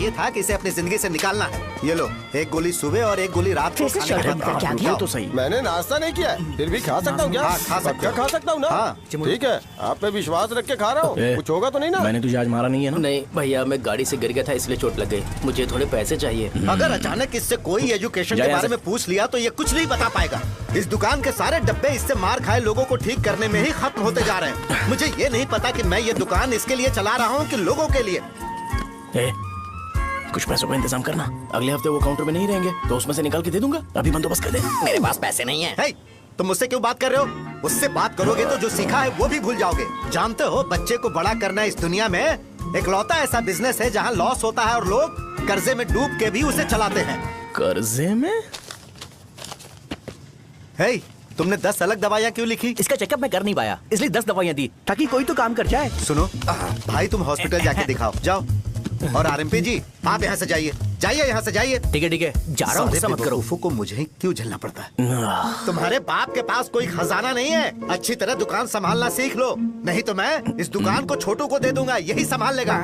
ये था कि इसे अपनी जिंदगी से निकालना है। ये लो, एक गोली सुबह और एक गोली रात को खाने के बाद क्या खाओ। तो सही। मैंने नाश्ता नहीं किया है, फिर भी खा सकता हूँ क्या? हाँ, खा सकते हो। खा सकता हूँ ना? हाँ। ठीक है, आप पे विश्वास रख के खा रहा हूँ, कुछ होगा तो नहीं ना? मैंने तुझे आज मारा नहीं है ना? नहीं भैया, मैं गाड़ी से गिर गया था इसलिए चोट लग गई। मुझे थोड़े पैसे चाहिए। अगर अचानक इससे कोई एजुकेशन के बारे में पूछ लिया तो ये कुछ नहीं बता पाएगा। इस दुकान के सारे डब्बे इससे मार खाए लोगों को ठीक करने में ही खत्म होते जा रहे हैं। मुझे ये नहीं पता कि मैं ये दुकान इसके लिए चला रहा हूँ कि लोगों के लिए। कुछ पैसों का इंतजाम करना, अगले हफ्ते वो काउंटर में नहीं रहेंगे तो उसमें से निकाल के दे दूंगा। अभी बंदोबस्त कर दे। मेरे पास पैसे नहीं है। hey, तुम मुझसे क्यों बात कर रहे हो? उससे बात करोगे तो जो सीखा है वो भी भूल जाओगे। जानते हो, बच्चे को बड़ा करना इस दुनिया में एकलौता ऐसा बिजनेस है जहाँ लॉस होता है और लोग कर्जे में डूब के भी उसे चलाते हैं। कर्जे में? hey, तुमने 10 अलग दवाइयाँ क्यों लिखी? इसका चेकअप मैं कर नहीं पाया, इसलिए 10 दवाइयाँ दी ताकि कोई तो काम कर जाए। सुनो भाई, तुम हॉस्पिटल जाके दिखाओ, जाओ। और आरएमपी जी, आप यहाँ से जाइए, जाइए यहाँ से जाइए। ठीक है, जा रहा हूँ, गुस्सा मत करो। को मुझे क्यों झेलना पड़ता है? तुम्हारे बाप के पास कोई खजाना नहीं है। अच्छी तरह दुकान संभालना सीख लो, नहीं तो मैं इस दुकान को छोटू को दे दूंगा, यही संभाल लेगा।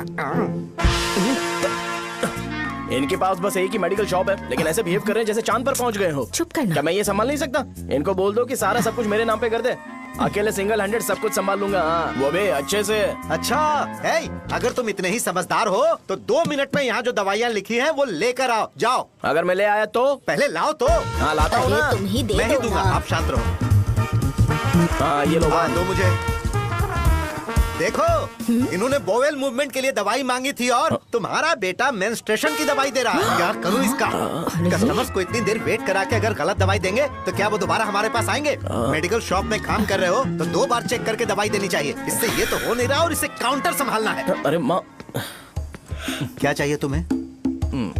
इनके पास बस एक ही मेडिकल शॉप है, लेकिन ऐसे बिहेव कर रहे हैं जैसे चांद पर पहुंच गए हो। चुप करना। क्या मैं ये संभाल नहीं सकता? इनको बोल दो कि सारा सब कुछ मेरे नाम पे कर दे। अकेले सिंगल हैंडेड सब कुछ संभाल लूंगा। हाँ, वो भी अच्छे से। अच्छा, अगर तुम इतने ही समझदार हो तो 2 मिनट में यहाँ जो दवाइयाँ लिखी हैं वो लेकर आओ, जाओ। अगर मैं ले आया तो? पहले लाओ तो। हाँ, लाता हूँ ना। तुम ही दे मैं ही दो दूंगा, ना। आप शांत रहो। हाँ, ये लो। दो मुझे। देखो, इन्होंने बोवेल मूवमेंट के लिए दवाई मांगी थी और तुम्हारा बेटा मेंस्ट्रुएशन की दवाई दे रहा है। क्या करूं इसका? कस्टमर्स को इतनी देर वेट करा के अगर गलत दवाई देंगे तो क्या वो दोबारा हमारे पास आएंगे? मेडिकल शॉप में काम कर रहे हो तो 2 बार चेक करके दवाई देनी चाहिए। इससे ये तो हो नहीं रहा और इसे काउंटर संभालना है। अरे माँ, क्या चाहिए तुम्हें?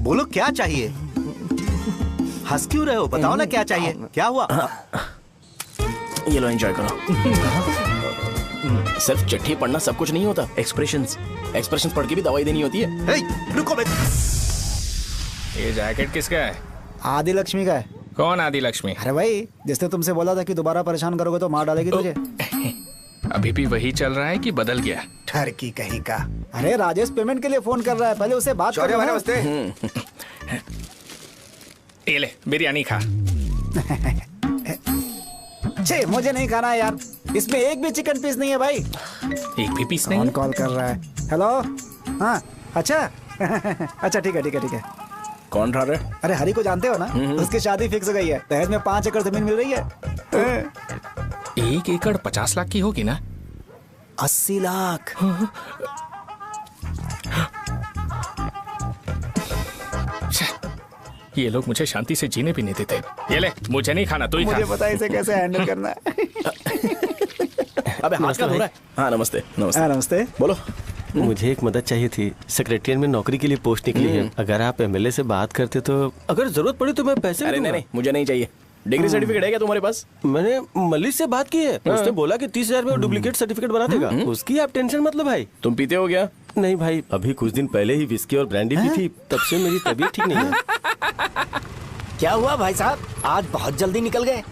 बोलो क्या चाहिए? हंस क्यों रहे हो? बताओ ना क्या चाहिए? क्या हुआ? ये लो, एंजॉय करो। सिर्फ चिट्ठी पढ़ना सब कुछ नहीं होता। एक्सप्रेशंस पढ़ के भी दवाई देनी होती है। रुको, मैं ये जैकेट किसका है? आदि लक्ष्मी का है। कौन आदि लक्ष्मी? अरे भाई, जिसने तुमसे बोला था कि दोबारा परेशान करोगे तो मार डालेगी तुझे। अभी भी वही चल रहा है कि बदल गया? ठरकी कहीं का। अरे राजेश पेमेंट के लिए फोन कर रहा है, पहले उससे बात करो। नमस्ते। ये ले बिरयानी खा। छे, मुझे नहीं खाना है यार, इसमें एक भी चिकन पीस नहीं है भाई। एक भी पीस नहीं? कौन कॉल कर रहा है? हेलो, हाँ, अच्छा। अच्छा, ठीक है। कौन रहा रे? अरे हरी को जानते हो ना, उसकी शादी फिक्स हो गई है। दहेज में 5 एकड़ जमीन मिल रही है। 1 एकड़ 50 लाख की होगी ना? 80 लाख। ये लोग मुझे शांति से जीने भी नहीं देते। ये ले, मुझे नहीं खाना, तू ही खा। मुझे पता है इसे कैसे हैंडल करना है। अबे हाथ क्या धो रहा है? हाँ, नमस्ते। नमस्ते। बोलो। मुझे एक मदद चाहिए थी। सेक्रेटरिएट में नौकरी के लिए पोस्ट निकली है। अगर आप एमएलए से बात करते तो अगर जरूरत पड़ी तो मैं पैसे अरे नहीं, मुझे नहीं चाहिए। डिग्री सर्टिफिकेट है क्या तुम्हारे पास? मैंने मलिक से बात की है, उसने बोला कि 30,000 में डुप्लीकेट सर्टिफिकेट बना देगा। उसकी आप टेंशन मत लो भाई। तुम पीते हो क्या? नहीं भाई, अभी कुछ दिन पहले ही विस्की और ब्रांडी पी थी, तब से मेरी तबीयत ठीक नहीं है। क्या हुआ भाई साहब, आज बहुत जल्दी निकल गए?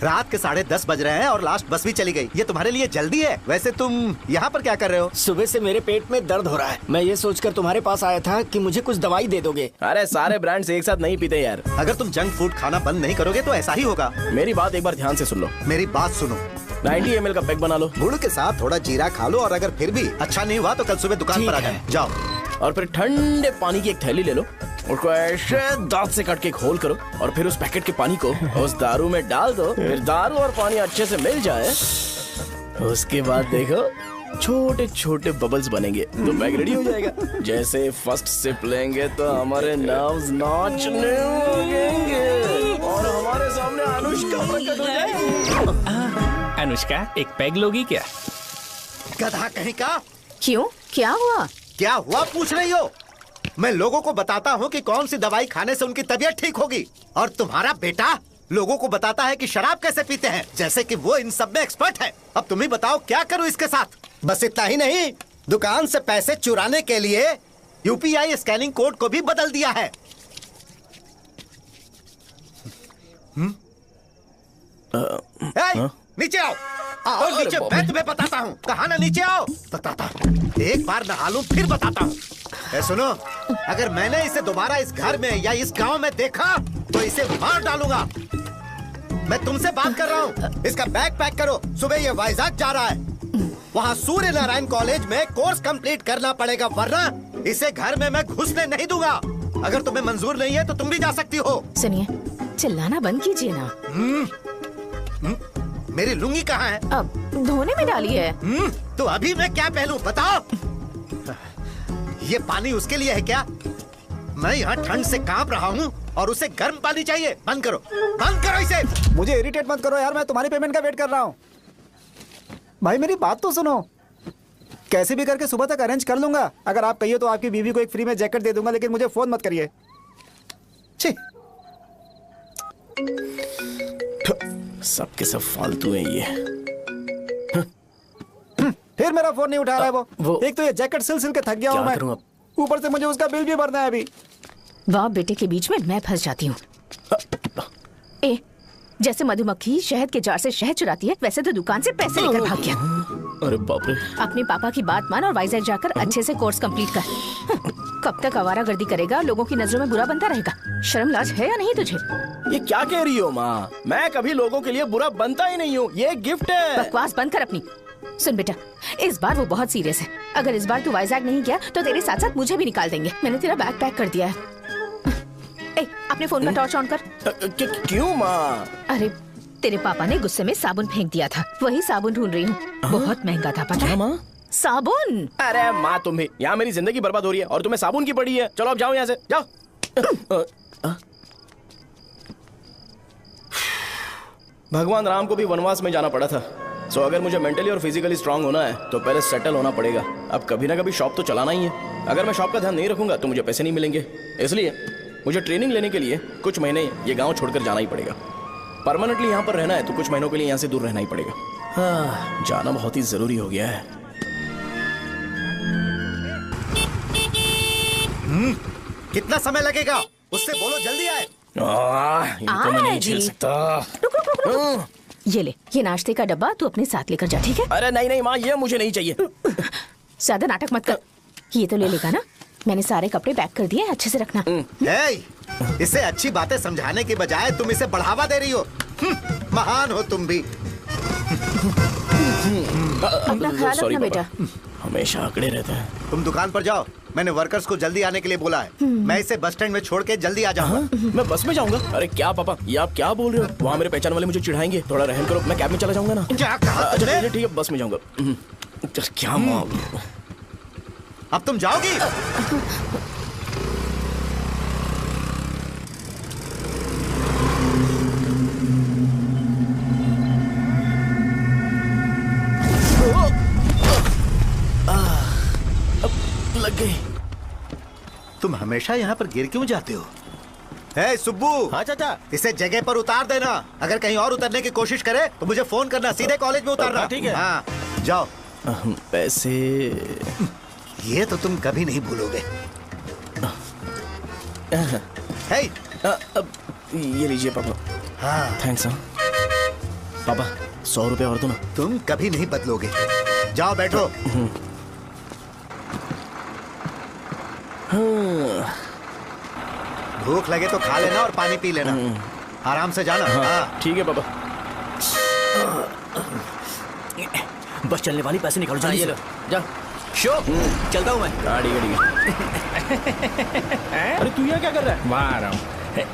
रात के 10:30 बज रहे हैं और लास्ट बस भी चली गई। ये तुम्हारे लिए जल्दी है? वैसे तुम यहाँ पर क्या कर रहे हो? सुबह से मेरे पेट में दर्द हो रहा है। मैं ये सोचकर तुम्हारे पास आया था कि मुझे कुछ दवाई दे दोगे। अरे सारे ब्रांड्स एक साथ नहीं पीते यार। अगर तुम जंक फूड खाना बंद नहीं करोगे तो ऐसा ही होगा। मेरी बात एक बार ध्यान से सुन लो। मेरी बात सुनो। 90 ml का पैक बना लो। गुड़ के साथ थोड़ा जीरा खा लो और अगर फिर भी अच्छा नहीं हुआ तो कल सुबह दुकान पर आ जाओ। जाओ। और फिर ठंडे पानी की एक थैली ले लो, उसको ऐसे दांत से काट के एक होल करो और फिर उस पैकेट के पानी को उस दारू में डाल दो। फिर दारू और पानी अच्छे से मिल जाए, उसके बाद देखो छोटे छोटे बबल्स बनेंगे तो पैक रेडी हो जाएगा। जैसे फर्स्ट सिप लेंगे तो हमारे नर्व्स नाचने लगेंगे और हमारे सामने अनुष्का प्रकट हो जाएगी। अनुष्का, एक पैग लोगी क्या? गधा कहीं का। क्यों, क्या हुआ? क्या हुआ पूछ रही हो? मैं लोगों को बताता हूँ कि कौन सी दवाई खाने से उनकी तबीयत ठीक होगी, और तुम्हारा बेटा लोगों को बताता है कि शराब कैसे पीते हैं, जैसे कि वो इन सब में एक्सपर्ट है। अब तुम ही बताओ क्या करूँ इसके साथ? बस इतना ही नहीं, दुकान से पैसे चुराने के लिए यूपीआई स्कैनिंग कोड को भी बदल दिया है। नीचे आओ। आओ नीचे, मैं तुम्हें बताता हूँ। कहा ना नीचे आओ, बताता हूँ। एक बार नहा लूं फिर बताता हूँ। सुनो, अगर मैंने इसे दोबारा इस घर में या इस गांव में देखा तो इसे मार डालूंगा। मैं तुमसे बात कर रहा हूँ। इसका बैग पैक करो, सुबह ये वाइजाग जा रहा है। वहाँ सूर्य नारायण कॉलेज में कोर्स कंप्लीट करना पड़ेगा, वरना इसे घर में मैं घुसने नहीं दूंगा। अगर तुम्हें मंजूर नहीं है तो तुम भी जा सकती हो। सुनिए, चिल्लाना बंद कीजिए ना। मेरी लुंगी कहाँ है? अब धोने में डाली है। तो अभी मैं क्या पहनूं बताओ? ये पानी उसके लिए है क्या? मैं यहाँ ठंड से कांप रहा हूँ और उसे गर्म पानी चाहिए। बंद करो, बंद करो इसे। मुझे इरिटेट मत करो यार, मैं तुम्हारी पेमेंट का वेट कर रहा हूँ। भाई मेरी बात तो सुनो। कैसे भी करके सुबह तक अरेंज कर लूंगा। अगर आप कहिए तो आपकी बीवी को एक फ्री में जैकेट दे दूंगा, लेकिन मुझे फोन मत करिए। छी। सबके सब फालतू है ये। फिर मेरा फोन नहीं उठा रहा है वो। एक तो ये जैकेट सिल सिल के थक गया हूँ मैं, करूं अब? ऊपर से मुझे उसका बिल भी भरना है अभी। वाह, बेटे के बीच में मैं फंस जाती हूँ। ए, जैसे मधुमक्खी शहद के जार से शहद चुराती है, वैसे तो दुकान से पैसे लेकर भाग गया। अरे बाप रे। अपने पापा की बात मान और वाइजैक जाकर अच्छे से कोर्स कंप्लीट कर। कब तक आवारागर्दी करेगा? लोगों की नजरों में बुरा बनता रहेगा। शर्म लाज है या नहीं तुझे? ये क्या कह रही हो माँ? मैं कभी लोगों के लिए बुरा बनता ही नहीं हूँ। ये गिफ्ट है। बकवास बंद कर अपनी। सुन बेटा, इस बार वो बहुत सीरियस है। अगर इस बार तू वाइजैक नहीं गया तो तेरे साथ साथ मुझे भी निकाल देंगे। मैंने तेरा बैग पैक कर दिया है। ए, अपने फोन का टॉर्च ऑन कर। क्यों माँ? अरे तेरे पापा ने गुस्से में साबुन फेंक दिया था, वही साबुन ढूंढ रही हूँ। बहुत महंगा था, पता है? माँ? साबुन। अरे माँ, तुम भी यहाँ मेरी जिंदगी बर्बाद हो रही है और तुम्हें साबुन की पड़ी है। चलो अब जाओ यहाँ से, जाओ। भगवान राम को भी वनवास में जाना पड़ा था। सो अगर मुझे मेंटली और फिजिकली स्ट्रांग होना है तो पहले सेटल होना पड़ेगा। अब कभी ना कभी शॉप तो चलाना ही है। अगर मैं शॉप का ध्यान नहीं रखूंगा तो मुझे पैसे नहीं मिलेंगे। इसलिए मुझे ट्रेनिंग लेने के लिए कुछ महीने ये गांव छोड़कर जाना ही पड़ेगा। परमानेंटली यहाँ पर रहना है तो कुछ महीनों के लिए यहाँ से दूर रहना ही पड़ेगा। हाँ, जाना बहुत ही जरूरी हो गया है। कितना समय लगेगा? उससे बोलो जल्दी आए। ये तो मैं नहीं झेल सकता। रुक। ये ले, ये नाश्ते का डब्बा तू अपने साथ लेकर जा, ठीक है? अरे नहीं नहीं माँ, ये मुझे नहीं चाहिए। ज्यादा नाटक मत कर। ये तो ले लेगा ना? मैंने सारे कपड़े पैक कर दिए, अच्छे से रखना। इसे अच्छी बातें समझाने के बजाय तुम इसे बढ़ावा दे रही हो। महान हो तुम भी। अपना ख्याल रखना बेटा। हमेशा अकड़े रहते हैं। तुम दुकान पर जाओ, मैंने वर्कर्स को जल्दी आने के लिए बोला है। मैं इसे बस स्टैंड में छोड़ के जल्दी आ जाऊंगा। मैं बस में जाऊंगा? अरे क्या पापा, ये आप क्या बोल रहे हो? वहाँ मेरे पहचान वाले मुझे चिढ़ाएंगे। थोड़ा रहम करो, मैं कैब में चला जाऊंगा ना। क्या कहा तुमने? अच्छा ठीक है, बस में जाऊंगा। क्या माँ, अब तुम जाओगी? लग गई। तुम हमेशा यहाँ पर गिर क्यों जाते हो? हे सुब्बू। हाँ चाचा। इसे जगह पर उतार देना। अगर कहीं और उतरने की कोशिश करे तो मुझे फोन करना, सीधे कॉलेज में उतारना। ठीक है। हाँ, जाओ। पैसे ये तो तुम कभी नहीं भूलोगे। हे, अब ये लीजिए पापा। हाँ, थैंक्स। पापा 100 रुपए और दो ना। तुम कभी नहीं बदलोगे। जाओ बैठो। भूख लगे तो खा लेना और पानी पी लेना। आराम से जाना। हाँ। ठीक है पापा। बस चलने वाली, पैसे निकालो जल्दी से। जा। शो, चलता हूँ मैं। गाड़ी गाड़ी। अरे तू यहाँ क्या कर रहा है? वहाँ आ रहा हूँ।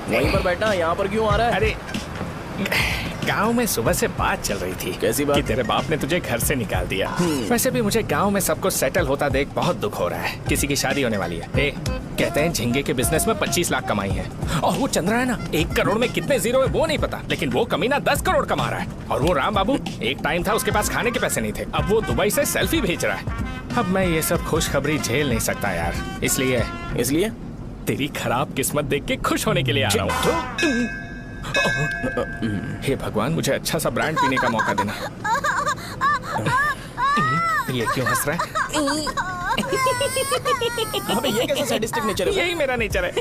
वहीं पर बैठा, यहाँ पर क्यों आ रहा है? अरे गांव में सुबह से बात चल रही थी। कैसी बात? कि तेरे बाप ने तुझे घर से निकाल दिया। वैसे भी मुझे गांव में सबको सेटल होता देख बहुत दुख हो रहा है। किसी की शादी होने वाली है। कहते हैं झींगे के बिजनेस में 25 लाख कमाई है। और वो चंद्रा है ना, 1 करोड़ में कितने जीरो है वो नहीं पता, लेकिन वो कमीना 10 करोड़ कमा रहा है। और वो राम बाबू, एक टाइम था उसके पास खाने के पैसे नहीं थे, अब वो दुबई से सेल्फी भेज रहा है। अब मैं ये सब खुशखबरी झेल नहीं सकता यार। इसलिए तेरी खराब किस्मत देख के खुश होने के लिए आ रहा हूँ। हे भगवान, मुझे अच्छा सा ब्रांड पीने का मौका देना। ये क्यों हंस रहा है? अबे ये कैसा सैडिस्टिक नेचर है? यही मेरा नेचर है।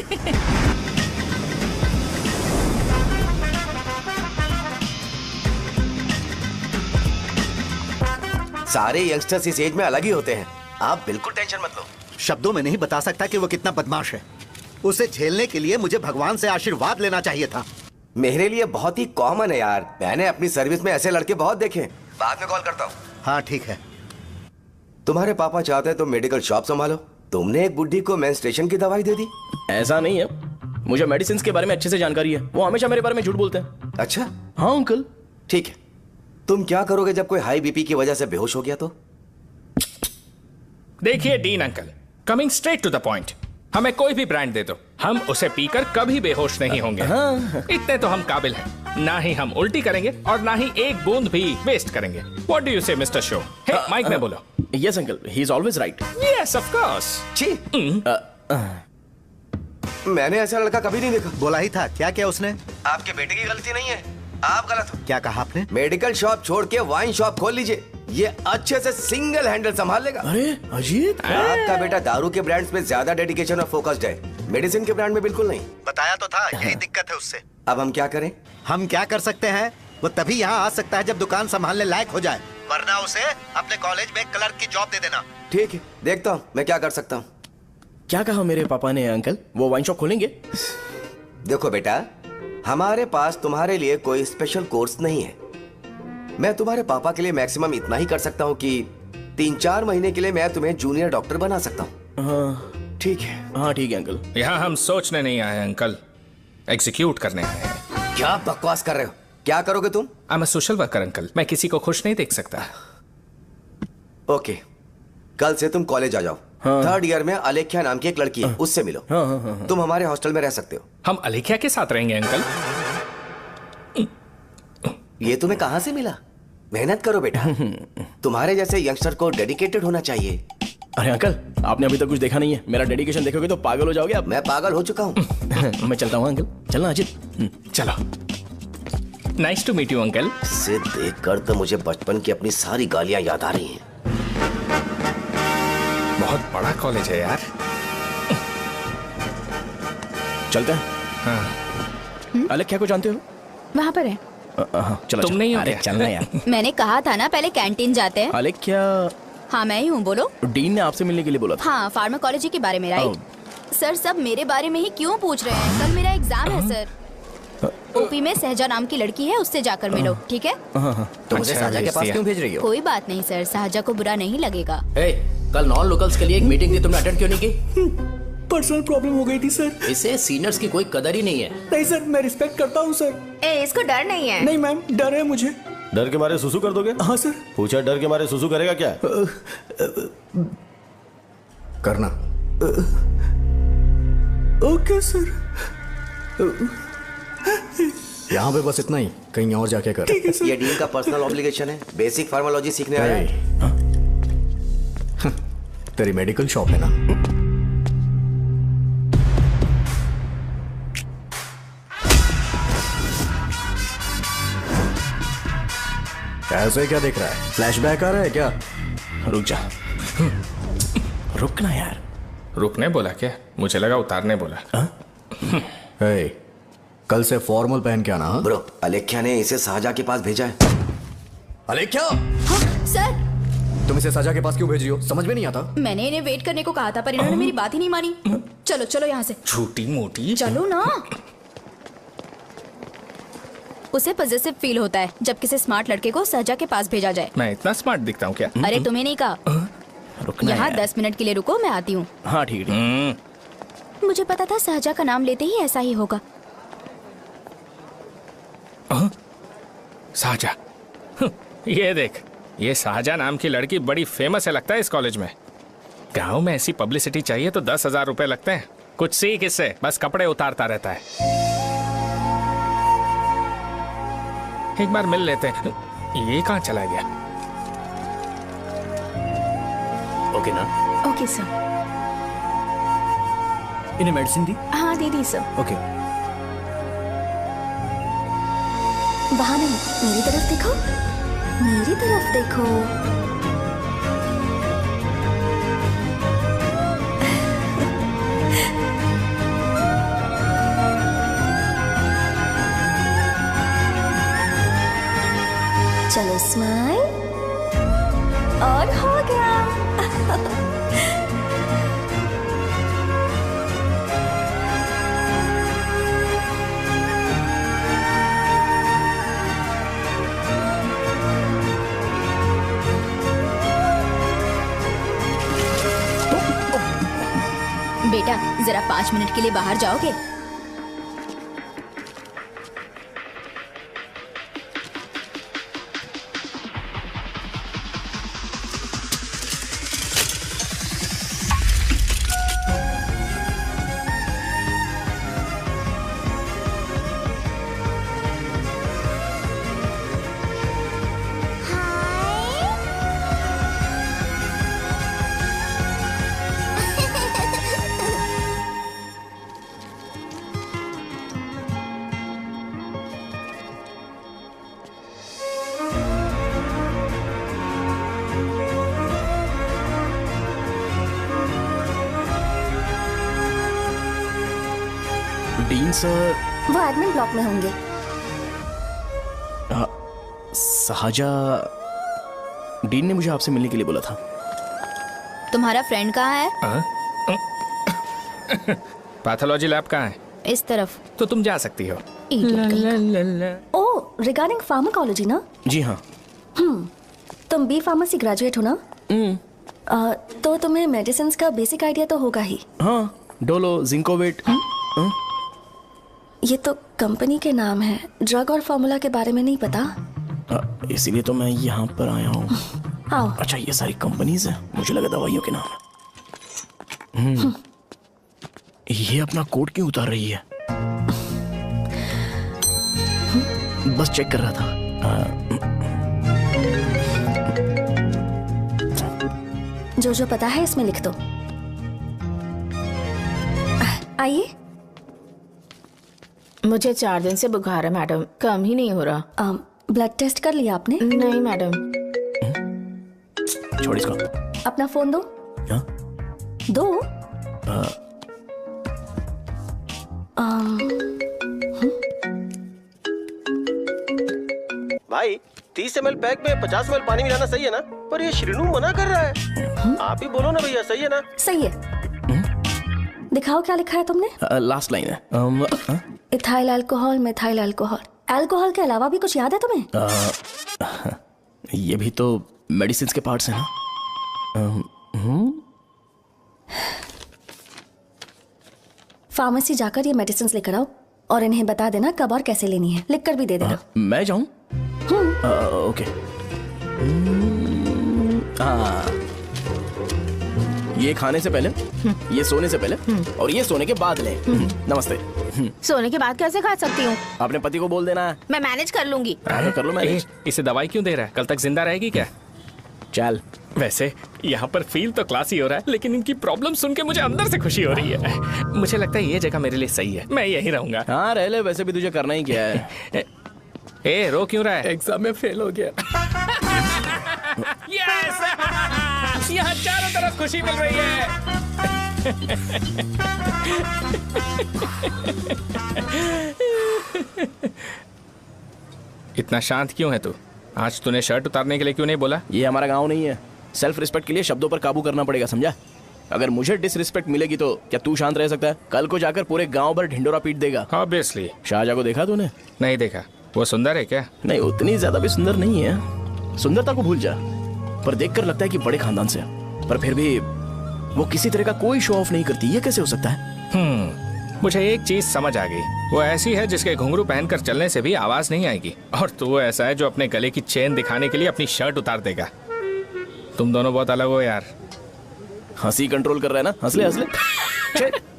सारे यंगस्टर्स इस एज में अलग ही होते हैं। आप बिल्कुल टेंशन मत लो। शब्दों में नहीं बता सकता कि वो कितना बदमाश है। उसे झेलने के लिए मुझे भगवान से आशीर्वाद लेना चाहिए था। मेरे लिए बहुत ही कॉमन है यार, मैंने अपनी सर्विस में ऐसे लड़के बहुत देखे। बाद में कॉल करता हूँ। हाँ ठीक है। तुम्हारे पापा चाहते हैं तुम मेडिकल शॉप संभालो। तुमने एक बुढ़ी को मेंस्ट्रुएशन की दवाई दे दी। ऐसा नहीं है, मुझे मेडिसिन के बारे में अच्छे से जानकारी है। वो हमेशा मेरे बारे में झूठ बोलते हैं। अच्छा हाँ अंकल। ठीक है, तुम क्या करोगे जब कोई हाई बीपी की वजह से बेहोश हो गया तो? देखिए Dean uncle, coming straight to the point, हमें कोई भी ब्रांड दे दो, हम उसे पीकर कभी बेहोश नहीं होंगे। इतने तो हम काबिल हैं। ना ही हम उल्टी करेंगे और ना ही एक बूंद भी वेस्ट करेंगे। व्हाट डू यू से मिस्टर शो? हे माइक में बोलो। Yes uncle, he is always right. Yes of course. छी, मैंने ऐसा लड़का कभी नहीं देखा। बोला ही था। क्या क्या उसने? आपके बेटे की गलती नहीं है, आप गलत हो। क्या कहा आपने? मेडिकल शॉप छोड़ के वाइन शॉप खोल लीजिए, ये अच्छे से सिंगल हैंडल संभाल लेगा। अरे अजीत, आपका बेटा दारू के ब्रांड्स में ज्यादा डेडिकेशन और फोकस्ड है, मेडिसिन के ब्रांड में बिल्कुल नहीं। बताया तो था, यही दिक्कत है उससे। अब हम क्या करें? हम क्या कर सकते हैं? वो तभी यहाँ आ सकता है जब दुकान संभालने लायक हो जाए, वरना उसे अपने कॉलेज में क्लर्क की जॉब दे देना। ठीक है, देखता हूँ मैं क्या कर सकता हूँ। क्या कहा मेरे पापा ने अंकल? वो वाइन शॉप खोलेंगे? देखो बेटा, हमारे पास तुम्हारे लिए कोई स्पेशल कोर्स नहीं है। मैं तुम्हारे पापा के लिए मैक्सिमम इतना ही कर सकता हूँ कि 3-4 महीने के लिए मैं तुम्हें जूनियर डॉक्टर बना सकता हूँ। हाँ ठीक है। हाँ ठीक है अंकल। यहाँ हम सोचने नहीं आए अंकल, एग्जीक्यूट करने आए हैं। क्या बकवास कर रहे हो? क्या करोगे तुम? I am a social worker uncle, मैं किसी को खुश नहीं देख सकता। ओके, कल से तुम कॉलेज आ जाओ। हाँ। 3rd ईयर में अलेख्या नाम की एक लड़की है, उससे मिलो। हाँ। तुम हमारे हॉस्टल में रह सकते हो। हम अलेख्या के साथ रहेंगे अंकल। ये तुम्हें कहां से मिला? मेहनत करो बेटा, तुम्हारे जैसे यंगस्टर को डेडिकेटेड होना चाहिए। अरे अंकल, आपने अभी तक कुछ देखा नहीं है। मेरा डेडिकेशन देखोगे तो पागल हो जाओगे आप। मैं पागल हो चुका हूँ। मैं चलता हूँ अंकल। चलना अजित। चलो, nice to meet you uncle. इसे देखकर तो मुझे बचपन की अपनी सारी गालियां याद आ रही हैं। बहुत बड़ा कॉलेज है यार। चलते हैं। हाँ। अलेख्या को जानते हो? वहाँ पर है। चलो तुम नहीं हो अरे क्या? चलना यार। मैंने कहा था ना पहले कैंटीन जाते हैं। अलेख्या, हाँ मैं ही हूँ, बोलो। डीन ने आपसे मिलने के लिए बोला था। हाँ, फार्माकोलॉजी के बारे में, राइट? सर सब मेरे बारे में ही क्यों पूछ रहे हैं? कल मेरा एग्जाम है सर। ओपी में सहजा नाम की लड़की है, उससे जाकर मिलो, ठीक है? तो मुझे अच्छा, साजा के भेज पास दिया। क्यों भेज रही हो? कोई बात नहीं सर, सहजा को बुरा नहीं लगेगा। कल नॉन लोकल्स के लिए एक मीटिंग थी, तुमने अटेंड क्यों नहीं की? पर्सनल प्रॉब्लम हो गई थी सर। इसे सीनियर्स की कोई कदर ही नहीं है। नहीं सर, मैं रिस्पेक्ट करता हूँ सर। इसको डर नहीं है। नहीं मैम, डर है मुझे। डर के मारे सुसु कर दोगे? हाँ सर। पूछा डर के मारे सुसु करेगा क्या? करना। Okay sir. यहाँ पे बस इतना ही, कहीं और जाके कर। ये डीन का पर्सनल ऑब्लिगेशन है, बेसिक फार्माकोलॉजी सीखने आया है। तेरी मेडिकल शॉप है ना? ऐसे क्या देख रहा है? फ्लैशबैक आ रहा है क्या? रुक जा। रुकना यार। रुकने बोला क्या? मुझे लगा उतारने बोला। हे, कल से फॉर्मल पहन के आना। हाँ? ब्रो, अलेख्या ने इसे साजा के पास भेजा है। अलेख्या, हाँ, सर तुम इसे साजा के पास क्यों भेज रही हो? समझ में नहीं आता। मैंने इन्हें वेट करने को कहा था, पर इन्होंने मेरी बात ही नहीं मानी। चलो चलो यहाँ से, छोटी मोटी। चलो ना। उसे पॉजिटिव फील होता है जब किसी स्मार्ट लड़के को सहजा के पास भेजा जाए। मैं इतना स्मार्ट दिखता हूँ क्या? अरे तुम्हें नहीं कहा। रुकना यहाँ यार। 10 मिनट के लिए रुको, मैं आती हूँ। हाँ ठीक है। मुझे पता था सहजा का नाम लेते ही ऐसा ही होगा। साजा। ये देख, ये साजा नाम की लड़की बड़ी फेमस है लगता है इस कॉलेज में। गांव में ऐसी पब्लिसिटी चाहिए तो 10,000 रुपए लगते हैं। कुछ सीख इससे, बस कपड़े उतारता रहता है। एक बार मिल लेते हैं। ये कहाँ चला गया? ओके ना? Okay sir. इन्हें मेडिसिन दी? हाँ दे दी सर। ओके। वहाँ नहीं, मेरी तरफ देखो, मेरी तरफ देखो। चलो स्माइल, और हो गया। जरा 5 मिनट के लिए बाहर जाओगे? Dean sir. वो एडमिन ब्लॉक में होंगे। साजा, डीन ने मुझे आपसे मिलने के लिए बोला था। तुम्हारा फ्रेंड कहाँ है? पैथोलॉजी लैब कहाँ है? इस तरफ। तो तुम जा सकती हो। ओह, रिगार्डिंग फार्माकोलॉजी ना? जी हाँ। तुम बी फार्मेसी ग्रेजुएट हो ना? तो तुम्हें मेडिसिन का बेसिक आइडिया तो होगा ही। हाँ, डोलो, जिंकोवेट। ये तो कंपनी के नाम है, ड्रग और फॉर्मूला के बारे में नहीं पता। इसीलिए तो मैं यहाँ पर आया हूँ। आओ। अच्छा, ये सारी कंपनीज है, मुझे लगा दवाइयों के नाम है। ये अपना कोट क्यों उतार रही है? बस चेक कर रहा था। जो जो पता है इसमें लिख दो। आइए। मुझे 4 दिन से बुखार है मैडम, कम ही नहीं हो रहा। ब्लड टेस्ट कर लिया आपने? नहीं मैडम। छोड़ इसको। अपना फोन दो। क्या? दो। भाई 30 ml पैक में 50 ml पानी मिलाना सही है ना? पर ये श्रीनू मना कर रहा है। आप ही बोलो ना भैया, सही है ना? सही है। दिखाओ क्या लिखा है तुमने? लास्ट लाइन है। Ethyl alcohol, methyl alcohol. Alcohol के अलावा भी कुछ याद है तुम्हें? ये भी तो मेडिसिन के पार्ट्स हैं ना। फार्मेसी जाकर ये मेडिसिन लेकर आओ और इन्हें बता देना कब और कैसे लेनी है। लिख कर भी दे देना। मैं जाऊं? ओके। ये खाने से पहले, ये सोने से पहले और ये सोने के बाद ले। नमस्ते। सोने के बाद कैसे खा सकती हूँ? अपने पति को बोल देना। मैं मैनेज कर लूंगी। कर लो मैनेज। इसे दवाई क्यों दे रहा है? कल तक जिंदा रहेगी क्या? चल। वैसे यहाँ पर फील तो क्लासी हो रहा है, लेकिन इनकी प्रॉब्लम सुन के मुझे अंदर से खुशी हो रही है। मुझे लगता है ये जगह मेरे लिए सही है, मैं यहीं रहूंगा। हाँ रह ले, वैसे भी तुझे करना ही क्या है। ए, रो क्यों रहा है? एग्जाम में फेल हो गया। यस! यहाँ चारों तरफ खुशी मिल रही है। इतना शांत क्यों है तू? आज तूने शर्ट उतारने के लिए क्यों नहीं बोला? ये हमारा गांव नहीं है। सेल्फ रिस्पेक्ट के लिए शब्दों पर काबू करना पड़ेगा, समझा? अगर मुझे डिसरिस्पेक्ट मिलेगी तो क्या तू शांत रह सकता है? कल को जाकर पूरे गांव भर ढिंडोरा पीट देगा। ऑब्वियसली। शाहजहां को देखा तूने? नहीं देखा। वो सुंदर है क्या? नहीं, उतनी ज्यादा भी सुंदर नहीं है। सुंदरता को भूल जा, पर देखकर लगता है कि बड़े खानदान से, पर फिर भी वो किसी तरह का कोई शो ऑफ नहीं करती। ये कैसे हो सकता है? मुझे एक चीज समझ आ गई। वो ऐसी है जिसके घुंघरू पहनकर चलने से भी आवाज नहीं आएगी, और तू ऐसा है जो अपने गले की चेन दिखाने के लिए अपनी शर्ट उतार देगा। तुम दोनों बहुत अलग हो यार। हंसी कंट्रोल कर रहा है ना? हंस ले हंस ले।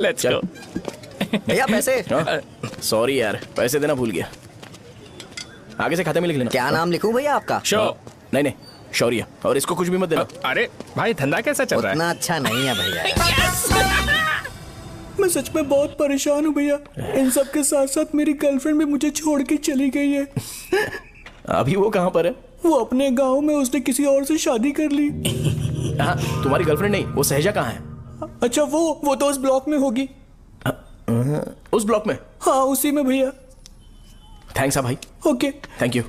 Let's go. भैया पैसे। सॉरी यार, पैसे देना भूल गया। आगे से खाते में लिख लेना। क्या नाम लिखूं भैया आपका? नहीं नहीं, शौर्य। और इसको कुछ भी मत देना। अरे भाई, धंधा कैसा चल रहा है? उतना अच्छा नहीं है भैया। मैं सच में बहुत परेशान हूँ भैया। इन सब के साथ साथ मेरी गर्लफ्रेंड भी मुझे छोड़ के चली गई है। अभी वो कहाँ पर है? वो अपने गांव में, उसने किसी और से शादी कर ली। हाँ, तुम्हारी गर्लफ्रेंड नहीं, वो सहजा कहाँ है? अच्छा, वो तो उस ब्लॉक में होगी। उस ब्लॉक में? हाँ, उसी में भैया। थैंक्स भाई। Okay, thank you.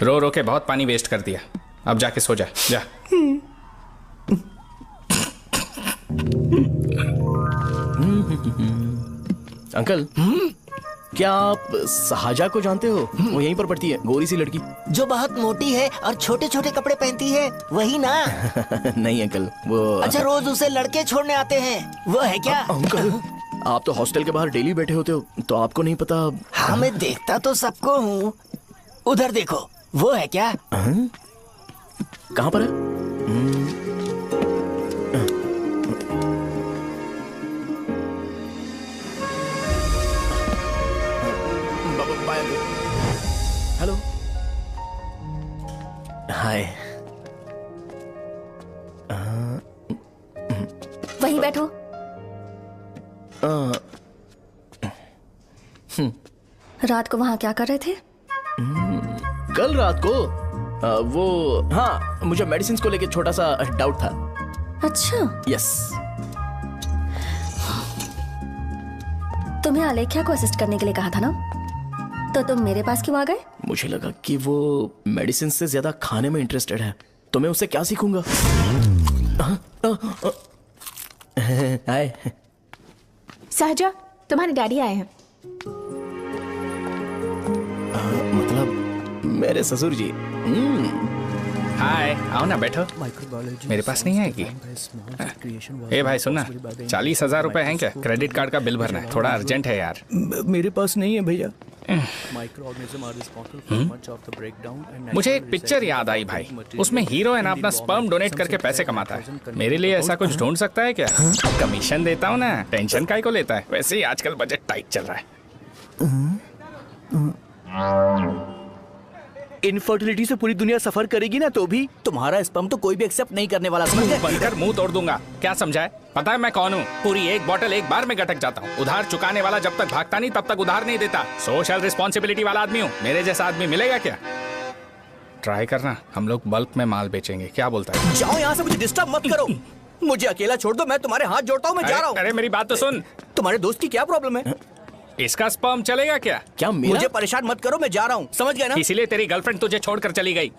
रो रो के बहुत पानी वेस्ट कर दिया, अब जाके सो जा। जा। अंकल, क्या आप साहजा को जानते हो? वो यहीं पर पढ़ती है, गोरी सी लड़की। जो बहुत मोटी है और छोटे छोटे कपड़े पहनती है, वही ना? नहीं अंकल, वो अच्छा, रोज उसे लड़के छोड़ने आते हैं, वो है क्या? अंकल, आप तो हॉस्टल के बाहर डेली बैठे होते हो, तो आपको नहीं पता? हाँ, मैं देखता तो सबको हूँ। उधर देखो, वो है क्या? कहाँ पर है? हेलो, हाय। वहीं बैठो। रात को वहाँ क्या कर रहे थे? कल रात को वो, हाँ, मुझे मेडिसिन को लेके छोटा सा डाउट था। अच्छा। यस। तुम्हें आलेख्या को असिस्ट करने के लिए कहा था ना, तो तुम मेरे पास क्यों आ गए? मुझे लगा कि वो मेडिसिन से ज्यादा खाने में इंटरेस्टेड है, तो मैं उससे क्या सीखूंगा? हाय। सहजा, तुम्हारे डैडी आए हैं। मतलब मेरे ससुर जी। हाय, आओ ना, बैठो। मेरे पास नहीं आएगी। ए भाई सुनना, 40,000 रुपए हैं क्या? क्रेडिट कार्ड का बिल भरना है, थोड़ा अर्जेंट है यार। मेरे पास नहीं है भैया। मुझे एक पिक्चर याद आई भाई, उसमें हीरो है ना अपना स्पर्म डोनेट करके पैसे कमाता है। मेरे लिए ऐसा कुछ ढूंढ सकता है क्या? कमीशन देता हूँ ना, टेंशन काहे को लेता है? वैसे ही आजकल बजट टाइट चल रहा है। इनफर्टिलिटी से पूरी दुनिया सफर करेगी ना, तो भी तुम्हारा स्पर्म तो कोई भी एक्सेप्ट नहीं करने वाला, समझ गए? बनकर मुंह तोड़ दूंगा। क्या समझा है? पता है मैं कौन हूँ? पूरी एक बोतल एक बार में गटक जाता हूँ। उधार चुकाने वाला जब तक भागता नहीं तब तक उधार नहीं देता। सोशल रिस्पॉन्सिबिलिटी वाला आदमी हूँ। मेरे जैसा आदमी मिलेगा क्या? ट्राई करना, हम लोग बल्क में माल बेचेंगे। क्या बोलता है? जाओ यहाँ से, मुझे डिस्टर्ब मत करो। मुझे अकेला छोड़ दो, मैं तुम्हारे हाथ जोड़ता हूँ, मैं जा रहा हूँ। अरे मेरी बात तो सुन। तुम्हारे दोस्त की क्या प्रॉब्लम है? इसका स्पर्म चलेगा क्या? क्या मेरा? मुझे परेशान मत करो, मैं जा रहा हूँ, समझ गए ना? इसीलिए तेरी गर्लफ्रेंड तुझे छोड़कर चली गई।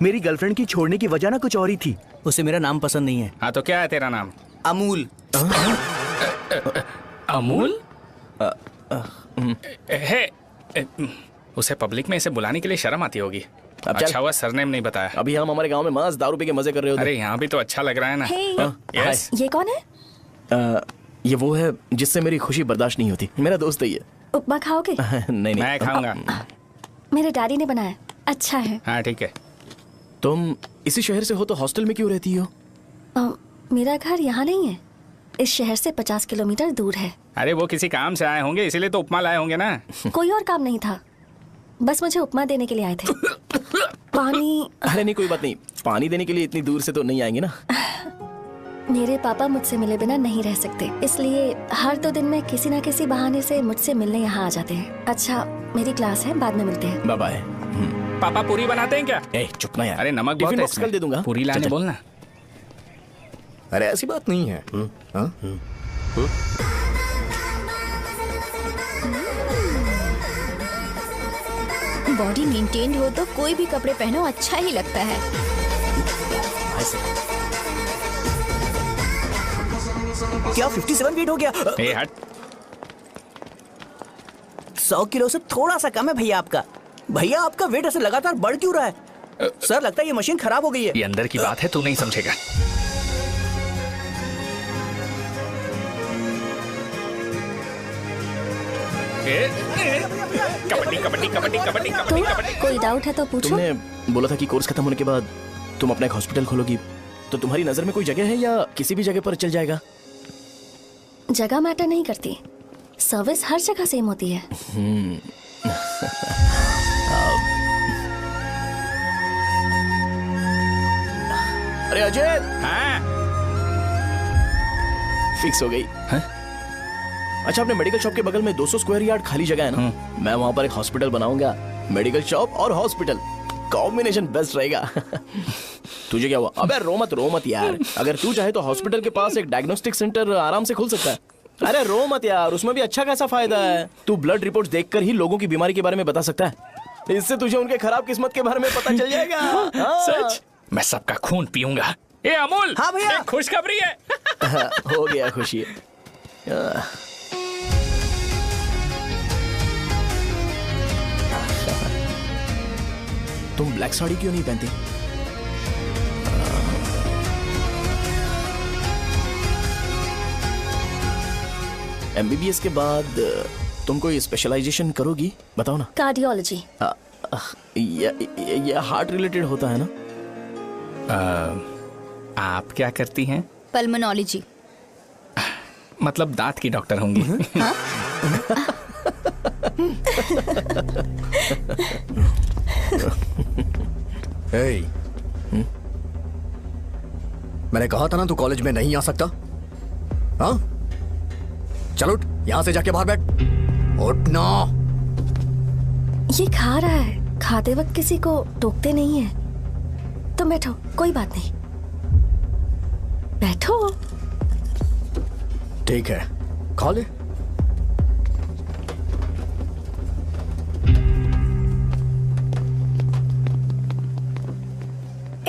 मेरी गर्लफ्रेंड की छोड़ने की वजह ना कुछ और ही थी। उसे मेरा नाम पसंद नहीं है। हाँ तो क्या है तेरा नाम? अमूल। अमूल? उसे पब्लिक में इसे बुलाने के लिए शर्म आती होगी। अच्छा हुआ सरनेम नहीं बताया। अभी हम हमारे गांव में मांस दारू पी के मजे कर रहे होते। अरे यहाँ भी तो अच्छा लग रहा है ना। यस। ये कौन है? ये वो है जिससे मेरी खुशी बर्दाश्त नहीं होती। मेरा दोस्त ही है। उपमा खाओगे? नहीं। मैं खाऊंगा। मेरे डैडी ने बनाया, अच्छा है। हाँ ठीक है। तुम इसी शहर से हो तो हॉस्टल में क्यों रहती हो? मेरा घर यहाँ नहीं है, इस शहर से 50 किलोमीटर दूर है। अरे वो किसी काम से आए होंगे, इसीलिए तो उपमा लाए होंगे ना। कोई और काम नहीं था, बस मुझे उपमा देने के लिए आए थे। पानी? अरे नहीं, कोई बात नहीं। पानी देने के लिए इतनी दूर से तो नहीं आएंगे ना। मेरे पापा मुझसे मिले बिना नहीं रह सकते, इसलिए हर 2 दिन में किसी न किसी बहाने से मुझसे मिलने यहाँ आ जाते हैं। अच्छा, मेरी क्लास है, बाद में मिलते हैं। Bye bye. पापा पूरी बनाते हैं क्या? चुप ना यार। अरे नमक बहुत है इसमें। कल दे दूंगा। पूरी लाने बोलना। अरे ऐसी बात नहीं है। बॉडी मेंटेन्ड हो तो कोई भी कपड़े पहनो अच्छा ही लगता है। क्या 57 वेट हो गया? ए हट। 100 किलो से थोड़ा सा कम है भैया आपका। भैया आपका वेट ऐसे लगातार बढ़ क्यों रहा है? सर लगता है ये मशीन खराब हो गई है। ये अंदर की बात है, तू नहीं समझेगा। कबड्डी कबड्डी कबड्डी कबड्डी कबड्डी कबड्डी। कोई डाउट है तो पूछो। तुमने बोला था कि कोर्स खत्म होने के बाद तुम अपना एक हॉस्पिटल खोलोगी, तो तुम्हारी नजर में कोई जगह है या किसी भी जगह पर चल जाएगा? जगह मैटर नहीं करती, सर्विस हर जगह सेम होती है। अरे अजय। हाँ? फिक्स हो गई। अच्छा, अपने मेडिकल शॉप के बगल में 200 स्क्वायर यार्ड खाली जगह है ना, मैं वहां पर एक हॉस्पिटल बनाऊंगा। मेडिकल शॉप और हॉस्पिटल, कॉम्बिनेशन बेस्ट रहेगा। तुझे क्या हुआ? अबे रो मत यार। अगर तू चाहे तो हॉस्पिटल के पास एक डायग्नोस्टिक सेंटर आराम से खुल सकता है। अरे रो मत यार, उसमें भी अच्छा खासा फायदा है। तू ब्लड रिपोर्ट्स देखकर ही लोगों की बीमारी के बारे में बता सकता है। इससे तुझे उनके खराब किस्मत के बारे में पता चल जाएगा। सच? मैं सबका खून पीऊंगा। ए अमूल। हाँ भैया। खुशखबरी है। हो गया खुशी। तुम ब्लैक साड़ी क्यों नहीं पहनती? एमबीबीएस के बाद तुम कोई स्पेशलाइजेशन करोगी? बताओ ना। कार्डियोलॉजी। ये हार्ट रिलेटेड होता है ना? आप क्या करती हैं? पल्मोनोलॉजी। मतलब दांत की डॉक्टर होंगी। हाँ? hey, मैंने कहा था ना तू कॉलेज में नहीं आ सकता। हाँ, चल उठ, यहां से जाके बाहर बैठ। उठ ना। ये खा रहा है, खाते वक्त किसी को टोकते नहीं है। तुम बैठो, कोई बात नहीं, बैठो। ठीक है, खा ले।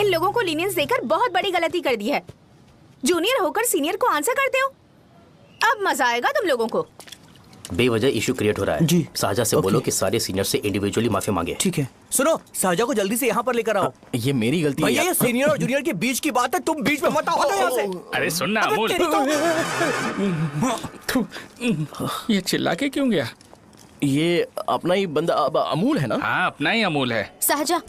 इन लोगों को लीनियंस देकर बहुत बड़ी गलती कर दी है। जूनियर होकर सीनियर को आंसर करते हो। अब मजा आएगा तुम लोगों को। बेवजह इशू क्रिएट हो रहा है जी। साजा से बोलो कि सारे सीनियर से इंडिविजुअली माफी मांगे। ठीक है। सुनो, साजा को जल्दी से यहाँ पर लेकर आओ। ये मेरी गलती है। भैया ये सीनियर और जूनियर के बीच की बात है, तुम बीच में मत आओ यहाँ से। अरे सुनना अमूल, ये चिल्ला के क्यों गया? ये अपना ही बंदा अमूल है ना? हाँ, अपना ही अमूल है। साजा,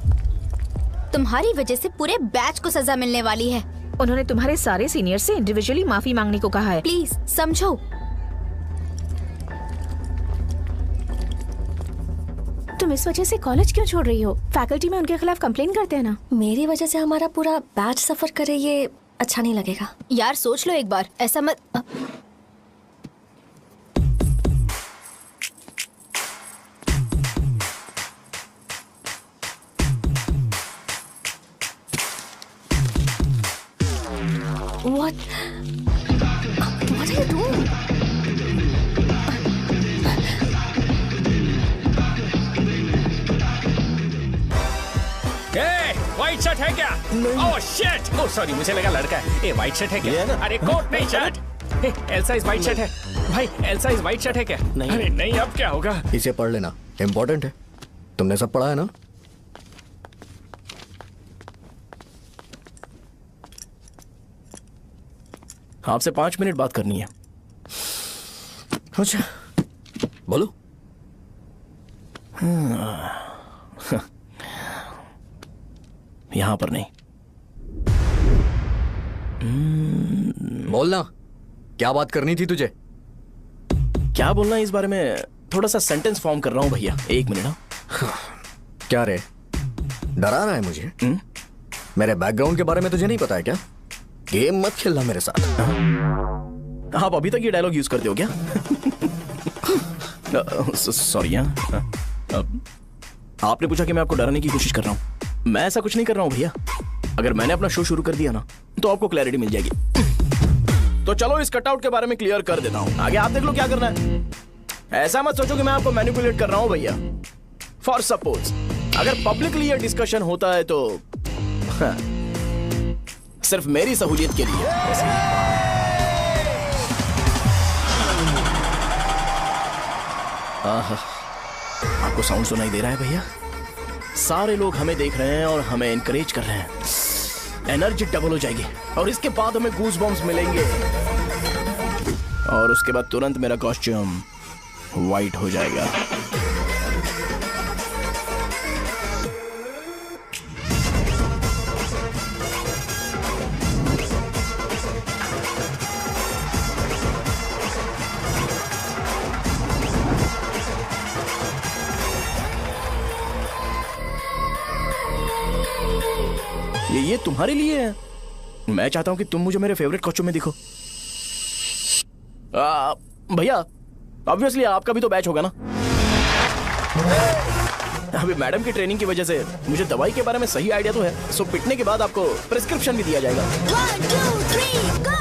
तुम्हारी वजह से पूरे बैच को सजा मिलने वाली है। उन्होंने तुम्हारे सारे सीनियर से इंडिविजुअली माफी मांगने को कहा है। प्लीज समझो। तुम इस वजह से कॉलेज क्यों छोड़ रही हो? फैकल्टी में उनके खिलाफ कंप्लेन करते हैं ना। मेरी वजह से हमारा पूरा बैच सफर करे, ये अच्छा नहीं लगेगा। यार सोच लो एक बार, ऐसा मत। What are you doing? White shirt है क्या? Oh shit! ओह सॉरी, मुझे लगा लड़का है। ए व्हाइट शर्ट है क्या? अरे कोट नहीं, shirt. Elsa is white shirt है भाई। एल्सा इज व्हाइट शर्ट है क्या? नहीं। अरे नहीं, अब क्या होगा? इसे पढ़ लेना, इम्पोर्टेंट है। तुमने सब पढ़ा है ना? आपसे 5 मिनट बात करनी है। अच्छा, बोलो। यहां पर नहीं। बोलना, क्या बात करनी थी तुझे? क्या बोलना है इस बारे में? थोड़ा सा सेंटेंस फॉर्म कर रहा हूं भैया, 1 मिनट ना। क्या रे, डरा रहा है मुझे? मेरे बैकग्राउंड के बारे में तुझे नहीं पता है क्या? गेम मत खेलना मेरे साथ। आप अभी तक ये डायलॉग यूज करते हो क्या? सॉरी। आपने पूछा कि मैं आपको डराने की कोशिश कर रहा हूं। मैं ऐसा कुछ नहीं कर रहा हूं भैया। अगर मैंने अपना शो शुरू कर दिया ना, तो आपको क्लैरिटी मिल जाएगी। तो चलो इस कटआउट के बारे में क्लियर कर देता हूं, आगे आप देख लो क्या करना है। ऐसा मत सोचो कि मैं आपको मैनिपुलेट कर रहा हूं भैया। फॉर सपोज अगर पब्लिकली ये डिस्कशन होता है तो सिर्फ मेरी सहूलियत के लिए। आपको साउंड सुनाई दे रहा है भैया? सारे लोग हमें देख रहे हैं और हमें एनकरेज कर रहे हैं। एनर्जी डबल हो जाएगी और इसके बाद हमें गूज बम्स मिलेंगे और उसके बाद तुरंत मेरा कॉस्ट्यूम वाइट हो जाएगा। ये तुम्हारे लिए है। मैं चाहता हूं कि तुम मुझे मेरे फेवरेट कॉस्ट्यूम में दिखो। भैया ऑब्वियसली आपका भी तो बैच होगा ना। अभी मैडम की ट्रेनिंग की वजह से मुझे दवाई के बारे में सही आइडिया तो है। सो पिटने के बाद आपको प्रिस्क्रिप्शन भी दिया जाएगा। 1 2 3 गो।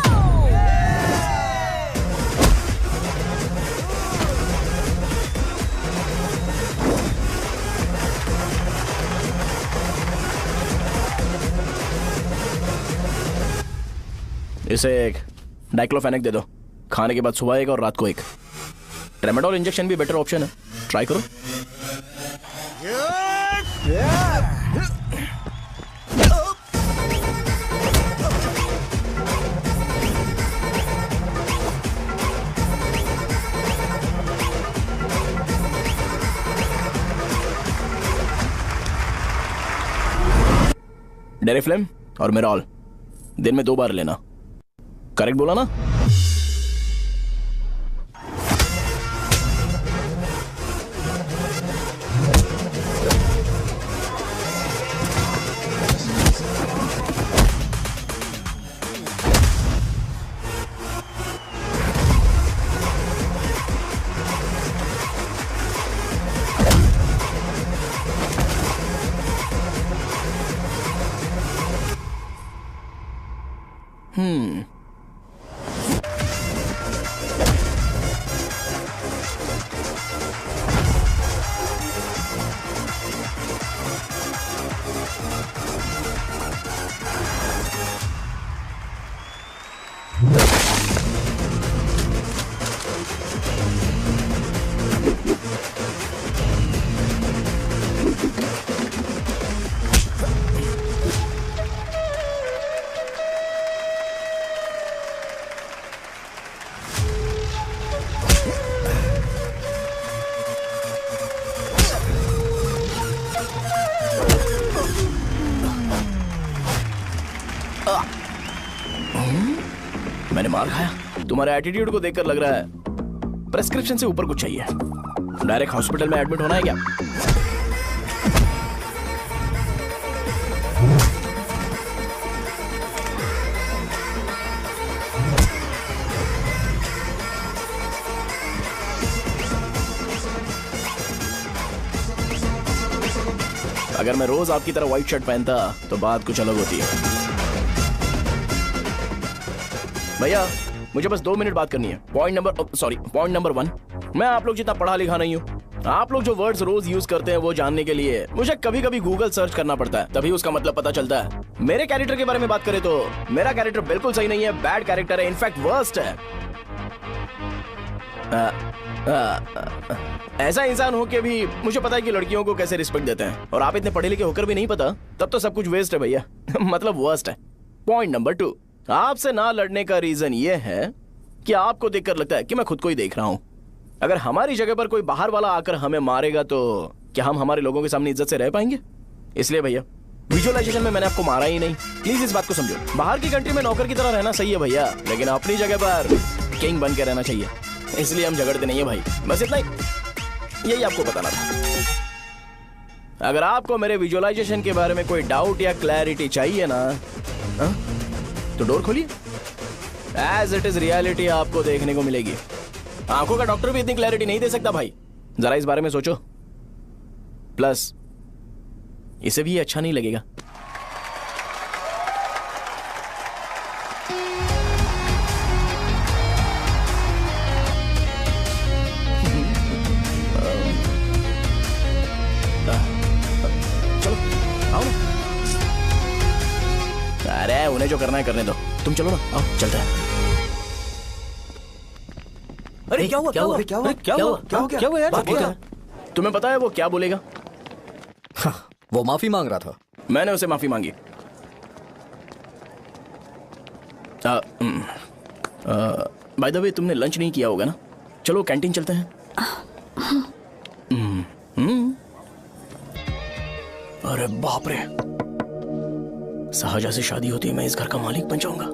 इसे एक डाइक्लोफेनेक दे दो। खाने के बाद सुबह एक और रात को एक। ट्रेमाडोल इंजेक्शन भी बेटर ऑप्शन है, ट्राई करो। डेरिफ्लेम और मेरॉल दिन में 2 बार लेना। करेक्ट बोला ना? मैंने मार खाया? तुम्हारे एटीट्यूड को देखकर लग रहा है प्रेस्क्रिप्शन से ऊपर कुछ चाहिए। डायरेक्ट हॉस्पिटल में एडमिट होना है क्या? अगर मैं रोज आपकी तरह व्हाइट शर्ट पहनता तो बात कुछ अलग होती है। भैया मुझे बस 2 मिनट बात करनी है। पॉइंट नंबर 1, मैं आप लोग जितना पढ़ा लिखा नहीं हूँ। आप लोग जो वर्ड्स रोज यूज करते हैं वो जानने के लिए मुझे कभी कभी गूगल सर्च करना पड़ता है, तभी उसका मतलब पता चलता है। मेरे कैरेक्टर के बारे में बात करें तो मेरा कैरेक्टर बिल्कुल सही नहीं है, बैड कैरेक्टर है, इनफैक्ट वर्स्ट है। ऐसा इंसान हो के भी मुझे पता है कि लड़कियों को कैसे रिस्पेक्ट देते हैं, और आप इतने पढ़े लिखे होकर भी नहीं पता, तब तो सब कुछ वेस्ट है भैया। मतलब वर्स्ट है। पॉइंट नंबर 2, आपसे ना लड़ने का रीजन ये है कि आपको देखकर लगता है कि मैं खुद को ही देख रहा हूं। अगर हमारी जगह पर कोई बाहर वाला आकर हमें मारेगा तो क्या हम हमारे लोगों के सामने इज्जत से रह पाएंगे? इसलिए भैया विजुअलाइजेशन में मैंने आपको मारा ही नहीं। प्लीज इस बात को समझो। बाहर की कंट्री में नौकर की तरह रहना सही है भैया, लेकिन अपनी जगह पर किंग बन के रहना चाहिए। इसलिए हम झगड़ते नहीं है भाई, बस इतना ही, यही आपको बताना था। अगर आपको मेरे विजुअलाइजेशन के बारे में कोई डाउट या क्लैरिटी चाहिए ना, तो डोर खोलिए। एज इट इज रियलिटी आपको देखने को मिलेगी। आंखों का डॉक्टर भी इतनी क्लैरिटी नहीं दे सकता भाई, जरा इस बारे में सोचो। प्लस इसे भी अच्छा नहीं लगेगा। चलो आओ ना। अरे उन्हें जो करना है करने दो, तुम चलो ना, आओ चलते हैं। अरे क्या हुआ? यार? तुम्हें पता है वो क्या बोलेगा? वो माफी मांग रहा था। मैंने उसे माफी मांगी। बाय द वे तुमने लंच नहीं किया होगा ना? चलो कैंटीन चलते हैं। अरे बाप रे, शाहजहां से शादी होती है मैं इस घर का मालिक बन जाऊंगा।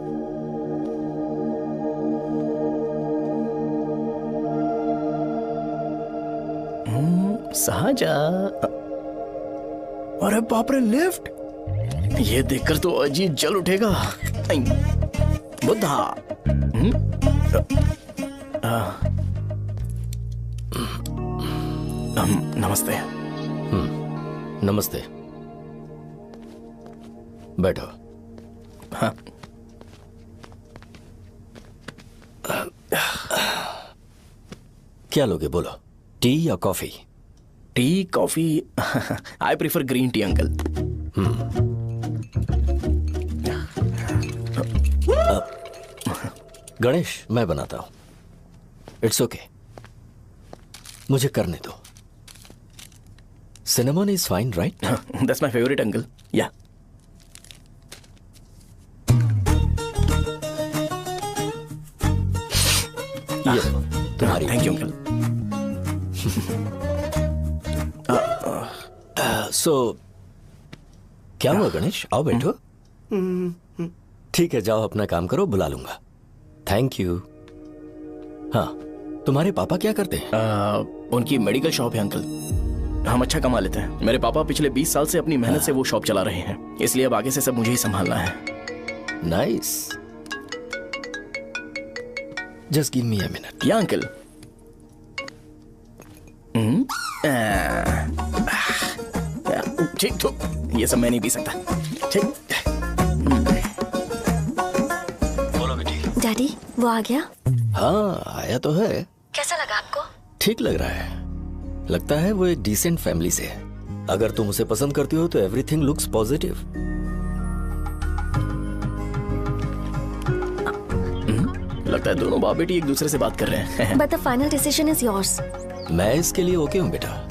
शाहजहां, अरे बाप रे लिफ्ट, ये देखकर तो अजीब जल उठेगा। बुद्धा, नमस्ते। नमस्ते, बैठो। हाँ। क्या लोगे बोलो, टी या coffee? Tea coffee? I prefer green tea uncle. Ganesh मैं बनाता हूं। इट्स ओके, मुझे करने दो। Cinnamon is fine right? That's my favourite uncle. या तुम्हारी। Thank you uncle. सो क्या हुआ गणेश? आओ बैठो। ठीक है, जाओ अपना काम करो, बुला लूंगा। Thank you. हाँ, तुम्हारे पापा क्या करते हैं? उनकी मेडिकल शॉप है अंकल। हम अच्छा कमा लेते हैं। मेरे पापा पिछले 20 साल से अपनी मेहनत से वो शॉप चला रहे हैं, इसलिए अब आगे से सब मुझे ही संभालना है। Nice. Just give me a minute. या अंकल। ठीक, तो ये सब मैं नहीं पी सकता। ठीक। बोलो बेटी। डैडी, वो आ गया? हाँ, आया तो है। कैसा लगा आपको? ठीक लग रहा है। लगता है वो एक डिसेंट फैमिली से है। अगर तुम उसे पसंद करती हो तो एवरीथिंग लुक्स पॉजिटिव। लगता है दोनों बाप बेटी एक दूसरे से बात कर रहे हैं। But the final decision is yours. मैं इसके लिए ओके हूँ बेटा।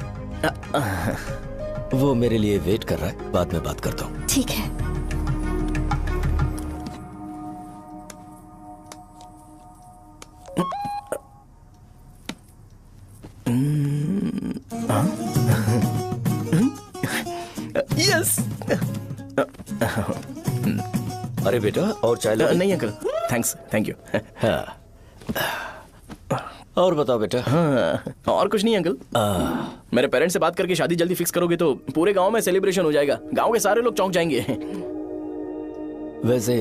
वो मेरे लिए वेट कर रहा है, बाद में बात करता हूँ। ठीक है। यस। अरे बेटा, और चाय लो? नहीं अंकल, थैंक्स, थैंक यू। हाँ। और बताओ बेटा। हाँ, और कुछ नहीं अंकल। मेरे पेरेंट्स से बात करके शादी जल्दी फिक्स करोगे तो पूरे गांव में सेलिब्रेशन हो जाएगा। गांव के सारे लोग चौंक जाएंगे। वैसे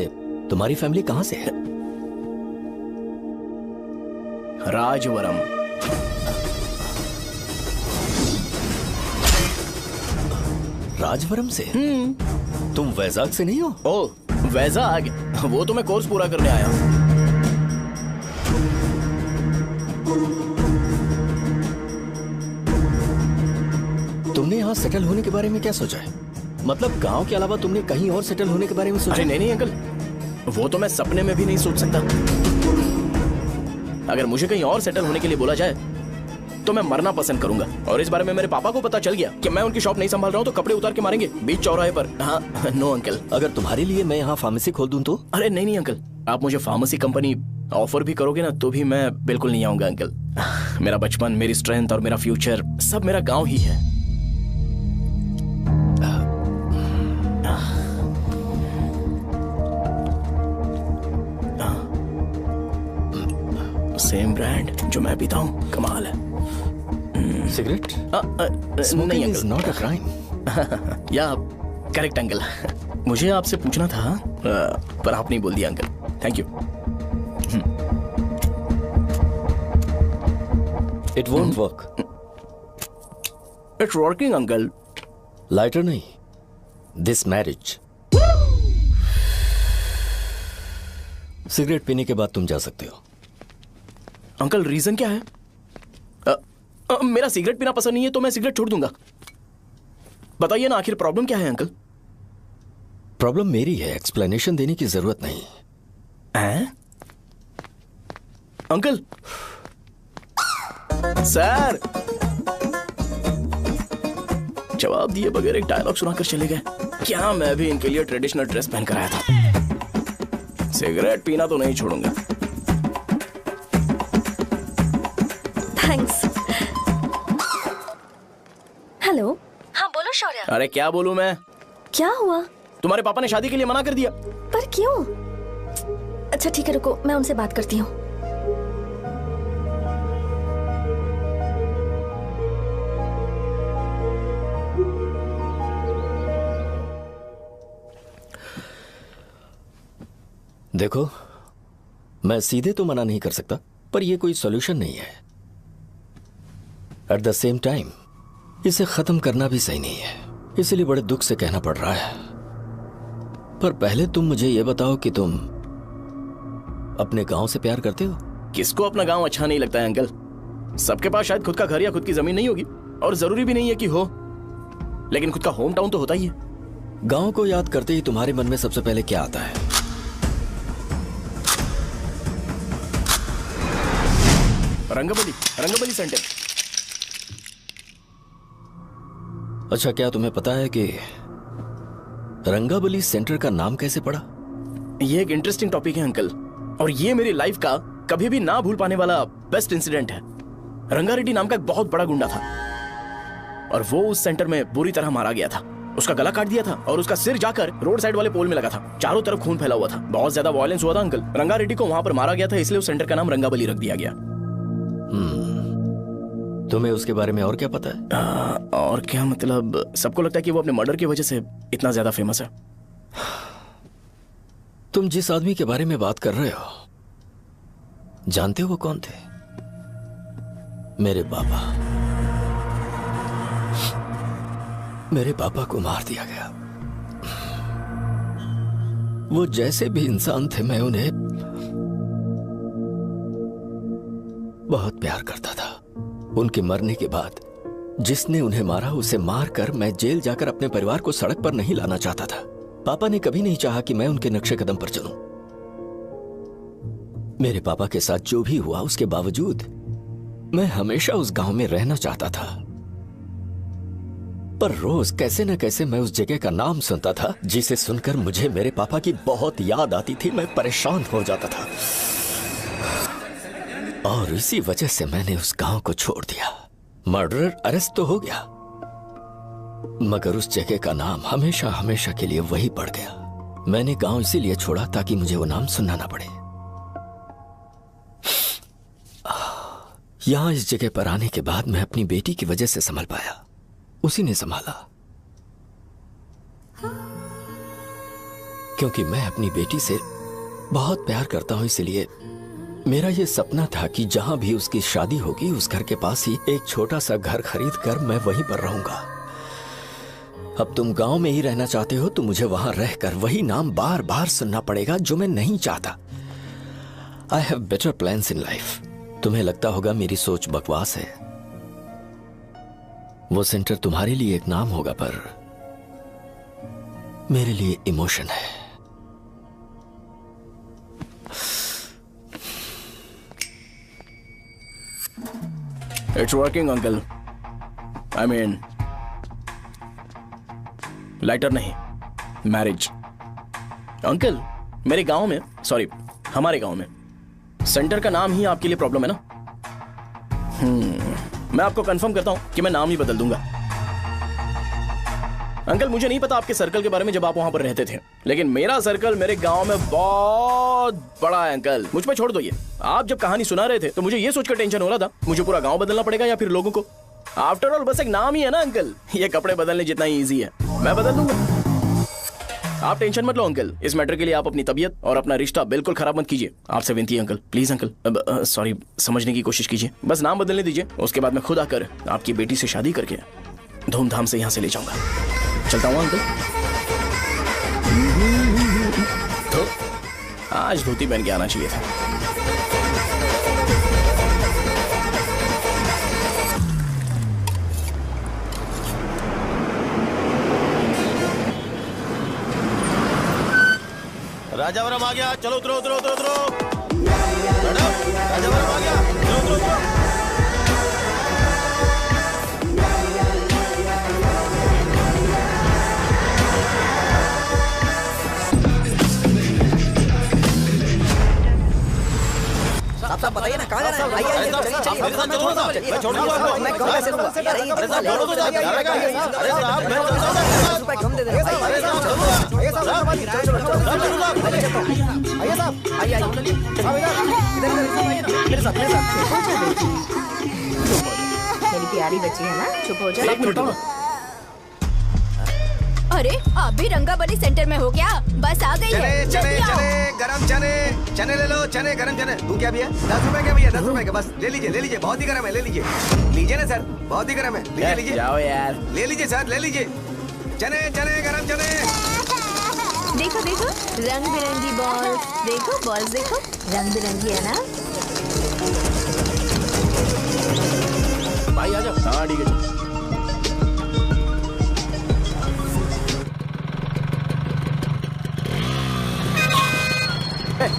तुम्हारी फैमिली कहाँ से है? राजवरम। राजवरम से? तुम वैजाग से नहीं हो? ओ, वैजाग? वो तो मैं कोर्स पूरा करने आया हूँ। तुमने यहाँ सेटल होने के बारे में क्या सोचा है? मतलब गांव के अलावा तुमने कहीं और सेटल होने के बारे में सोचा? अरे नहीं अंकल, वो तो मैं सपने में भी नहीं सोच सकता। अगर मुझे कहीं और सेटल होने के लिए बोला जाए तो मैं मरना पसंद करूंगा। और इस बारे में मेरे पापा को पता चल गया कि मैं उनकी शॉप नहीं संभाल रहा हूँ तो कपड़े उतार के मारेंगे बीच चौराहे पर। हाँ, नो अंकल। अगर तुम्हारे लिए मैं यहाँ फार्मेसी खोल दूं तो? अरे नहीं अंकल, आप मुझे फार्मेसी कंपनी ऑफर भी करोगे ना तो भी मैं बिल्कुल नहीं आऊंगा अंकल। मेरा बचपन, मेरी स्ट्रेंथ और मेरा फ्यूचर सब मेरा गाँव ही है। सेम ब्रांड जो मैं पीता हूँ, कमाल है। सिगरेट? नहीं इज नॉट अ क्राइम। या करेक्ट अंकल। मुझे आपसे पूछना था पर आप नहीं बोल दिया uncle. Thank you. It won't work. It's working uncle. Lighter नहीं, दिस मैरिज। सिगरेट पीने के बाद तुम जा सकते हो। अंकल रीजन क्या है? मेरा सिगरेट पीना पसंद नहीं है तो मैं सिगरेट छोड़ दूंगा। बताइए ना, आखिर प्रॉब्लम क्या है अंकल? प्रॉब्लम मेरी है, एक्सप्लेनेशन देने की जरूरत नहीं है। अंकल सर जवाब दिए बगैर एक डायलॉग सुनाकर चले गए। क्या मैं भी इनके लिए ट्रेडिशनल ड्रेस पहन कर आया था। सिगरेट पीना तो नहीं छोड़ूंगा। थैंक्स। हेलो। हाँ बोलो शौर्य। अरे क्या बोलूं मैं? क्या हुआ? तुम्हारे पापा ने शादी के लिए मना कर दिया। पर क्यों? अच्छा ठीक है, रुको मैं उनसे बात करती हूँ। देखो, मैं सीधे तो मना नहीं कर सकता, पर यह कोई सॉल्यूशन नहीं है। एट द सेम टाइम इसे खत्म करना भी सही नहीं है, इसलिए बड़े दुख से कहना पड़ रहा है। पर पहले तुम मुझे यह बताओ कि तुम अपने गांव से प्यार करते हो? किसको अपना गांव अच्छा नहीं लगता है अंकल? सबके पास शायद खुद का घर या खुद की जमीन नहीं होगी, और जरूरी भी नहीं है कि हो, लेकिन खुद का होम टाउन तो होता ही है। गांव को याद करते ही तुम्हारे मन में सबसे पहले क्या आता है? रंगबली सेंटर। अच्छा, क्या तुम्हें पता है कि रंगाबली सेंटर का नाम कैसे पड़ा? ये एक इंटरेस्टिंग टॉपिक है अंकल, और ये मेरी लाइफ का कभी भी ना भूल पाने वाला बेस्ट इंसिडेंट है। रंगारेड्डी नाम का एक बहुत बड़ा गुंडा था और वो उस सेंटर में बुरी तरह मारा गया था। उसका गला काट दिया था और उसका सिर जाकर रोड साइड वाले पोल में लगा था। चारों तरफ खून फैला हुआ था, बहुत ज्यादा वायलेंस हुआ था अंकल। रंगा रेड्डी को वहां पर मारा गया था, इसलिए उस सेंटर का नाम रंगाबली रख दिया गया। तुम्हें उसके बारे में और क्या पता है? और क्या मतलब, सबको लगता है कि वो अपने मर्डर की वजह से इतना ज्यादा फेमस है। तुम जिस आदमी के बारे में बात कर रहे हो, जानते हो वो कौन थे? मेरे पापा। मेरे पापा को मार दिया गया। वो जैसे भी इंसान थे, मैं उन्हें बहुत प्यार करता था। उनके मरने के बाद जिसने उन्हें मारा उसे मारकर मैं जेल जाकर अपने परिवार को सड़क पर नहीं लाना चाहता था। पापा ने कभी नहीं चाहा कि मैं उनके नक्शे कदम पर चलूं। मेरे पापा के साथ जो भी हुआ, उसके बावजूद मैं हमेशा उस गांव में रहना चाहता था। पर रोज कैसे न कैसे मैं उस जगह का नाम सुनता था, जिसे सुनकर मुझे मेरे पापा की बहुत याद आती थी। मैं परेशान हो जाता था और इसी वजह से मैंने उस गांव को छोड़ दिया। मर्डरर अरेस्ट तो हो गया, मगर उस जगह का नाम हमेशा हमेशा के लिए वही पड़ गया। मैंने गांव इसीलिए छोड़ा ताकि मुझे वो नाम सुनना ना पड़े। यहां इस जगह पर आने के बाद मैं अपनी बेटी की वजह से संभल पाया, उसी ने संभाला। क्योंकि मैं अपनी बेटी से बहुत प्यार करता हूं, इसलिए मेरा यह सपना था कि जहां भी उसकी शादी होगी, उस घर के पास ही एक छोटा सा घर खरीद कर मैं वहीं पर रहूंगा। अब तुम गांव में ही रहना चाहते हो तो मुझे वहां रहकर वही नाम बार बार सुनना पड़ेगा, जो मैं नहीं चाहता। I have better plans in life. तुम्हें लगता होगा मेरी सोच बकवास है। वो सेंटर तुम्हारे लिए एक नाम होगा, पर मेरे लिए इमोशन है। It's working uncle. I mean lighter नहीं, मैरिज। अंकल मेरे गांव में, सॉरी हमारे गांव में सेंटर का नाम ही आपके लिए प्रॉब्लम है ना? मैं आपको कंफर्म करता हूं कि मैं नाम ही बदल दूंगा। अंकल मुझे नहीं पता आपके सर्कल के बारे में जब आप वहां पर रहते थे, लेकिन मेरा सर्कल मेरे गांव में बहुत बड़ा है अंकल। मुझ पे छोड़ दो ये। आप जब कहानी सुना रहे थे तो मुझे ये सोचकर टेंशन हो रहा था मुझे पूरा गांव बदलना पड़ेगा या फिर लोगों को। आफ्टर ऑल बस एक नाम ही है ना अंकल, ये कपड़े बदलने जितना ही ईजी है, मैं बदल दूंगा। आप टेंशन मत लो अंकल, इस मैटर के लिए आप अपनी तबीयत और अपना रिश्ता बिल्कुल खराब मत कीजिए। आपसे विनती है अंकल, प्लीज अंकल। सॉरी, समझने की कोशिश कीजिए, बस नाम बदलने दीजिए। उसके बाद मैं खुद आकर आपकी बेटी से शादी करके धूमधाम से यहाँ से ले जाऊंगा। चलता हूँ अंकल। तो आज धोती पहन के आना चाहिए था। राजावरम आ गया, चलो उतरो उतरो उतरो उतरो। मैडम राजावरम आ गया, चलो उतरो उतरो। साहब बताइए ना कहाँ जा रहे हैं? आइए चलिए चलिए, मैं छोड़ दूंगा आपको। मैं कम पैसे दूंगा। अरे साहब छोड़ो तो जाइए। अरे साहब मैं 50 रुपए कम दे दे। अरे साहब आइए साहब, आइए मेरे साथ मेरी प्यारी बच्ची है ना, चुप हो जा। एक मिनट। अरे आप भी रंगाबली सेंटर में हो क्या? बस आ गई है। चने गरम चने ले लो, चने गरम चने। तू क्या भैया? 10 रुपए के भैया, 10 रुपए के बस। ले लीजिए, बहुत ही गरम है, ले लीजिए ना सर, बहुत ही गरम है। लीजिए जाओ यार, ले लीजिए सर, ले लीजिए। चने गरम चने। देखो देखो रंग बिरंगी बॉल, देखो बॉल्स देखो रंग बिरंगी है ना। भाई आ जाओ। हाँ ठीक है।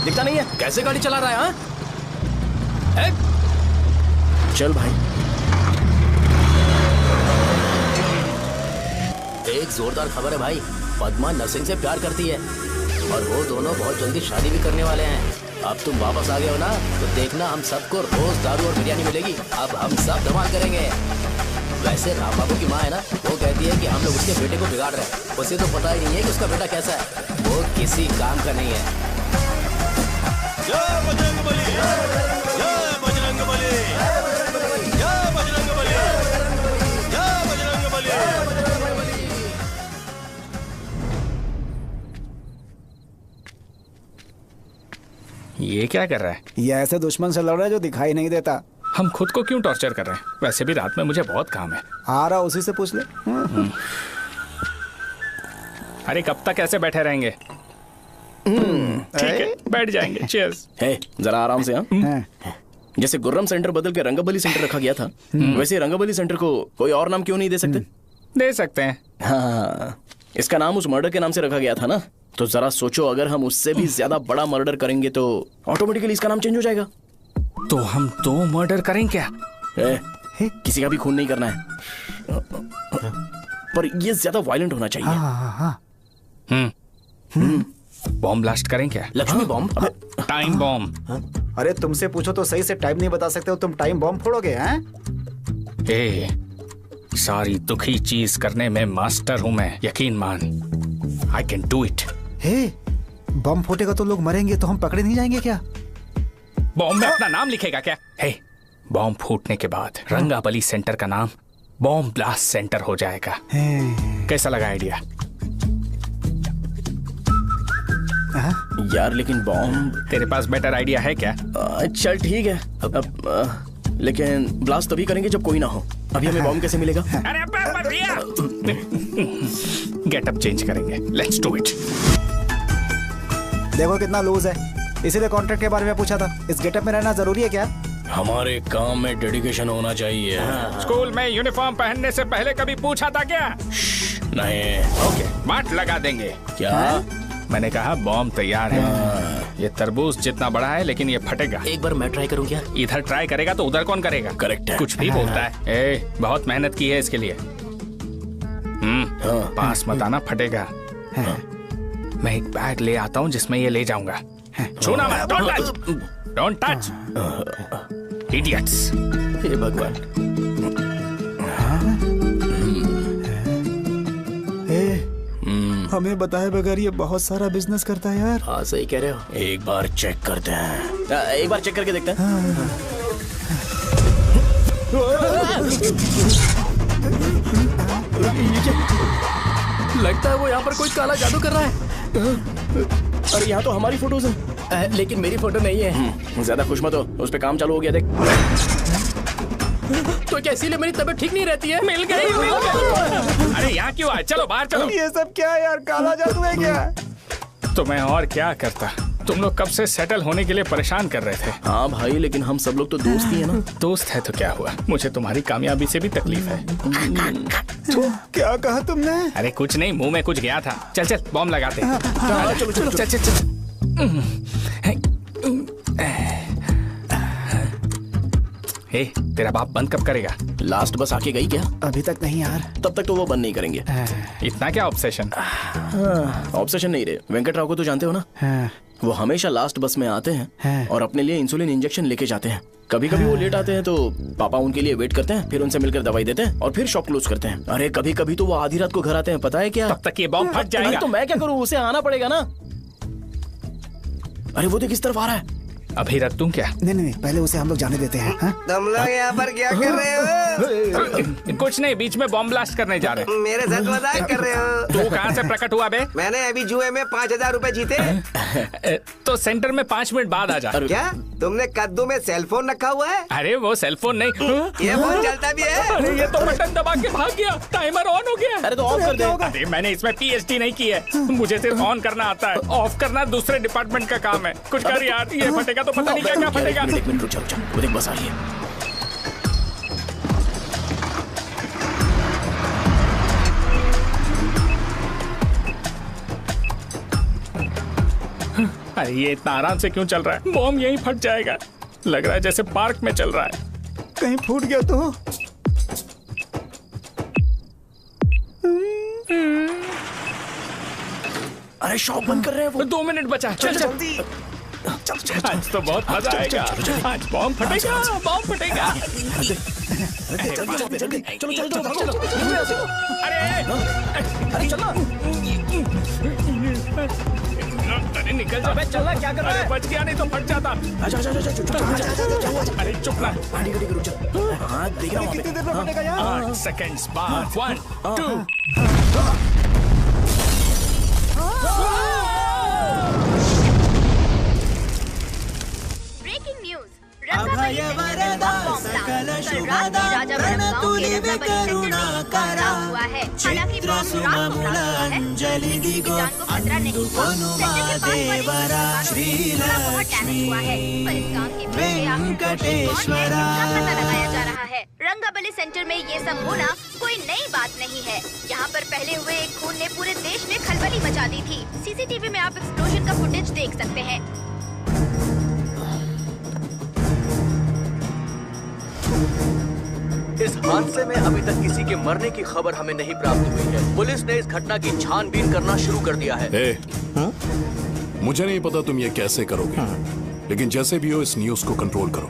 दिखता नहीं है, कैसे गाड़ी चला रहा है? हाँ? चल भाई। एक जोरदार खबर है भाई, पद्मा नरसिंह से प्यार करती है और वो दोनों बहुत जल्दी शादी भी करने वाले हैं। अब तुम वापस आ गए हो ना, तो देखना हम सबको रोज दारू और बिरयानी मिलेगी। अब हम सब धमाल करेंगे। वैसे राम बाबू की माँ है ना, वो कहती है कि हम लोग उसके बेटे को बिगाड़ रहा है। उसे तो पता ही नहीं है कि उसका बेटा कैसा है। वो किसी काम का नहीं है। जय बजरंग बली, जय बजरंग बली, जय बजरंग बली, जय बजरंग बली। ये क्या कर रहा है? ये ऐसे दुश्मन से लड़ रहा है जो दिखाई नहीं देता। हम खुद को क्यों टॉर्चर कर रहे हैं? वैसे भी रात में मुझे बहुत काम है। आ रहा उसी से पूछ ले। अरे कब तक ऐसे बैठे रहेंगे? ठीक है, बैठ जाएंगे। चीयर्स। हे, जरा आराम से। हाँ, जैसे गुर्रम सेंटर बदल के रंगबली सेंटर रखा गया था, वैसे रंगबली सेंटर को कोई और नाम क्यों नहीं दे सकते? दे सकते हैं। हाँ, इसका नाम उस मर्डर के नाम से रखा गया था ना, तो जरा सोचो, अगर हम उससे भी ज्यादा बड़ा मर्डर करेंगे तो ऑटोमेटिकली इसका नाम चेंज हो जाएगा। तो हम 2 मर्डर करें क्या? किसी का भी खून नहीं करना है, पर ये ज्यादा वायलेंट होना चाहिए। बॉम्ब ब्लास्ट करें क्या? लक्ष्मी बॉम्ब? Time bomb. अरे तुमसे पूछो तो सही से टाइम नहीं बता सकते हो, तुम टाइम बॉम्ब फोड़ोगे? हैं? ए, सारी दुखी चीज करने में मास्टर हूं मैं, यकीन मान। I can do it. Hey, bomb फूटेगा तो लोग मरेंगे, तो हम पकड़े नहीं जाएंगे क्या? बॉम्ब में अपना नाम लिखेगा क्या? हे, बॉम्ब फूटने के बाद रंगाबली सेंटर का नाम बॉम्ब ब्लास्ट सेंटर हो जाएगा। कैसा लगा आइडिया? यार लेकिन बॉम्ब, तेरे पास बेटर आइडिया है क्या? चल ठीक है, लेकिन ब्लास्ट तभी करेंगे जब कोई ना हो। अभी हमें बॉम्ब कैसे मिलेगा? अरे भैया, गेटअप चेंज करेंगे। Let's do it. देखो कितना लूज है, इसीलिए कॉन्ट्रैक्ट के बारे में पूछा था। इस गेटअप में रहना जरूरी है क्या? हमारे काम में डेडिकेशन होना चाहिए। स्कूल में यूनिफॉर्म पहनने से पहले कभी पूछा था क्या? नहीं। ओके, बांट लगा देंगे। क्या? मैंने कहा बॉम्ब तैयार है। ये तरबूज जितना बड़ा है, लेकिन ये फटेगा। एक बार मैं ट्राई करूं क्या? इधर ट्राई करेगा तो उधर कौन करेगा? करेक्ट है। कुछ भी बोलता है। ए, बहुत मेहनत की है इसके लिए। पास मत आना, फटेगा। मैं एक बैग ले आता हूँ जिसमें ये ले जाऊंगा। छूना मत, don't touch, don't touch, idiots. हे भगवान। हमें बताए बगैर ये बहुत सारा बिजनेस करता है यार। हाँ सही कह रहे हो। एक बार चेक करते हैं। एक बार चेक करके देखते हैं। लगता है वो यहाँ पर कोई काला जादू कर रहा है। अरे यहाँ तो हमारी फोटोज हैं, लेकिन मेरी फोटो नहीं है। ज्यादा खुश मत हो, उस पे काम चालू हो गया। देख तो क्या इसीलिए मेरी तबीयत ठीक नहीं रहती है? मिल गई, मिल गई। अरे यहाँ क्यों आए? चलो बाहर चलो। ये सब क्या है यार? काला जादू है क्या? तो मैं और क्या करता? तुम लोग कब से सेटल होने के लिए परेशान कर रहे थे। हाँ भाई, लेकिन हम सब लोग तो दोस्त ही है ना। दोस्त है तो क्या हुआ? मुझे तुम्हारी कामयाबी से भी तकलीफ है। तो क्या कहा तुमने? अरे कुछ नहीं, मुंह में कुछ गया था। चल चल बॉम्ब लगाते हैं। चलो चलो चल चल चल। हे, तेरा बाप बंद कब करेगा? लास्ट बस आके गई क्या? अभी तक नहीं यार। तब तक तो वो बंद नहीं करेंगे। इतना क्या ऑब्सेशन? ऑब्सेशन नहीं रे, वेंकट राव को तो जानते हो ना? वो हमेशा लास्ट बस में आते हैं और अपने लिए इंसुलिन इंजेक्शन लेके जाते हैं। कभी कभी वो लेट आते हैं तो पापा उनके लिए वेट करते हैं, फिर उनसे मिलकर दवाई देते हैं और फिर शॉप क्लोज करते हैं। अरे कभी कभी तो वो आधी रात को घर आते हैं, पता है क्या? तब तक ये बॉम्ब फट जाएगा। तो मैं क्या करूँ, उसे आना पड़ेगा ना। अरे वो देख किस तरफ आ रहा है। अभी रख दूं क्या? नहीं, पहले उसे हम लोग जाने देते हैं। तुम लोग यहाँ पर क्या कर रहे हो? कुछ नहीं, बीच में बॉम्ब ब्लास्ट करने जा रहे हैं। मेरे साथ मजाक कर रहे हो? तू कहाँ से प्रकट हुआ बे? मैंने अभी जुए में 5,000 रुपए जीते। तो सेंटर में 5 मिनट बाद आ जा। क्या तुमने कद्दू में सेलफोन रखा हुआ है? अरे वो सेलफोन नहीं, ये फोन चलता भी है। अरे ये तो बटन दबा के भाग गया, टाइमर ऑन हो गया। अरे तो ऑफ कर दे। अरे मैंने इसमें PhD नहीं की है, मुझे सिर्फ ऑन करना आता है। ऑफ करना दूसरे डिपार्टमेंट का काम है। कुछ कर यार, ये फटेगा तो पता नहीं क्या क्या फटेगा। एक मिनट रुक जा, वो देख बस आ रही है। अरे ये इतना आराम से क्यों चल रहा है? बॉम्ब यहीं फट जाएगा। लग रहा है जैसे पार्क में चल रहा है। कहीं फूट गया तो? अरे शॉप बंद कर रहे हैं वो। 2 मिनट बचा, चल जल्दी। आज तो बहुत मजा आएगा। आज बॉम्ब फटेगा, बॉम्ब फटेगा। अरे चलो अरे निकल जा। चलना क्या कर रहा है? बच गया नहीं तो फट जाता। अरे चुप रहा। हाँ देख रहा हूँ। कितनी देर में फटेगा यार? 8 सेकंड्स बाद 1 2 ब्रेकिंग न्यूज रंगाबली सेंटर में बम ब्लास्ट। कल रात में राजापुरम गांव के रंगाबली सेंटर में पथराव हुआ है। हालांकि बम रात को ब्लास्ट हुआ है। किसी की जान को खतरा नहीं हुआ। सेंटर के पास वाले थोड़ा बहुत डैमेज हुआ है, पर इस काम के पीछे आखिर कौन है इसका पता लगाया जा रहा है। रंगाबली सेंटर में ये सब होना कोई नई बात नहीं है। यहाँ पर पहले हुए एक खून ने पूरे देश में खलबली मचा दी थी। सीसीटीवी में आप एक्सप्लोजन का फुटेज देख सकते हैं। इस हादसे में अभी तक किसी के मरने की खबर हमें नहीं प्राप्त हुई है। पुलिस ने इस घटना की छानबीन करना शुरू कर दिया है। मुझे नहीं पता तुम ये कैसे करोगे, लेकिन जैसे भी हो इस न्यूज को कंट्रोल करो।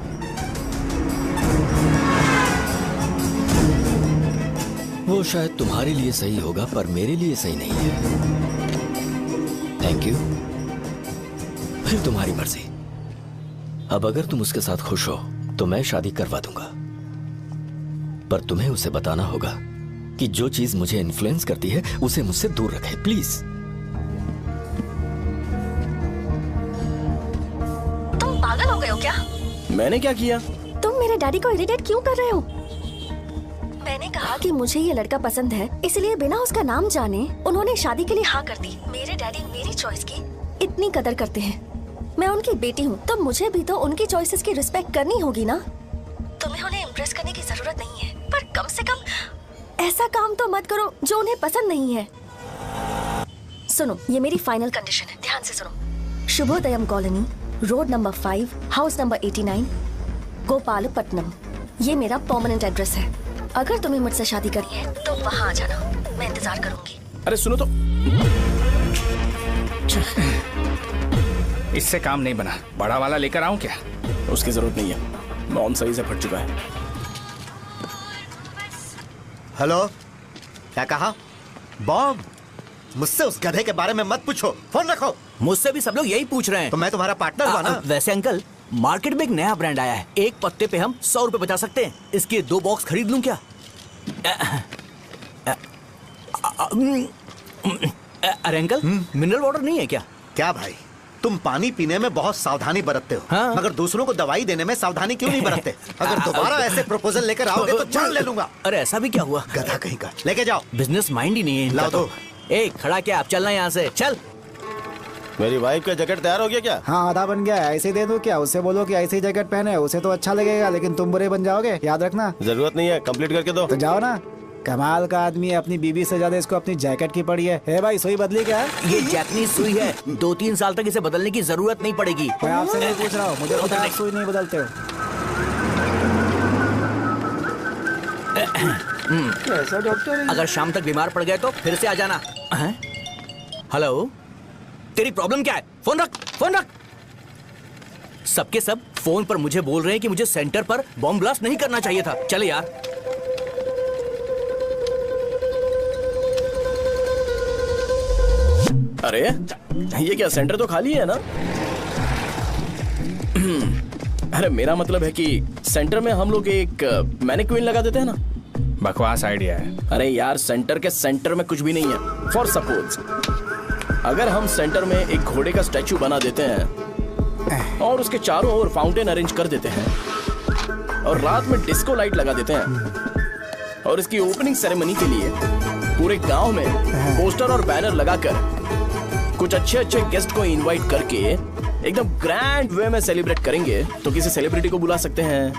वो शायद तुम्हारे लिए सही होगा पर मेरे लिए सही नहीं है। Thank you. फिर तुम्हारी मर्जी। अब अगर तुम उसके साथ खुश हो तो मैं शादी करवा दूंगा, पर तुम्हें उसे बताना होगा कि जो चीज मुझे इन्फ्लुएंस करती है उसे मुझसे दूर रखे, प्लीज। तुम पागल हो गए हो क्या? मैंने क्या किया? तुम मेरे डैडी को इरिटेट क्यों कर रहे हो? मैंने कहा कि मुझे ये लड़का पसंद है, इसलिए बिना उसका नाम जाने उन्होंने शादी के लिए हाँ कर दी। मेरे डैडी मेरी चॉइस की इतनी कदर करते हैं। मैं उनकी बेटी हूँ, तो मुझे भी तो उनकी चॉइसेस की रिस्पेक्ट करनी होगी ना। तुम्हें उन्हें इम्प्रेस करने की जरूरत नहीं है, पर कम से कम ऐसा काम तो मत करो जो उन्हें पसंद नहीं है। सुनो, ये मेरी फाइनल कंडीशन है, ध्यान से सुनो। Shubhodayam colony, road number 5, house number 89, Gopalapatnam. ये मेरा परमानेंट एड्रेस है। अगर तुम्हें मुझसे शादी करनी है तो वहाँ आ जाना, मैं इंतजार करूंगी। अरे सुनो तो। इससे काम नहीं बना। बड़ा वाला लेकर आऊं क्या? उसकी जरूरत नहीं है, मौन सही से फट चुका है। हेलो, क्या कहा? बॉम्ब? मुझसे उस गधे के बारे में मत पूछो, फोन रखो। मुझसे भी सब लोग यही पूछ रहे हैं। तो मैं तुम्हारा पार्टनर हुआ ना? वैसे अंकल, मार्केट में एक नया ब्रांड आया है, एक पत्ते पे हम 100 रुपए बचा सकते हैं। इसके 2 बॉक्स खरीद लूं क्या? अरे अंकल, मिनरल वाटर नहीं है क्या? क्या भाई, तुम पानी पीने में बहुत सावधानी बरतते हो, हाँ? मगर दूसरों को दवाई देने में सावधानी क्यों नहीं बरतते? अगर दोबारा ऐसे प्रपोजल लेकर आओगे तो जान ले लूंगा। अरे ऐसा भी क्या हुआ? गधा कहीं का, लेके जाओ। बिजनेस माइंड ही नहीं है। लाओ दो। ए, खड़ा क्या? आप चलना यहाँ से, चल। मेरी वाइफ का जैकेट तैयार हो गया क्या? हाँ, आधा बन गया है। ऐसे दे दो क्या? उससे बोलो कि ऐसे ही जैकेट पहने, उसे तो अच्छा लगेगा, लेकिन तुम बुरे बन जाओगे, याद रखना। जरूरत नहीं है, कंप्लीट करके दो। तो जाओ ना। कमाल का आदमी है, अपनी बीबी से ज्यादा इसको अपनी जैकेट की पड़ी है। हे भाई, सुई बदली क्या है? ये जैपनीज सुई है, 2-3 साल तक इसे बदलने की जरूरत नहीं पड़ेगी। मैं आपसे नहीं पूछ रहा हूँ, मुझे पता है आप सुई नहीं बदलते हो। ऐसा डॉक्टर, अगर शाम तक बीमार पड़ गए तो फिर से आ जाना। हेलो, तेरी प्रॉब्लम क्या है? फोन रख, फोन रख। सबके सब फोन पर मुझे बोल रहे हैं कि मुझे सेंटर पर बॉम्ब ब्लास्ट नहीं करना चाहिए था। चले यार। अरे ये क्या, सेंटर तो खाली है ना? अरे मेरा मतलब है कि सेंटर में हम लोग एक मैनिक्विन लगा देते हैं ना। बकवास आइडिया है। अरे यार, सेंटर के सेंटर में कुछ भी नहीं है। फॉर सपोज अगर हम सेंटर में एक घोड़े का स्टैचू बना देते हैं और उसके चारों ओर फाउंटेन अरेंज कर देते हैं और रात में डिस्को लाइट लगा देते हैं और इसकी ओपनिंग सेरेमनी के लिए पूरे गांव में पोस्टर और बैनर लगाकर कुछ अच्छे अच्छे गेस्ट को इनवाइट करके एकदम ग्रैंड वे में सेलिब्रेट करेंगे, तो किसी सेलिब्रिटी को बुला सकते हैं।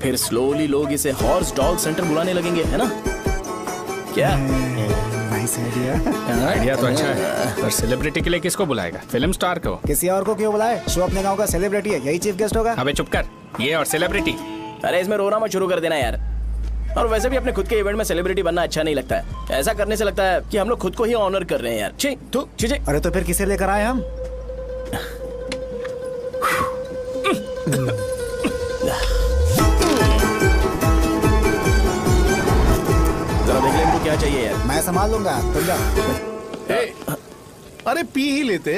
फिर स्लोली लोग इसे हॉर्स डॉग सेंटर बुलाने लगेंगे, है ना? क्या? Nice idea. आइडिया तो अच्छा है, पर सेलिब्रिटी के लिए किसको बुलाएगा? फिल्म स्टार को। किसी और को क्यों बुलाए? शो अपने गांव का सेलिब्रिटी है, यही चीफ गेस्ट होगा। अबे चुप कर, ये और सेलिब्रिटी। अरे इसमें रोना मत शुरू कर देना यार। और वैसे भी अपने खुद के इवेंट में सेलिब्रिटी बनना अच्छा नहीं लगता है। ऐसा करने से लगता है कि हम लोग खुद को ही ऑनर कर रहे हैं यार। छी तू छी। अरे तो फिर किसे लेकर आए हम? मैं संभाल लूंगा, तुम जाओ। ए, अरे पी ही लेते।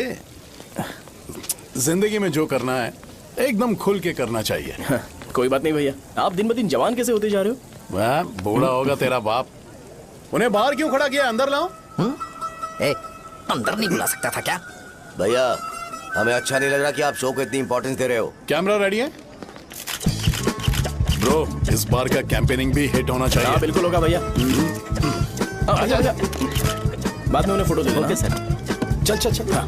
जिंदगी में जो करना है एकदम खुल के करना चाहिए। कोई बात नहीं भैया, आप दिन ब दिन जवान कैसे होते जा रहे हो? वह बूढ़ा होगा तेरा बाप। उन्हें बाहर क्यों खड़ा किया, अंदर लाओ। अंदर नहीं बुला सकता था क्या? भैया हमें अच्छा नहीं लग रहा कि आप शो को इतनी इंपॉर्टेंस दे रहे हो। कैमरा रेडी है ब्रो? इस बार का कैंपेनिंग भी हिट होना चाहिए। हाँ बिल्कुल होगा भैया। आजा आजा, बाद में उन्हें फोटो दे देना। Okay sir. चल चल चल। हाँ।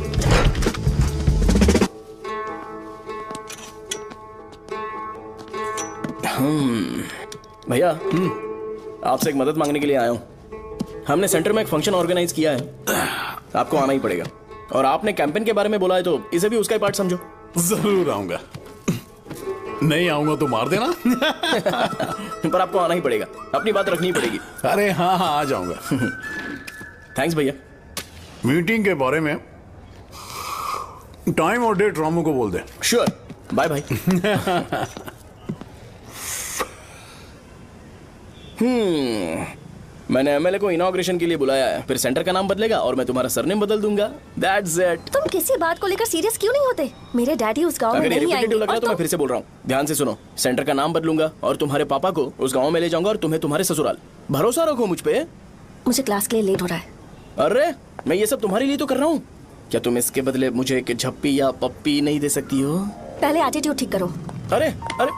भैया आपसे एक मदद मांगने के लिए आया हूँ। हमने सेंटर में एक फंक्शन ऑर्गेनाइज किया है, आपको आना ही पड़ेगा। और आपने कैंपेन के बारे में बोला है तो इसे भी उसका ही पार्ट समझो। जरूर आऊंगा। नहीं आऊंगा तो मार देना। पर आपको आना ही पड़ेगा, अपनी बात रखनी पड़ेगी। अरे हाँ हाँ आ जाऊंगा। थैंक्स भैया। मीटिंग के बारे में टाइम और डेट रामू को बोल दे। Sure, bye bye. मैंने एमएलए को इनॉग्रेशन के लिए बुलाया है, फिर सेंटर का नाम बदलेगा और मैं तुम्हारा सरनेम बदल दूंगा। That's it। तुम किसी बात को लेकर सीरियस क्यों नहीं होते? मेरे डैडी उस गांव में नहीं आएंगे। लग रहा है तो मैं फिर से बोल रहा हूँ, ध्यान से सुनो। सेंटर का नाम बदलूंगा और तुम्हारे पापा को उस गांव में ले जाऊंगा और तुम्हें तुम्हारे ससुराल। भरोसा रखो मुझ पे। मुझे क्लास के लिए लेट हो रहा है। अरे मैं ये सब तुम्हारे लिए तो कर रहा हूँ, क्या तुम इसके बदले मुझे एक झप्पी या पप्पी नहीं दे सकती हो? पहले एटीट्यूड ठीक करो। अरे अरे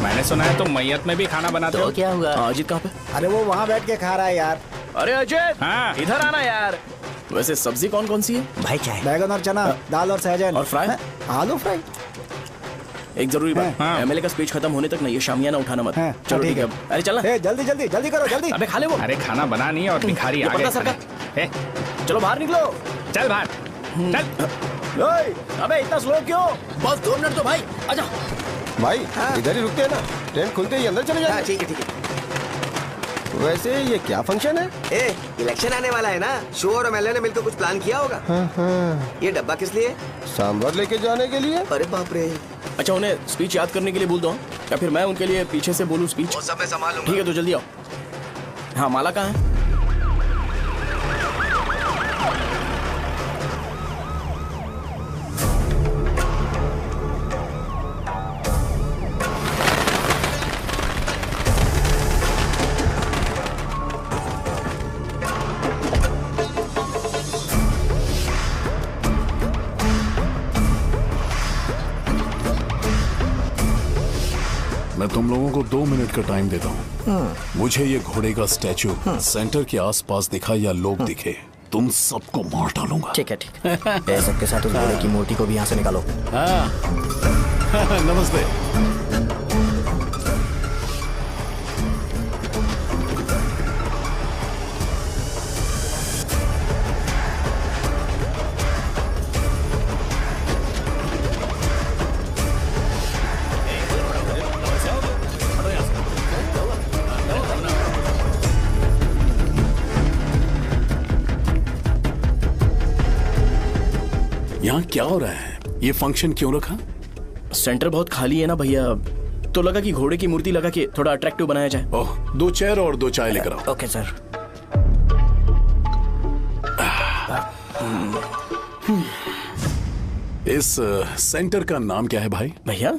मैंने सुना है तुम मैयत में भी खाना बनाते हो। क्या हुआ? अजीत कहाँ पे? अरे वो वहाँ बैठ के खा रहा है यार। अरे अजय, हाँ। इधर आना यार। वैसे सब्जी कौन कौन सी है भाई? क्या है? बैगन और चना, दाल और सहजन और फ्राई, आलू फ्राई। एक जरूरी बात, एमएलए का स्पीच खत्म होने तक ना ये शामियाना उठाना मत। चलो ठीक है। अरे चलना। जल्दी जल्दी जल्दी करो जल्दी। अबे खा ले वो। अरे खाना बना नहीं और भिखारी आ गए। चलो बाहर निकलो। चल बाहर चल। अबे इतना स्लो क्यों? बस 2 मिनट तो भाई, आजा। भाई इधर ही रुकते हैं ना, ट्रेन खुलते ही अंदर चले जाएंगे। ठीक है ठीक है। वैसे ये क्या फंक्शन है? इलेक्शन आने वाला है ना, शो और एमएलए ने मिलकर कुछ प्लान किया होगा। ये डब्बा किस लिए? सांभर लेके जाने के लिए। अरे बाप रे। अच्छा उन्हें स्पीच याद करने के लिए बोल दो या फिर मैं उनके लिए पीछे से बोलूं स्पीच? वो सब मैं संभाल लूंगा। ठीक है तो जल्दी आओ। हाँ माला कहाँ है? मैं तुम लोगों को 2 मिनट का टाइम देता हूँ। मुझे ये घोड़े का स्टैचू सेंटर के आसपास दिखा या लोग दिखे, तुम सबको मार डालूंगा। ठीक है ठीक है। सबके साथ उस घोड़े की मूर्ति को भी यहाँ से निकालो। हाँ। नमस्ते। यहाँ क्या हो रहा है? ये फंक्शन क्यों रखा? सेंटर बहुत खाली है ना भैया, तो लगा कि घोड़े की मूर्ति लगा के थोड़ा अट्रैक्टिव बनाया जाए। ओह, 2 चेयर और 2 चाय लेकर आओ। Okay sir. इस सेंटर का नाम क्या है भाई? भैया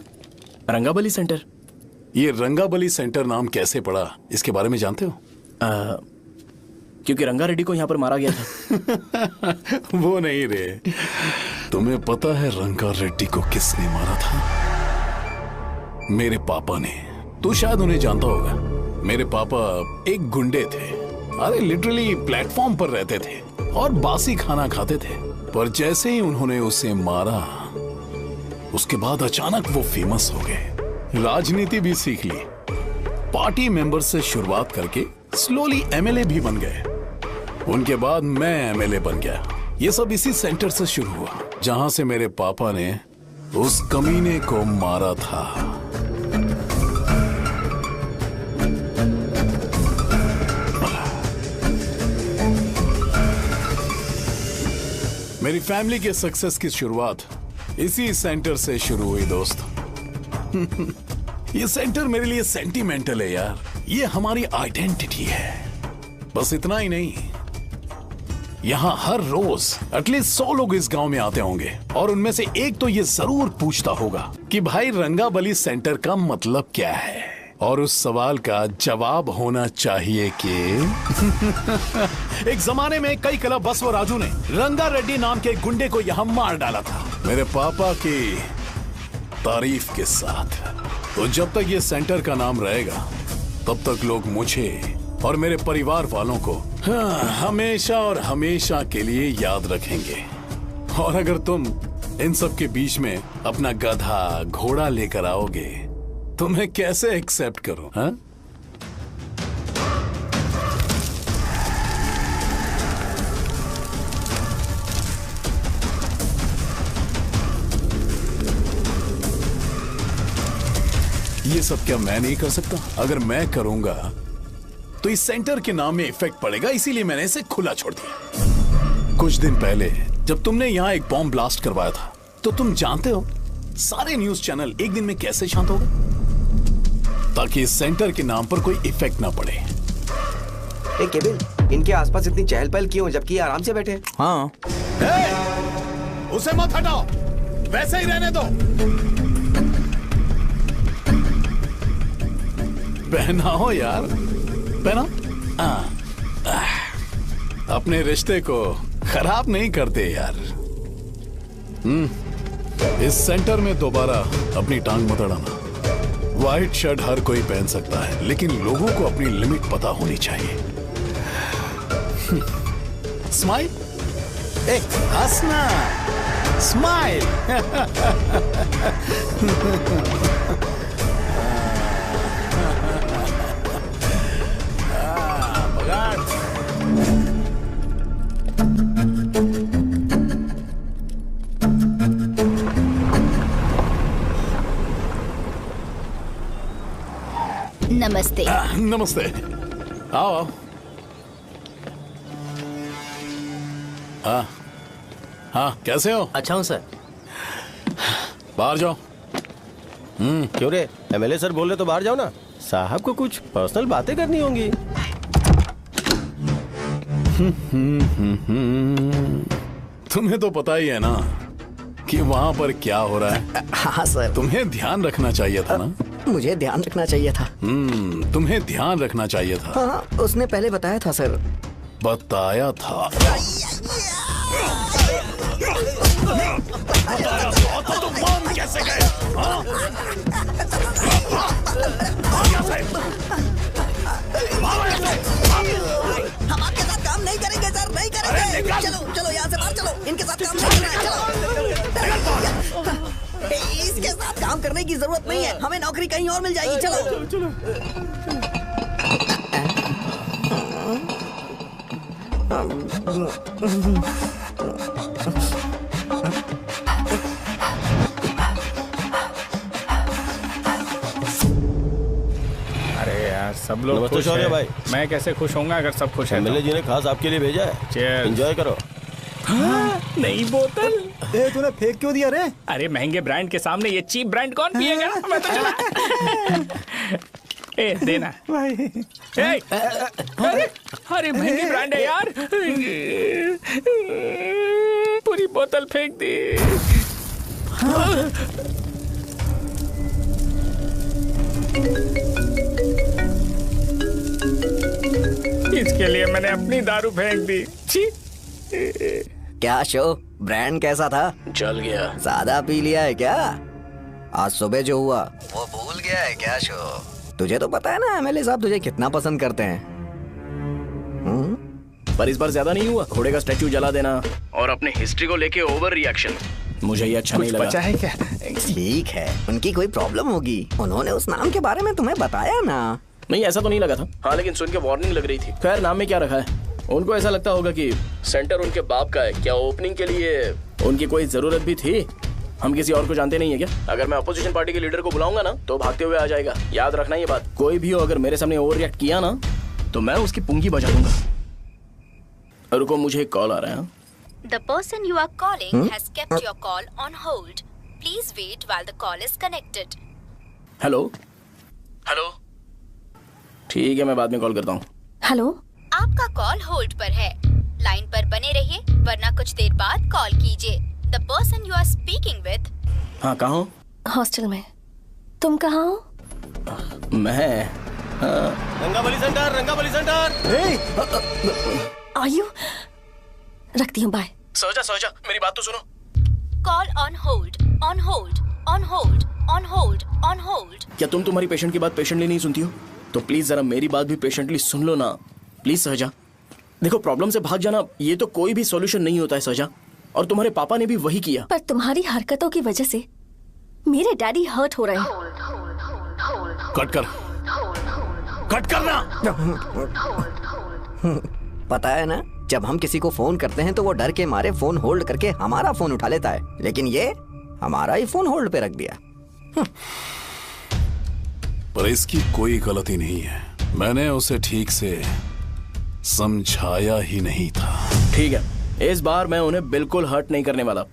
रंगाबली सेंटर। ये रंगाबली सेंटर नाम कैसे पड़ा, इसके बारे में जानते हो? क्योंकि रंगा रेड्डी को यहाँ पर मारा गया था। वो नहीं रे, तुम्हें पता है रंगा रेड्डी को किसने मारा था? मेरे पापा ने। तू शायद उन्हें जानता होगा। मेरे पापा एक गुंडे थे। अरे लिटरली प्लेटफॉर्म पर रहते थे और बासी खाना खाते थे। पर जैसे ही उन्होंने उसे मारा, उसके बाद अचानक वो फेमस हो गए। राजनीति भी सीख ली, पार्टी मेंबर से शुरुआत करके स्लोली एमएलए भी बन गए। उनके बाद मैं एमएलए बन गया। ये सब इसी सेंटर से शुरू हुआ, जहां से मेरे पापा ने उस कमीने को मारा था। मेरी फैमिली के सक्सेस की शुरुआत इसी सेंटर से शुरू हुई दोस्त। ये सेंटर मेरे लिए सेंटिमेंटल है यार। ये हमारी आइडेंटिटी है। बस इतना ही नहीं, यहाँ हर रोज एटलीस्ट 100 लोग इस गांव में आते होंगे और उनमें से एक तो ये जरूर पूछता होगा कि भाई रंगाबली सेंटर का मतलब क्या है, और उस सवाल का जवाब होना चाहिए कि एक जमाने में कई क्लब बसव राजू ने रंगा रेड्डी नाम के गुंडे को यहाँ मार डाला था, मेरे पापा की तारीफ के साथ। तो जब तक ये सेंटर का नाम रहेगा तब तक लोग मुझे और मेरे परिवार वालों को हमेशा और हमेशा के लिए याद रखेंगे। और अगर तुम इन सब के बीच में अपना गधा घोड़ा लेकर आओगे तो मैं कैसे एक्सेप्ट करूं? हाँ? ये सब क्या मैं नहीं कर सकता? अगर मैं करूंगा तो इस सेंटर के नाम में इफेक्ट पड़ेगा, इसीलिए मैंने इसे खुला छोड़ दिया। कुछ दिन पहले जब तुमने यहाँ एक बॉम्ब ब्लास्ट करवाया था तो तुम जानते हो सारे न्यूज चैनल एक दिन में कैसे शांत हो गए? ताकि इस सेंटर के नाम पर कोई इफेक्ट ना पड़े। केविन, इनके आसपास इतनी चहल पहल क्यों जबकि आराम से बैठे? हाँ। उसे मत हटाओ, वैसे ही रहने दो। पहनाओ यार, पहना। अपने रिश्ते को खराब नहीं करते यार। इस सेंटर में दोबारा अपनी टांग मत अड़ाना। व्हाइट शर्ट हर कोई पहन सकता है, लेकिन लोगों को अपनी लिमिट पता होनी चाहिए। स्माइल, हंसना, स्माइल। नमस्ते। नमस्ते, आओ। हाँ हाँ, कैसे हो? अच्छा हूँ सर। बाहर जाओ। क्यों रे, एमएलए सर बोल रहे तो बाहर जाओ ना। साहब को कुछ पर्सनल बातें करनी होंगी। तुम्हें तो पता ही है ना कि वहाँ पर क्या हो रहा है। हाँ सर। तुम्हें ध्यान रखना चाहिए था ना। मुझे ध्यान रखना चाहिए था। तुम्हें ध्यान रखना चाहिए था। हाँ, उसने पहले बताया था सर। बताया था। तो मान कैसे गए? हम आपके साथ काम नहीं करेंगे सर, नहीं करेंगे। चलो चलो यहाँ से बाहर चलो, इनके साथ काम नहीं करना है। चलो, इसके साथ काम करने की जरूरत नहीं है, हमें नौकरी कहीं और मिल जाएगी। चलो चलो। अरे यार, सब लोग नमस्ते खुश शौर्य हैं। भाई। मैं कैसे खुश होऊंगा अगर सब खुश हैं? एमएलए जी ने खास आपके लिए भेजा है। Cheers। एंजॉय करो। हाँ, नई बोतल। तूने फेंक क्यों दिया रे? अरे महंगे ब्रांड के सामने ये चीप ब्रांड कौन पिएगा? मैं तो चला। ए देना भाई। अरे महंगी ब्रांड है यार। पूरी बोतल फेंक दी। इसके लिए मैंने अपनी दारू फेंक दी। छी। क्या शो, ब्रांड कैसा था? चल गया। ज्यादा पी लिया है क्या? आज सुबह जो हुआ वो भूल गया है क्या शो? तुझे तो पता है ना एमएलए साहब तुझे कितना पसंद करते हैं। पर इस बार ज्यादा नहीं हुआ। घोड़े का स्टैचू जला देना और अपने हिस्ट्री को लेके ओवर रिएक्शन, मुझे ये अच्छा नहीं लगा। बचा है क्या? ठीक है, उनकी कोई प्रॉब्लम होगी। उन्होंने उस नाम के बारे में तुम्हें बताया ना? नहीं, ऐसा तो नहीं लगा था। हाँ, लेकिन सुन के वार्निंग लग रही थी। खैर, नाम में क्या रखा है? उनको ऐसा लगता होगा कि सेंटर उनके बाप का है। क्या ओपनिंग के लिए उनकी कोई जरूरत भी थी? हम किसी और को जानते नहीं है क्या? अगर मैं अपोजिशन पार्टी के लीडर को बुलाऊंगा ना तो भागते हुए आ जाएगा। याद रखना ये बात। कोई भी हो अगर मेरे सामने ओवर रिएक्ट किया ना तो मैं उसकी पुंगी बजा दूंगा। रुको, मुझे एक कॉल आ रहा है। The person you are calling has kept your call on hold. Please wait while the call is connected. Hello hello, ठीक है मैं बाद में कॉल करता हूँ। हेलो, आपका कॉल होल्ड पर है, लाइन पर बने रहिए वरना कुछ देर बाद कॉल कीजिए। The person you are speaking with. हाँ कहाँ हो? हॉस्टल में। तुम कहाँ हो? मैं रंगाबली सेंटर। आयु, रखती हूँ, बाय। सोचा मेरी बात तो सुनो। Call on hold, on hold, on hold, on hold, on hold. क्या तुम तुम्हारी पेशेंट की बात पेशेंटली नहीं सुनती हो? तो प्लीज जरा मेरी बात भी पेशेंटली सुन लो ना प्लीज सहजा। देखो प्रॉब्लम से भाग जाना ये तो कोई भी सॉल्यूशन नहीं होता है सहजा, और तुम्हारे पापा ने भी वही किया। पर तुम्हारी हरकतों की वजह से मेरे डैडी हर्ट हो रहे हैं। कट करना। पता है ना, जब हम किसी को फोन करते हैं तो वो डर के मारे फोन होल्ड करके हमारा फोन उठा लेता है, लेकिन ये हमारा ही फोन होल्ड पे रख दिया। पर इसकी कोई गलती नहीं है, मैंने उसे ठीक से समझाया ही नहीं था। ठीक है, इस बार मैं उन्हें बिल्कुल हर्ट नहीं करने वाला,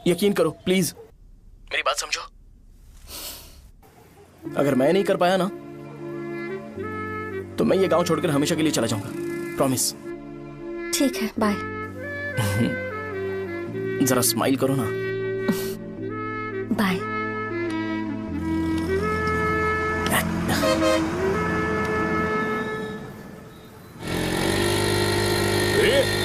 यकीन करो प्लीज, मेरी बात समझो। अगर मैं नहीं कर पाया ना तो मैं ये गांव छोड़कर हमेशा के लिए चला जाऊंगा, प्रॉमिस। ठीक है, बाय। जरा स्माइल करो ना। बाय।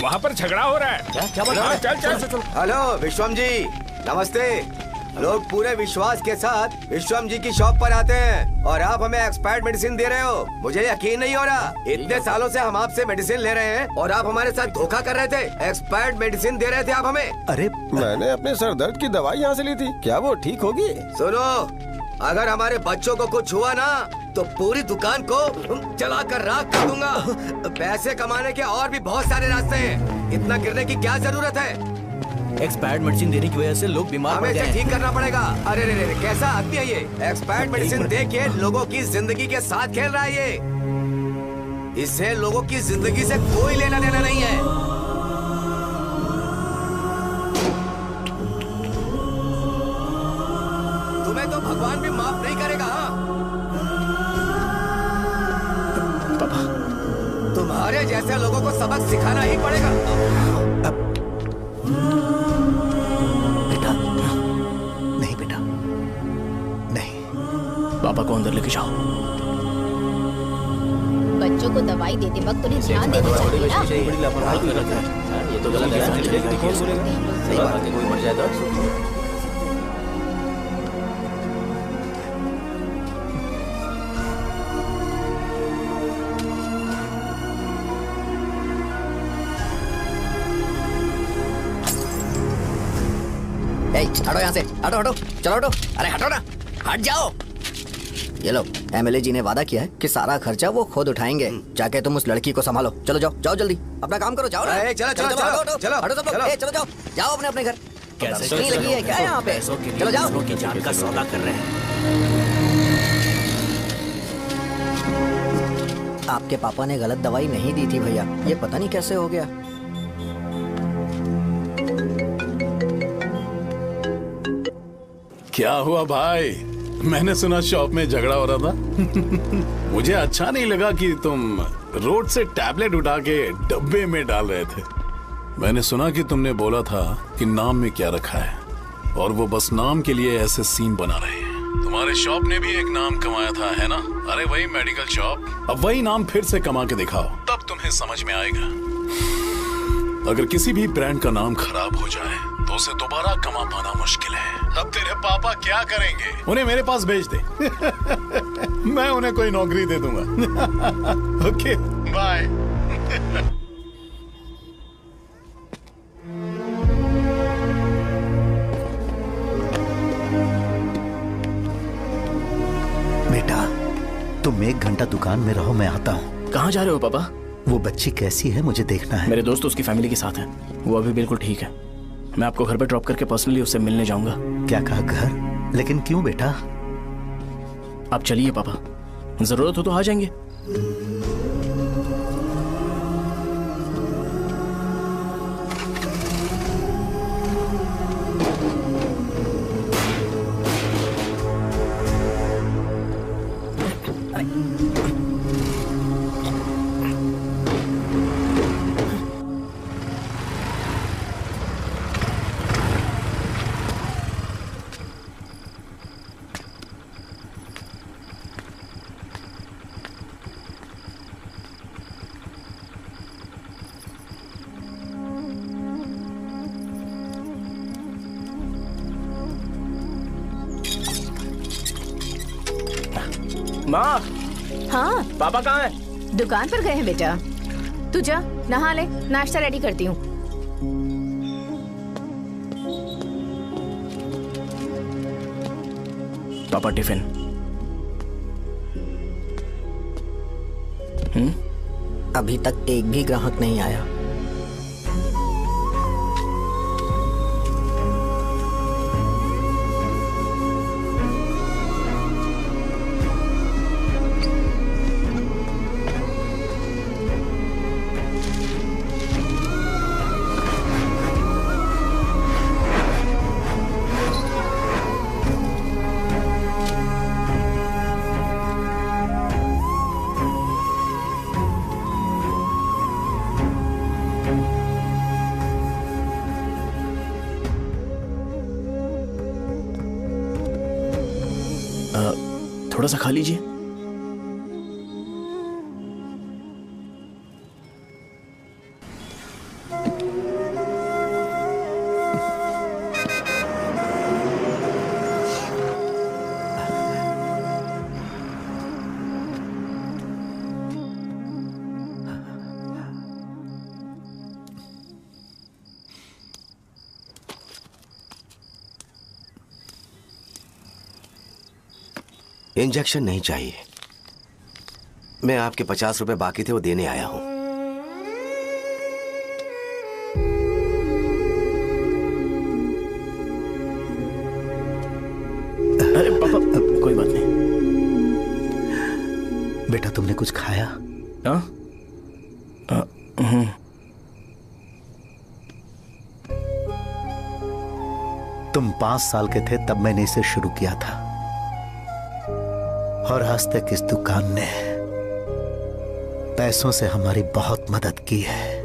वहाँ पर झगड़ा हो रहा है। क्या बोल रहा है? चल। हेलो विश्वम जी, नमस्ते। लोग पूरे विश्वास के साथ विश्वम जी की शॉप पर आते हैं और आप हमें एक्सपायर्ड मेडिसिन दे रहे हो। मुझे यकीन नहीं हो रहा, इतने सालों से हम आपसे मेडिसिन ले रहे हैं और आप हमारे साथ धोखा कर रहे थे। एक्सपायर्ड मेडिसिन दे रहे थे आप हमें। अरे मैंने अपने सर दर्द की दवाई यहाँ से ली थी, क्या वो ठीक होगी? सुनो, अगर हमारे बच्चों को कुछ हुआ ना तो पूरी दुकान को जला कर राख कर दूंगा। पैसे कमाने के और भी बहुत सारे रास्ते हैं, इतना गिरने की क्या जरूरत है? एक्सपायर्ड मेडिसिन देने की वजह से लोग बीमार पड़ गए हैं। ठीक करना पड़ेगा। अरे रे कैसा आदमी है ये? एक्सपायर्ड मेडिसिन दे के लोगों की जिंदगी के साथ खेल रहा है ये। इससे लोगों की जिंदगी से कोई लेना देना नहीं है। तुम्हें तो भगवान भी माफ नहीं करेगा। पापा, तुम्हारे जैसे लोगों को सबक सिखाना ही पड़ेगा। पापा को अंदर लेके जाओ। बच्चों को दवाई देते वक्त उन्हें ध्यान देना चाहिए ना। बड़ी लापरवाही कर रखा है, ये तो गलत है। कौन बोलेगा? सही बात है, कोई मर जाए तो। हटो यहाँ से, हटो, चलो हटो। अरे हटो ना, हट जाओ। ये लो, एमएलए जी ने वादा किया है कि सारा खर्चा वो खुद उठाएंगे। जाके तुम उस लड़की को संभालो। चलो जाओ जल्दी, अपना काम करो। जाओ ना। चलो हटो सब लोग, जाओ अपने घर। नहीं लगी है क्या यहाँ पे? चलो जाओ। की जान का सौदा कर रहे हैं। आपके पापा ने गलत दवाई नहीं दी थी भैया, ये पता नहीं कैसे हो गया। क्या हुआ भाई? मैंने सुना शॉप में झगड़ा हो रहा था। मुझे अच्छा नहीं लगा कि तुम रोड से टैबलेट उठा के डब्बे में डाल रहे थे। मैंने सुना कि तुमने बोला था कि नाम में क्या रखा है, और वो बस नाम के लिए ऐसे सीन बना रहे हैं। तुम्हारे शॉप ने भी एक नाम कमाया था, है ना? अरे वही मेडिकल शॉप। अब वही नाम फिर से कमा के दिखाओ, तब तुम्हें समझ में आएगा। अगर किसी भी ब्रांड का नाम खराब हो जाए तो उसे दोबारा कमा पाना मुश्किल है। अब तेरे पापा क्या करेंगे? उन्हें मेरे पास भेज दे। मैं उन्हें कोई नौकरी दे दूंगा। Okay, bye. बेटा, तुम 1 घंटा दुकान में रहो, मैं आता हूँ। कहाँ जा रहे हो पापा? वो बच्ची कैसी है मुझे देखना है। मेरे दोस्त उसकी फैमिली के साथ हैं, वो अभी बिल्कुल ठीक है। मैं आपको घर पे ड्रॉप करके पर्सनली उससे मिलने जाऊंगा। क्या कहा घर? लेकिन क्यों बेटा? आप चलिए पापा, जरूरत हो तो आ जाएंगे। माँ, हाँ पापा कहाँ हैं? दुकान पर गए हैं बेटा। तू जा नहा ले, नाश्ता रेडी करती हूँ। पापा टिफिन। अभी तक एक भी ग्राहक नहीं आया। थोड़ा सा खा लीजिए। इंजेक्शन नहीं चाहिए। मैं आपके 50 रुपए बाकी थे, वो देने आया हूं। अरे पापा, कोई बात नहीं। बेटा तुमने कुछ खाया? हाँ? तुम 5 साल के थे तब मैंने इसे शुरू किया था, और आज तक इस दुकान ने पैसों से हमारी बहुत मदद की है।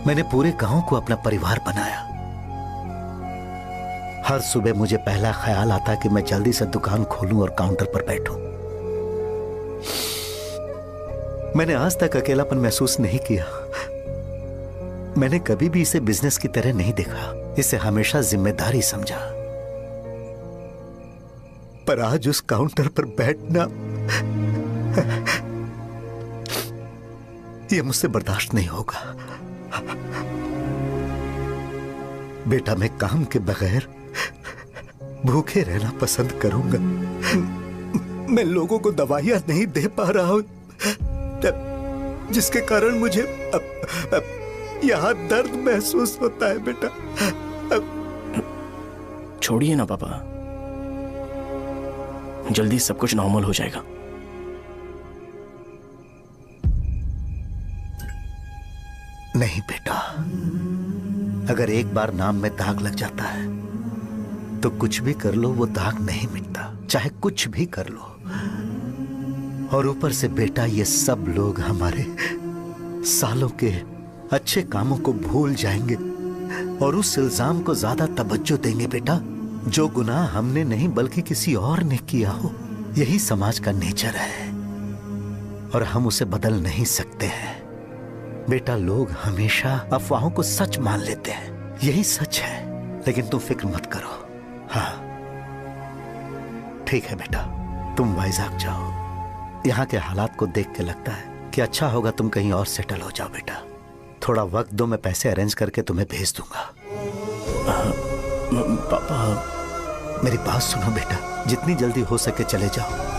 मैंने पूरे गांव को अपना परिवार बनाया। हर सुबह मुझे पहला ख्याल आता कि मैं जल्दी से दुकान खोलूं और काउंटर पर बैठूं। मैंने आज तक अकेलापन महसूस नहीं किया। मैंने कभी भी इसे बिजनेस की तरह नहीं देखा, इसे हमेशा जिम्मेदारी समझा। पर आज उस काउंटर पर बैठना यह मुझसे बर्दाश्त नहीं होगा। बेटा मैं काम के बगैर भूखे रहना पसंद करूंगा। मैं लोगों को दवाइयां नहीं दे पा रहा हूं, जिसके कारण मुझे यहां दर्द महसूस होता है। बेटा छोड़िए ना पापा, जल्दी सब कुछ नॉर्मल हो जाएगा। नहीं बेटा, अगर एक बार नाम में दाग लग जाता है तो कुछ भी कर लो वो दाग नहीं मिटता, चाहे कुछ भी कर लो। और ऊपर से बेटा ये सब लोग हमारे सालों के अच्छे कामों को भूल जाएंगे और उस इल्जाम को ज्यादा तवज्जो देंगे बेटा जो गुनाह हमने नहीं बल्कि किसी और ने किया हो। यही समाज का नेचर है और हम उसे बदल नहीं सकते हैं। बेटा लोग हमेशा अफवाहों को सच मान लेते हैं, यही सच है। लेकिन तुम फिक्र मत करो। हाँ ठीक है बेटा, तुम वाइजाग जाओ। यहाँ के हालात को देख के लगता है कि अच्छा होगा तुम कहीं और सेटल हो जाओ। बेटा थोड़ा वक्त दो, मैं पैसे अरेंज करके तुम्हें भेज दूंगा। पापा मेरी बात सुनो बेटा, जितनी जल्दी हो सके चले जाओ।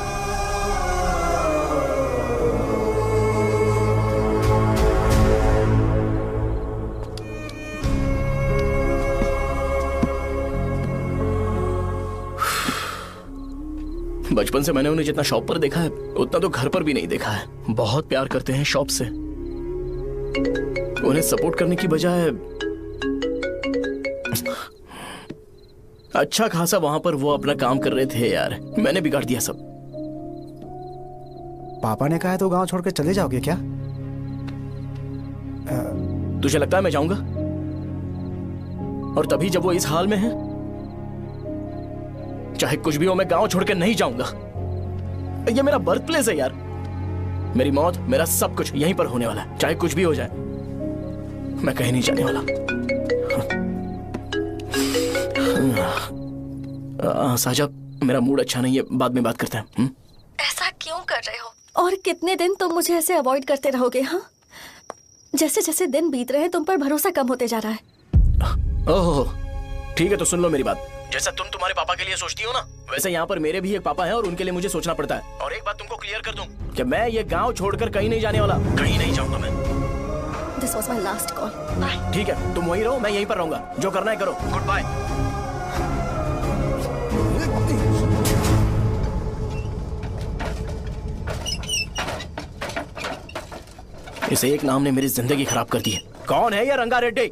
बचपन से मैंने उन्हें जितना शॉप पर देखा है उतना तो घर पर भी नहीं देखा है। बहुत प्यार करते हैं शॉप से। उन्हें सपोर्ट करने की बजाय अच्छा खासा वहां पर वो अपना काम कर रहे थे। यार मैंने बिगाड़ दिया सब। पापा ने कहा है तो गांव छोड़ के चले जाओगे क्या? तुझे लगता है मैं जाऊंगा? और तभी जब वो इस हाल में है, चाहे कुछ भी हो मैं गांव छोड़ के नहीं जाऊंगा। ये मेरा बर्थ प्लेस है यार। मेरी मौत, मेरा सब कुछ यहीं पर होने वाला है, चाहे कुछ भी हो जाए। मैं कहीं नहीं जाने वाला। साहब, मेरा मूड अच्छा नहीं है, बाद में बात करते हैं। ऐसा क्यों कर रहे हो? और कितने दिन तुम मुझे ऐसे अवॉइड करते रहोगे? हाँ, जैसे जैसे दिन बीत रहे हैं तुम पर भरोसा कम होते जा रहा है। ओह, ठीक है तो सुन लो मेरी बात। जैसा तुम तुम्हारे पापा के लिए सोचती हो ना, वैसे यहाँ पर मेरे भी एक पापा हैं और उनके लिए मुझे सोचना पड़ता है। और एक बात तुमको क्लियर कर दूं कि मैं ये गांव छोड़कर कहीं नहीं जाने वाला, कहीं नहीं जाऊंगा मैं। This was my last call. Bye. ठीक है, तुम वहीं रहो, मैं यहीं पर रहूंगा। जो करना है करो। Good bye. इस एक नाम ने मेरी जिंदगी खराब कर दी है। कौन है ये रंगा रेड्डी?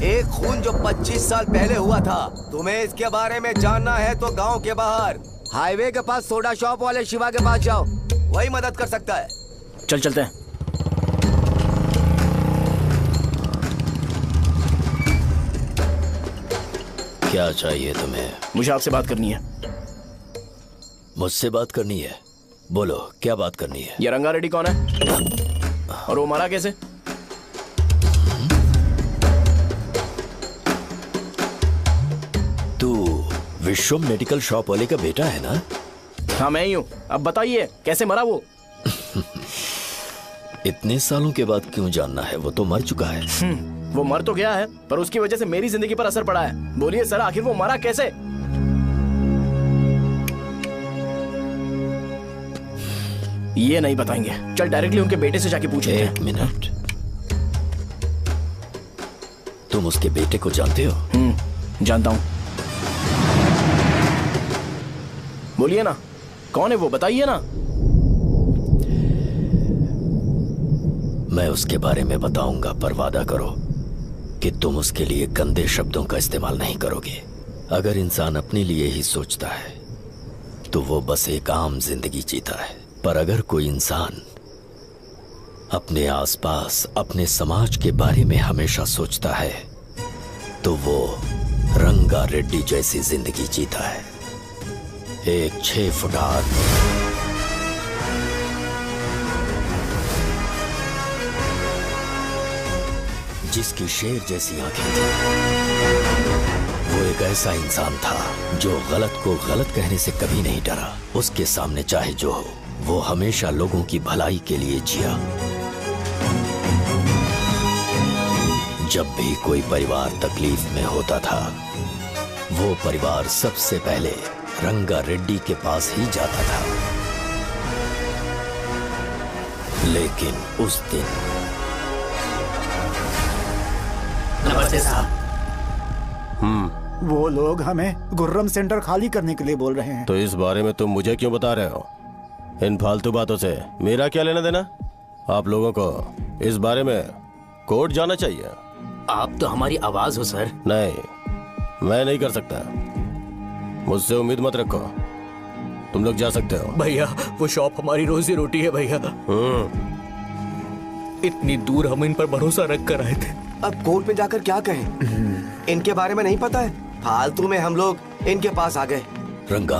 एक खून जो 25 साल पहले हुआ था। तुम्हें इसके बारे में जानना है तो गांव के बाहर हाईवे के पास सोडा शॉप वाले शिवा के पास जाओ, वही मदद कर सकता है। चल चलते हैं। क्या चाहिए तुम्हें? मुझे आपसे बात करनी है। मुझसे बात करनी है? बोलो, क्या बात करनी है? ये रंगा रेड्डी कौन है और वो मरा कैसे? तू विश्वम मेडिकल शॉप वाले का बेटा है ना? हाँ मैं ही हूँ। अब बताइए कैसे मरा वो? इतने सालों के बाद क्यों जानना है? वो तो मर चुका है। वो मर तो गया है, पर उसकी वजह से मेरी जिंदगी पर असर पड़ा है। बोलिए सर, आखिर वो मरा कैसे? ये नहीं बताएंगे। चल डायरेक्टली उनके बेटे से जाके पूछेंगे। एक मिनट, तुम उसके बेटे को जानते हो? जानता हूं। बोलिए ना, कौन है वो? बताइए ना। मैं उसके बारे में बताऊंगा, पर वादा करो कि तुम उसके लिए गंदे शब्दों का इस्तेमाल नहीं करोगे। अगर इंसान अपने लिए ही सोचता है तो वो बस एक आम जिंदगी जीता है, पर अगर कोई इंसान अपने आसपास, अपने समाज के बारे में हमेशा सोचता है तो वो रंगा रेड्डी जैसी जिंदगी जीता है। एक 6 फुट आदमी, जिसकी शेर जैसी आंखें थी। वो एक ऐसा इंसान था जो गलत को गलत कहने से कभी नहीं डरा। उसके सामने चाहे जो हो, वो हमेशा लोगों की भलाई के लिए जिया। जब भी कोई परिवार तकलीफ में होता था, वो परिवार सबसे पहले रंगा रेड्डी के पास ही जाता था। लेकिन उस दिन नमस्ते साहब। वो लोग हमें गुर्रम सेंटर खाली करने के लिए बोल रहे हैं। तो इस बारे में तुम मुझे क्यों बता रहे हो? इन फालतू बातों से मेरा क्या लेना देना? आप लोगों को इस बारे में कोर्ट जाना चाहिए। आप तो हमारी आवाज हो सर। नहीं, मैं नहीं कर सकता। मुझसे उम्मीद मत रखो। तुम लोग जा सकते हो। भैया, वो शॉप हमारी रोजी रोटी है भैया। इतनी दूर हम इन पर भरोसा रख कर आए थे। अब कोर्ट में जाकर क्या कहें? इनके बारे में नहीं पता है। फालतू में हम लोग इनके पास आ गए। रंगा,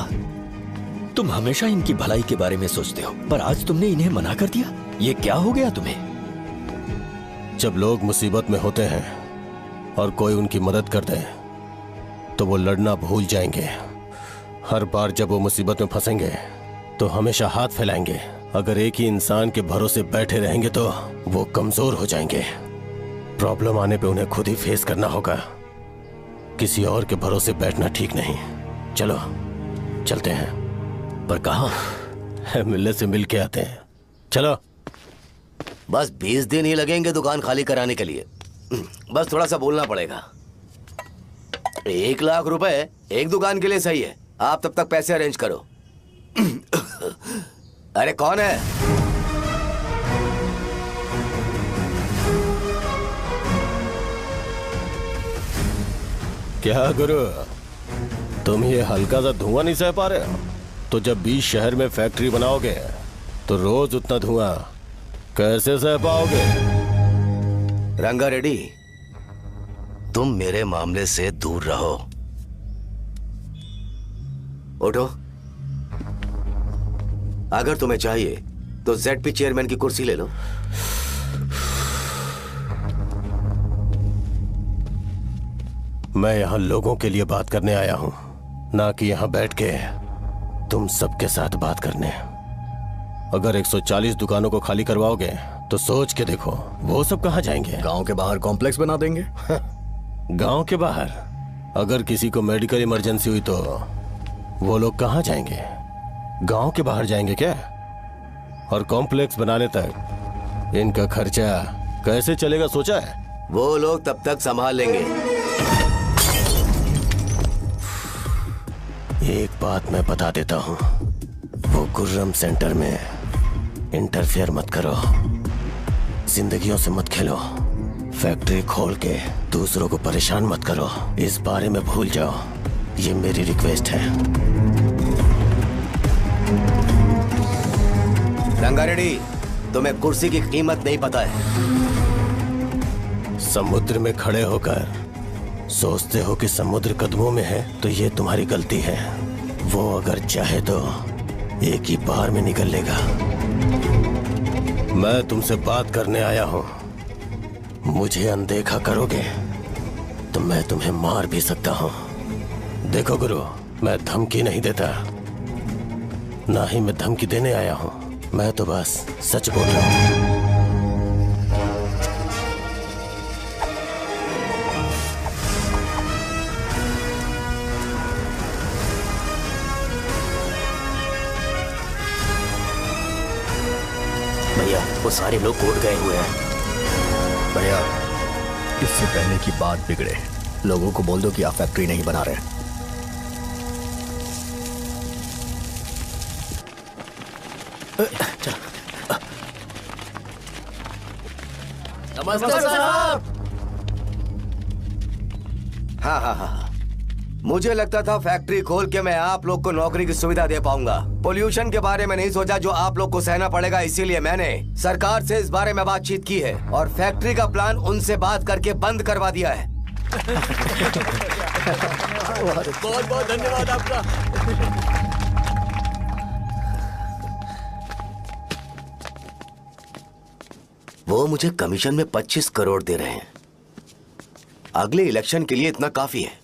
तुम हमेशा इनकी भलाई के बारे में सोचते हो, पर आज तुमने इन्हें मना कर दिया। ये क्या हो गया तुम्हें? जब लोग मुसीबत में होते हैं और कोई उनकी मदद कर दे तो वो लड़ना भूल जाएंगे। हर बार जब वो मुसीबत में फंसेंगे तो हमेशा हाथ फैलाएंगे। अगर एक ही इंसान के भरोसे बैठे रहेंगे तो वो कमजोर हो जाएंगे। प्रॉब्लम आने पे उन्हें खुद ही फेस करना होगा। किसी और के भरोसे बैठना ठीक नहीं। चलो चलते हैं। पर कहाँ? मिलने से मिल के आते हैं। चलो। बस 20 दिन ही लगेंगे दुकान खाली कराने के लिए। बस थोड़ा सा बोलना पड़ेगा। 1 लाख रुपए एक दुकान के लिए सही है। आप तब तक पैसे अरेंज करो। अरे कौन है? क्या गुरु, तुम ये हल्का सा धुआं नहीं सह पा रहे हो? तो जब 20 शहर में फैक्ट्री बनाओगे तो रोज उतना धुआं कैसे सह पाओगे? रंगा रेड्डी, तुम मेरे मामले से दूर रहो। उठो। अगर तुम्हें चाहिए तो ZP चेयरमैन की कुर्सी ले लो। मैं यहां लोगों के लिए बात करने आया हूं, ना कि यहां बैठ के तुम सबके साथ बात करने। अगर 140 दुकानों को खाली करवाओगे तो सोच के देखो वो सब कहां जाएंगे? गांव के बाहर कॉम्प्लेक्स बना देंगे। गांव के बाहर? अगर किसी को मेडिकल इमरजेंसी हुई तो वो लोग कहां जाएंगे? गांव के बाहर जाएंगे क्या? और कॉम्प्लेक्स बनाने तक इनका खर्चा कैसे चलेगा सोचा है? वो लोग तब तक संभाल लेंगे। एक बात मैं बता देता हूं, वो गुर्रम सेंटर में इंटरफेयर मत करो, जिंदगियों से मत खेलो, फैक्ट्री खोल के दूसरों को परेशान मत करो। इस बारे में भूल जाओ, ये मेरी रिक्वेस्ट है। रंगा रेड्डी, तुम्हें कुर्सी की कीमत नहीं पता है। समुद्र में खड़े होकर सोचते हो कि समुद्र कदमों में है तो ये तुम्हारी गलती है। वो अगर चाहे तो एक ही बार में निकल लेगा। मैं तुमसे बात करने आया हूं, मुझे अनदेखा करोगे तो मैं तुम्हें मार भी सकता हूं। देखो गुरु, मैं धमकी नहीं देता, ना ही मैं धमकी देने आया हूं, मैं तो बस सच बोल रहा हूं। भैया वो सारे लोग कोर्ट गए हुए हैं। भैया इससे पहले की बात बिगड़े, लोगों को बोल दो कि आप फैक्ट्री नहीं बना रहे। नमस्ते साहब। हाँ हाँ हाँ, मुझे लगता था फैक्ट्री खोल के मैं आप लोग को नौकरी की सुविधा दे पाऊंगा। पोल्यूशन के बारे में नहीं सोचा जो आप लोग को सहना पड़ेगा, इसीलिए मैंने सरकार से इस बारे में बातचीत की है और फैक्ट्री का प्लान उनसे बात करके बंद करवा दिया है। बहुत बहुत धन्यवाद आपका। वो मुझे कमीशन में 25 करोड़ दे रहे हैं। अगले इलेक्शन के लिए इतना काफी है।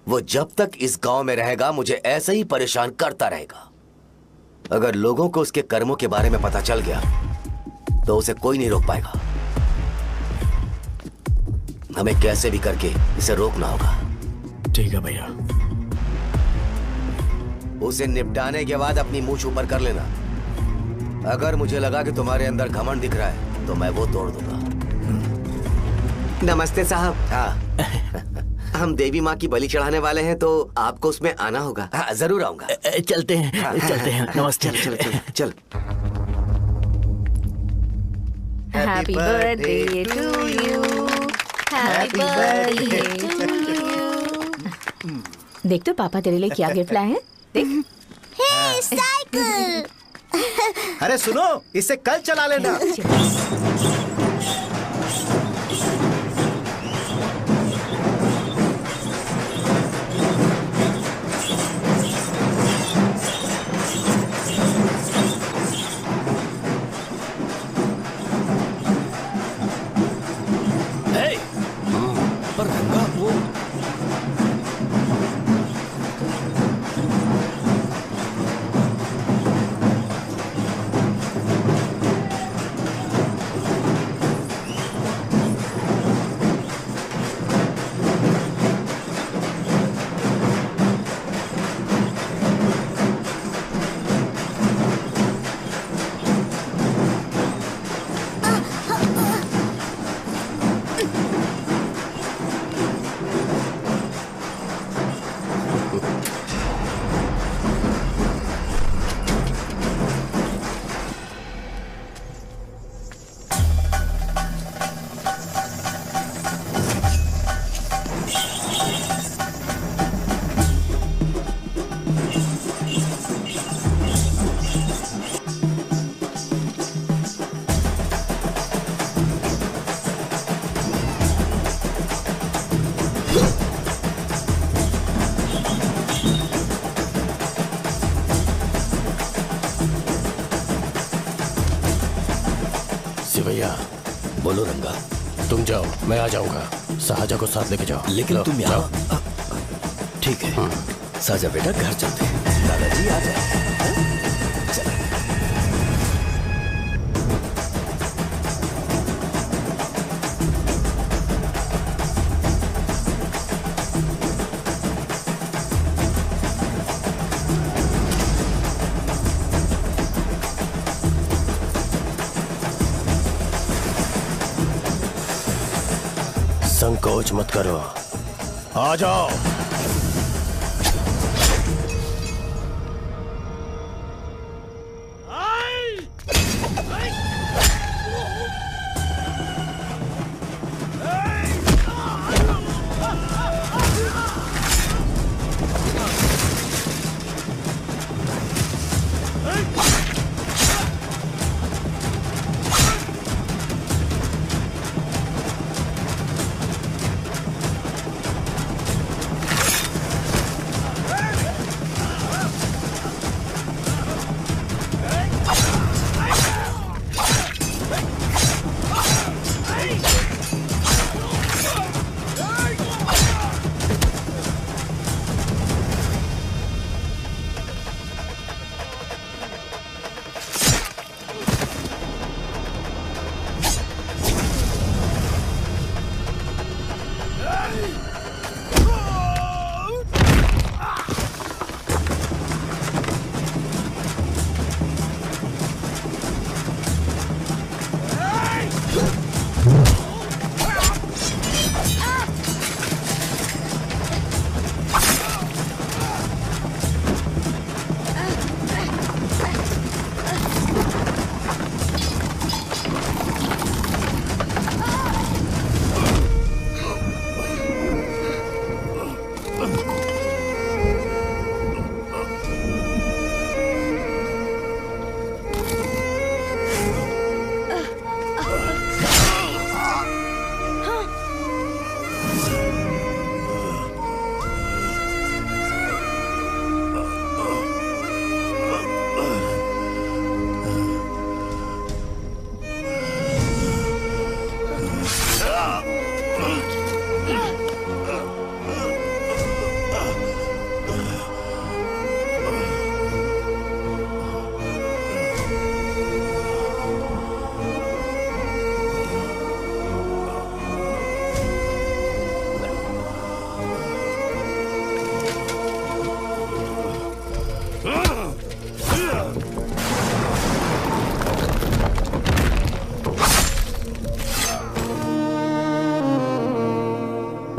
वो जब तक इस गांव में रहेगा मुझे ऐसे ही परेशान करता रहेगा। अगर लोगों को उसके कर्मों के बारे में पता चल गया तो उसे कोई नहीं रोक पाएगा। हमें कैसे भी करके इसे रोकना होगा। ठीक है भैया। उसे निपटाने के बाद अपनी मूंछ ऊपर कर लेना। अगर मुझे लगा कि तुम्हारे अंदर घमंड दिख रहा है तो मैं वो तोड़ दूंगा। नमस्ते साहब। हाँ हम देवी माँ की बलि चढ़ाने वाले हैं तो आपको उसमें आना होगा। हाँ, जरूर आऊंगा। चलते हैं। हाँ, चलते हैं। नमस्ते। चल चल चल चल। Happy birthday to you. Happy birthday to you. देख तो पापा तेरे लिए क्या गिफ्ट लाए हैं। देख। हे साइकिल। अरे सुनो, इसे कल चला लेना। पर रंगा वो शिवैया बोलो रंगा। तुम जाओ, मैं आ जाऊंगा। साजा को साथ लेके जाओ। लेकिन तुम यहाँ। ठीक है साजा बेटा, घर चलते हैं। दादाजी आ जाए। संकोच मत करो, आ जाओ।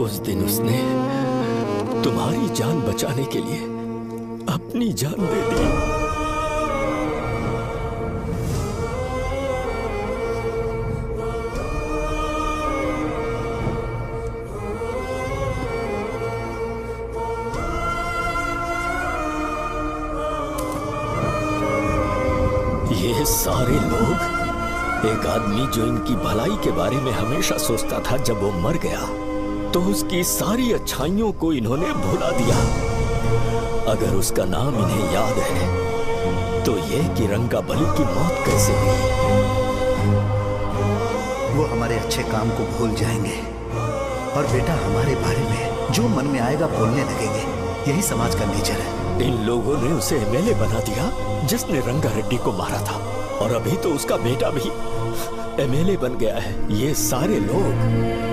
उस दिन उसने तुम्हारी जान बचाने के लिए अपनी जान दे दी। ये सारे लोग, एक आदमी जो इनकी भलाई के बारे में हमेशा सोचता था, जब वो मर गया तो उसकी सारी अच्छाइयों को इन्होंने भुला दिया। अगर उसका नाम इन्हें याद है तो ये कि रंगाबली की मौत कैसे हुई। वो हमारे अच्छे काम को भूल जाएंगे और बेटा हमारे बारे में जो मन में आएगा बोलने लगेंगे। यही समाज का नेचर है। इन लोगों ने उसे एमएलए बना दिया जिसने रंगा रेड्डी को मारा था, और अभी तो उसका बेटा भी एमएलए बन गया है। ये सारे लोग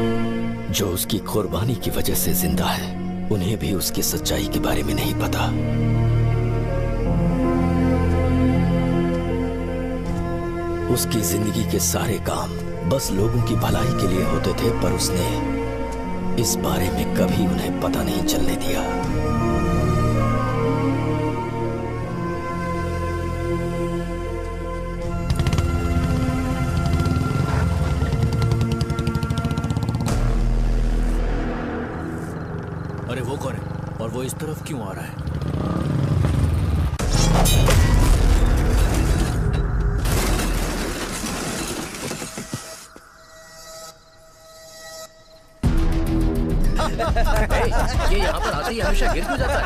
जो उसकी कुर्बानी की वजह से जिंदा है, उन्हें भी उसकी सच्चाई के बारे में नहीं पता। उसकी जिंदगी के सारे काम बस लोगों की भलाई के लिए होते थे, पर उसने इस बारे में कभी उन्हें पता नहीं चलने दिया। अरे वो कौन है और वो इस तरफ क्यों आ रहा है? ये यहाँ पर आते ही हमेशा गिर क्यों जाता है?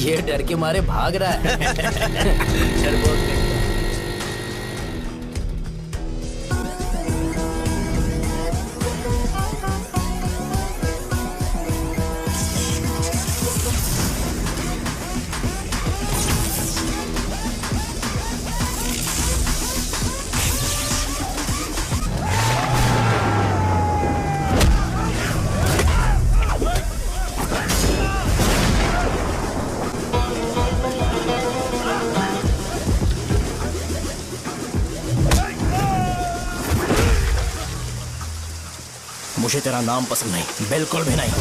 ये डर के मारे भाग रहा है। डरपोक नहीं। मुझे तेरा नाम पसंद नहीं, बिल्कुल भी नहीं।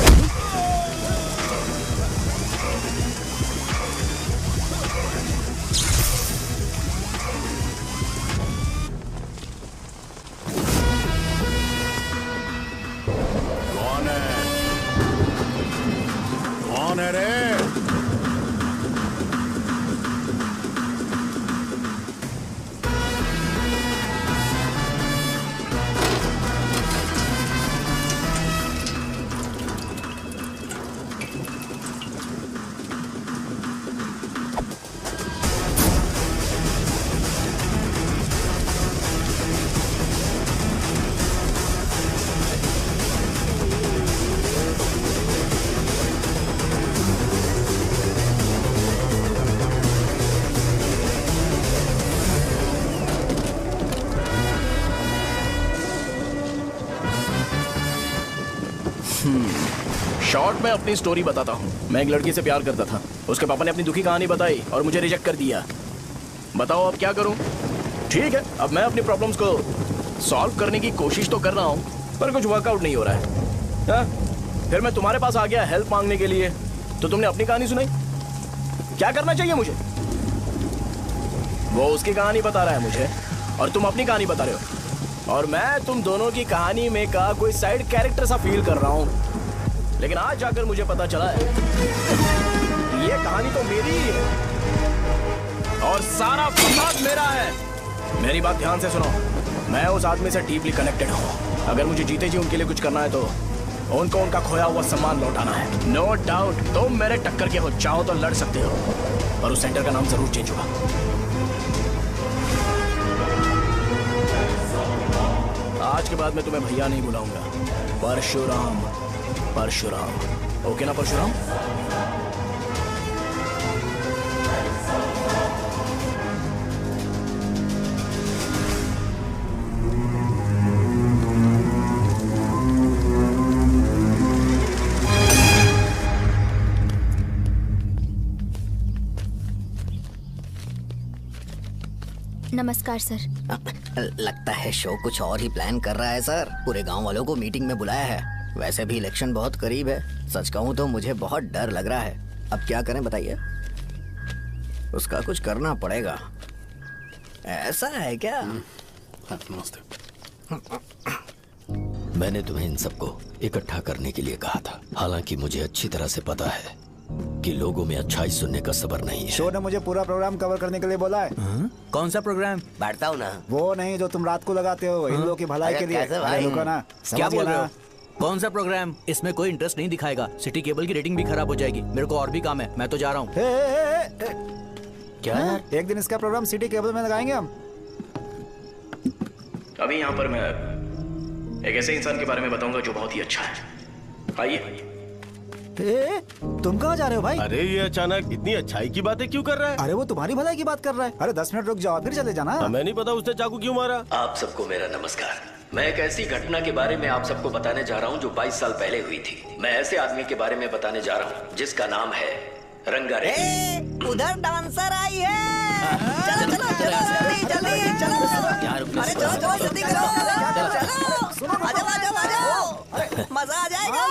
कौन है? कौन है रे? शॉर्ट में अपनी स्टोरी बताता हूँ। मैं एक लड़की से प्यार करता था। उसके पापा ने अपनी दुखी कहानी बताई और मुझे रिजेक्ट कर दिया। बताओ अब क्या करूँ? ठीक है, अब मैं अपनी प्रॉब्लम्स को सॉल्व करने की कोशिश तो कर रहा हूँ, पर कुछ वर्कआउट नहीं हो रहा है। फिर मैं तुम्हारे पास आ गया हेल्प मांगने के लिए, तो तुमने अपनी कहानी सुनाई। क्या करना चाहिए मुझे? वो उसकी कहानी बता रहा है मुझे, और तुम अपनी कहानी बता रहे हो, और मैं तुम दोनों की कहानी में का कोई साइड कैरेक्टर सा फील कर रहा हूँ। लेकिन आज जाकर मुझे पता चला है ये कहानी तो मेरी ही है और सारा फसाद मेरा है। मेरी बात ध्यान से सुनो, मैं उस आदमी से डीपली कनेक्टेड हूँ। अगर मुझे जीते जी उनके लिए कुछ करना है तो उनको उनका खोया हुआ सम्मान लौटाना है। नो डाउट तुम मेरे टक्कर के हो, चाहो तो लड़ सकते हो, पर उस सेंटर का नाम जरूर चेंज होगा। आज के बाद मैं तुम्हें भैया नहीं बुलाऊंगा, परशुराम। परशुराम, ओके ना परशुराम? नमस्कार सर। लगता है शो कुछ और ही प्लान कर रहा है सर। पूरे गांव वालों को मीटिंग में बुलाया है। वैसे भी इलेक्शन बहुत करीब है। सच कहूँ तो मुझे बहुत डर लग रहा है। अब क्या करें बताइए? उसका कुछ करना पड़ेगा। ऐसा है क्या? मैंने तुम्हें इन सबको इकट्ठा करने के लिए कहा था। हालांकि मुझे अच्छी तरह से पता है कि लोगों में अच्छाई सुनने का सब्र नहीं है। शो ने मुझे पूरा प्रोग्राम कवर करने के लिए बोला है। कौन सा प्रोग्राम? बैठता हूँ ना। वो नहीं जो तुम रात को लगाते हो, इन लोगों की भलाई के लिए। रुको ना, क्या बोल रहे हो? कौन सा प्रोग्राम? इसमें कोई इंटरेस्ट नहीं दिखाएगा। सिटी केबल की रेटिंग भी खराब हो जाएगी। मेरे को और भी काम है, मैं तो जा रहा हूँ। क्या यार? एक दिन इसका प्रोग्राम सिटी केबल में लगाएंगे हम। अभी यहाँ पर मैं एक ऐसे इंसान के बारे में बताऊंगा जो बहुत ही अच्छा है। आइए। तुम कहाँ जा रहे हो भाई? अरे ये अचानक इतनी अच्छाई की बातें क्यों कर रहा है? अरे वो तुम्हारी भलाई की बात कर रहा है। अरे 10 मिनट रुक जाओ फिर चले जाना। हमें नहीं पता उसने चाकू क्यों मारा। आप सबको मेरा नमस्कार। मैं एक ऐसी घटना के बारे में आप सबको बताने जा रहा हूँ जो 22 साल पहले हुई थी। मैं ऐसे आदमी के बारे में बताने जा रहा हूँ जिसका नाम है रंगारेड्डी। उधर डांसर आई है। चलो चलो जल्दी जल्दी चलो। अरे चलो चलो जल्दी करो। चलो आ जाओ। मजा आ जाएगा।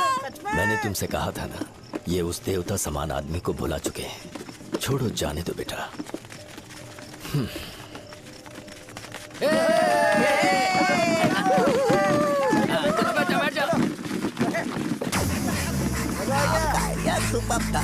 मैंने तुमसे कहा था ना, ये उस देवता समान आदमी को भुला चुके हैं। छोड़ो, जाने दो बेटा। सुपर था।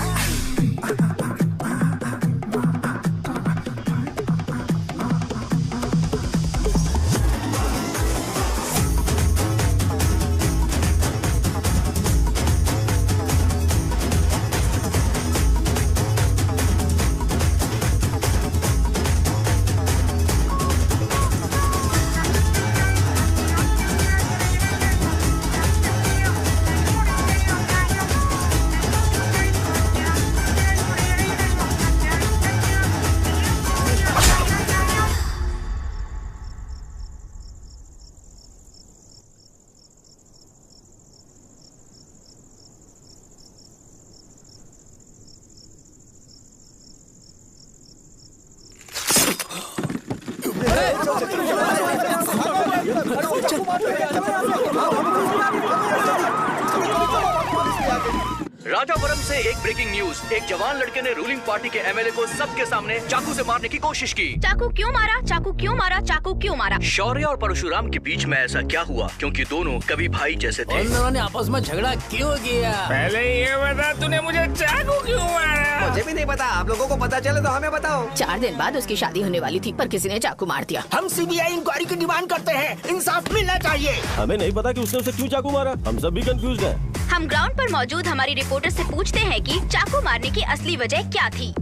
राजावरम से एक ब्रेकिंग न्यूज। एक जवान लड़के ने रूलिंग पार्टी के एमएलए को सबके सामने चाकू से मारने की कोशिश की। चाकू क्यों मारा? चाकू क्यों मारा? चाकू क्यों मारा? शौर्य और परशुराम के बीच में ऐसा क्या हुआ? क्योंकि दोनों कभी भाई जैसे थे। उन दोनों ने आपस में झगड़ा क्यों किया? पहले ये बता, तूने मुझे चाकू क्यों मारा? मुझे भी नहीं पता, आप लोगों को पता चले तो हमें बताओ। 4 दिन बाद उसकी शादी होने वाली थी, पर किसी ने चाकू मार दिया। हम सीबीआई इंक्वायरी की डिमांड करते हैं, इंसाफ मिलना चाहिए। हमें नहीं पता कि उसने उसे क्यों चाकू मारा, हम सब भी कंफ्यूज हैं। हम ग्राउंड पर मौजूद हमारी रिपोर्टर से पूछते हैं कि चाकू मारने की असली वजह क्या थी।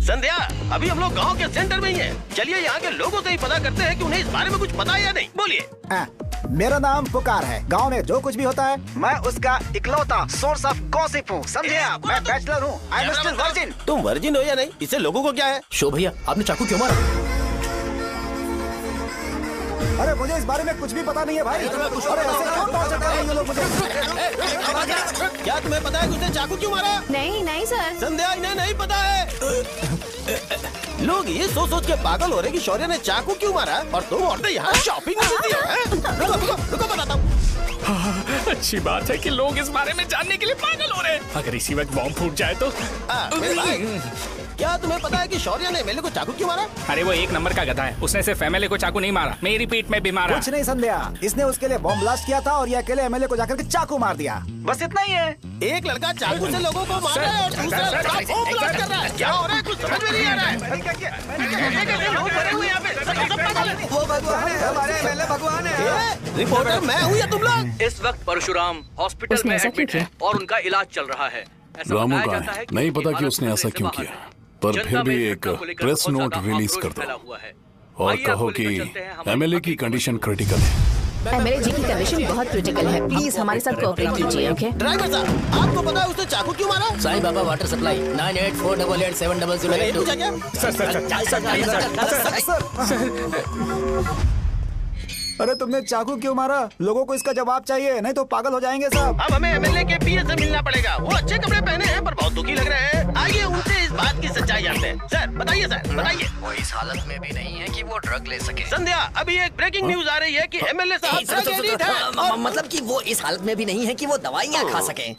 संध्या, अभी हम लोग गांव के सेंटर में ही हैं। चलिए यहाँ के लोगों से ही पता करते हैं कि उन्हें इस बारे में कुछ पता है या नहीं। बोलिए। मेरा नाम पुकार है। गांव में जो कुछ भी होता है मैं उसका इकलौता सोर्स ऑफ गॉसिप हूँ, समझे आप? मैं बैचलर हूँ, आई एम स्टिल वर्जिन। तुम वर्जिन हो या नहीं, इससे लोगों को क्या है? शो भैया, आपने चाकू क्यों मारा? अरे मुझे इस बारे में कुछ भी पता नहीं है भाई। अरे ऐसे क्यों टॉर्चर कर रहे हैं ये लोग मुझे? क्या तुम्हें पता है कि उसने चाकू क्यों मारा? नहीं नहीं सर। संध्या, इन्हें नहीं पता है। लोग ये सोच सोच के पागल हो रहे कि शौर्य ने चाकू क्यों मारा, और तुम औरतें यहाँ शॉपिंग में बिजी हो। रुको बताता हूँ। अच्छी बात है कि लोग इस बारे में जानने के लिए पागल हो रहे हैं। अगर इसी वक्त बॉम्ब फूट जाए तो। मेरे भाई, क्या तुम्हें पता है कि शौर्य ने एमएलए को चाकू क्यों मारा? अरे वो एक नंबर का गधा है, उसने सिर्फ एमएलए को चाकू नहीं मारा, मेरी पीठ में भी मारा। कुछ नहीं संध्या, इसने उसके लिए बॉम्ब ब्लास्ट किया था और ये अकेले एमएलए को जाकर के चाकू मार दिया। बस इतना ही है। एक लड़का चाकू से लोगों को मार रहा है और दूसरा लड़का बॉम्ब ब्लास्ट कर रहा है। क्या हो रहा है, कुछ समझ में नहीं आ रहा है। लोग भरे हुए यहाँ पे, सब पागल हैं। वो भगवान है, हमारे एमएलए भगवान है। रिपोर्टर मैं हूँ या तुम लोग? इस वक्त परशुराम हॉस्पिटल में एडमिट है और उनका इलाज चल रहा है। ऐसा रामू बताया का जाता है कि नहीं पता कि भारत उसने में ऐसा से क्यों बाहर किया, है। पर जनता फिर में भी इस एक घटना को लेकर प्रेस बहुत नोट ज्यादा रिलीज आक्रोश कर फैला दो हुआ है। और आइए कहो आपको कि लेकर चलते हैं हमारे एमएलए की कंडीशन क्रिटिकल है। एमएलए जी की कंडीशन बहुत क्रिटिकल है, प्लीज हमारे साथ कोऑपरेट कीजिए। ओके ड्राइवर साहब, आपको पता है उसने चाकू क्यों मारा? Sai Baba water supply 9848870082। पूछा क्या? अरे तुमने चाकू क्यों मारा? लोगों को इसका जवाब चाहिए, नहीं तो पागल हो जाएंगे सब। अब हमें एमएलए के पीए से मिलना पड़ेगा। वो अच्छे कपड़े पहने हैं पर बहुत दुखी लग रहे हैं। आइए उनसे इस बात की सच्चाई जानते हैं। सर बताइए, सर बताइए। वो इस हालत में भी नहीं है कि वो ड्रग ले सके। संध्या, अभी एक ब्रेकिंग न्यूज आ रही है कि एमएलए साहब ड्रग एडिक्ट हैं और मतलब कि वो इस हालत में भी नहीं है कि वो दवाइयाँ खा सके।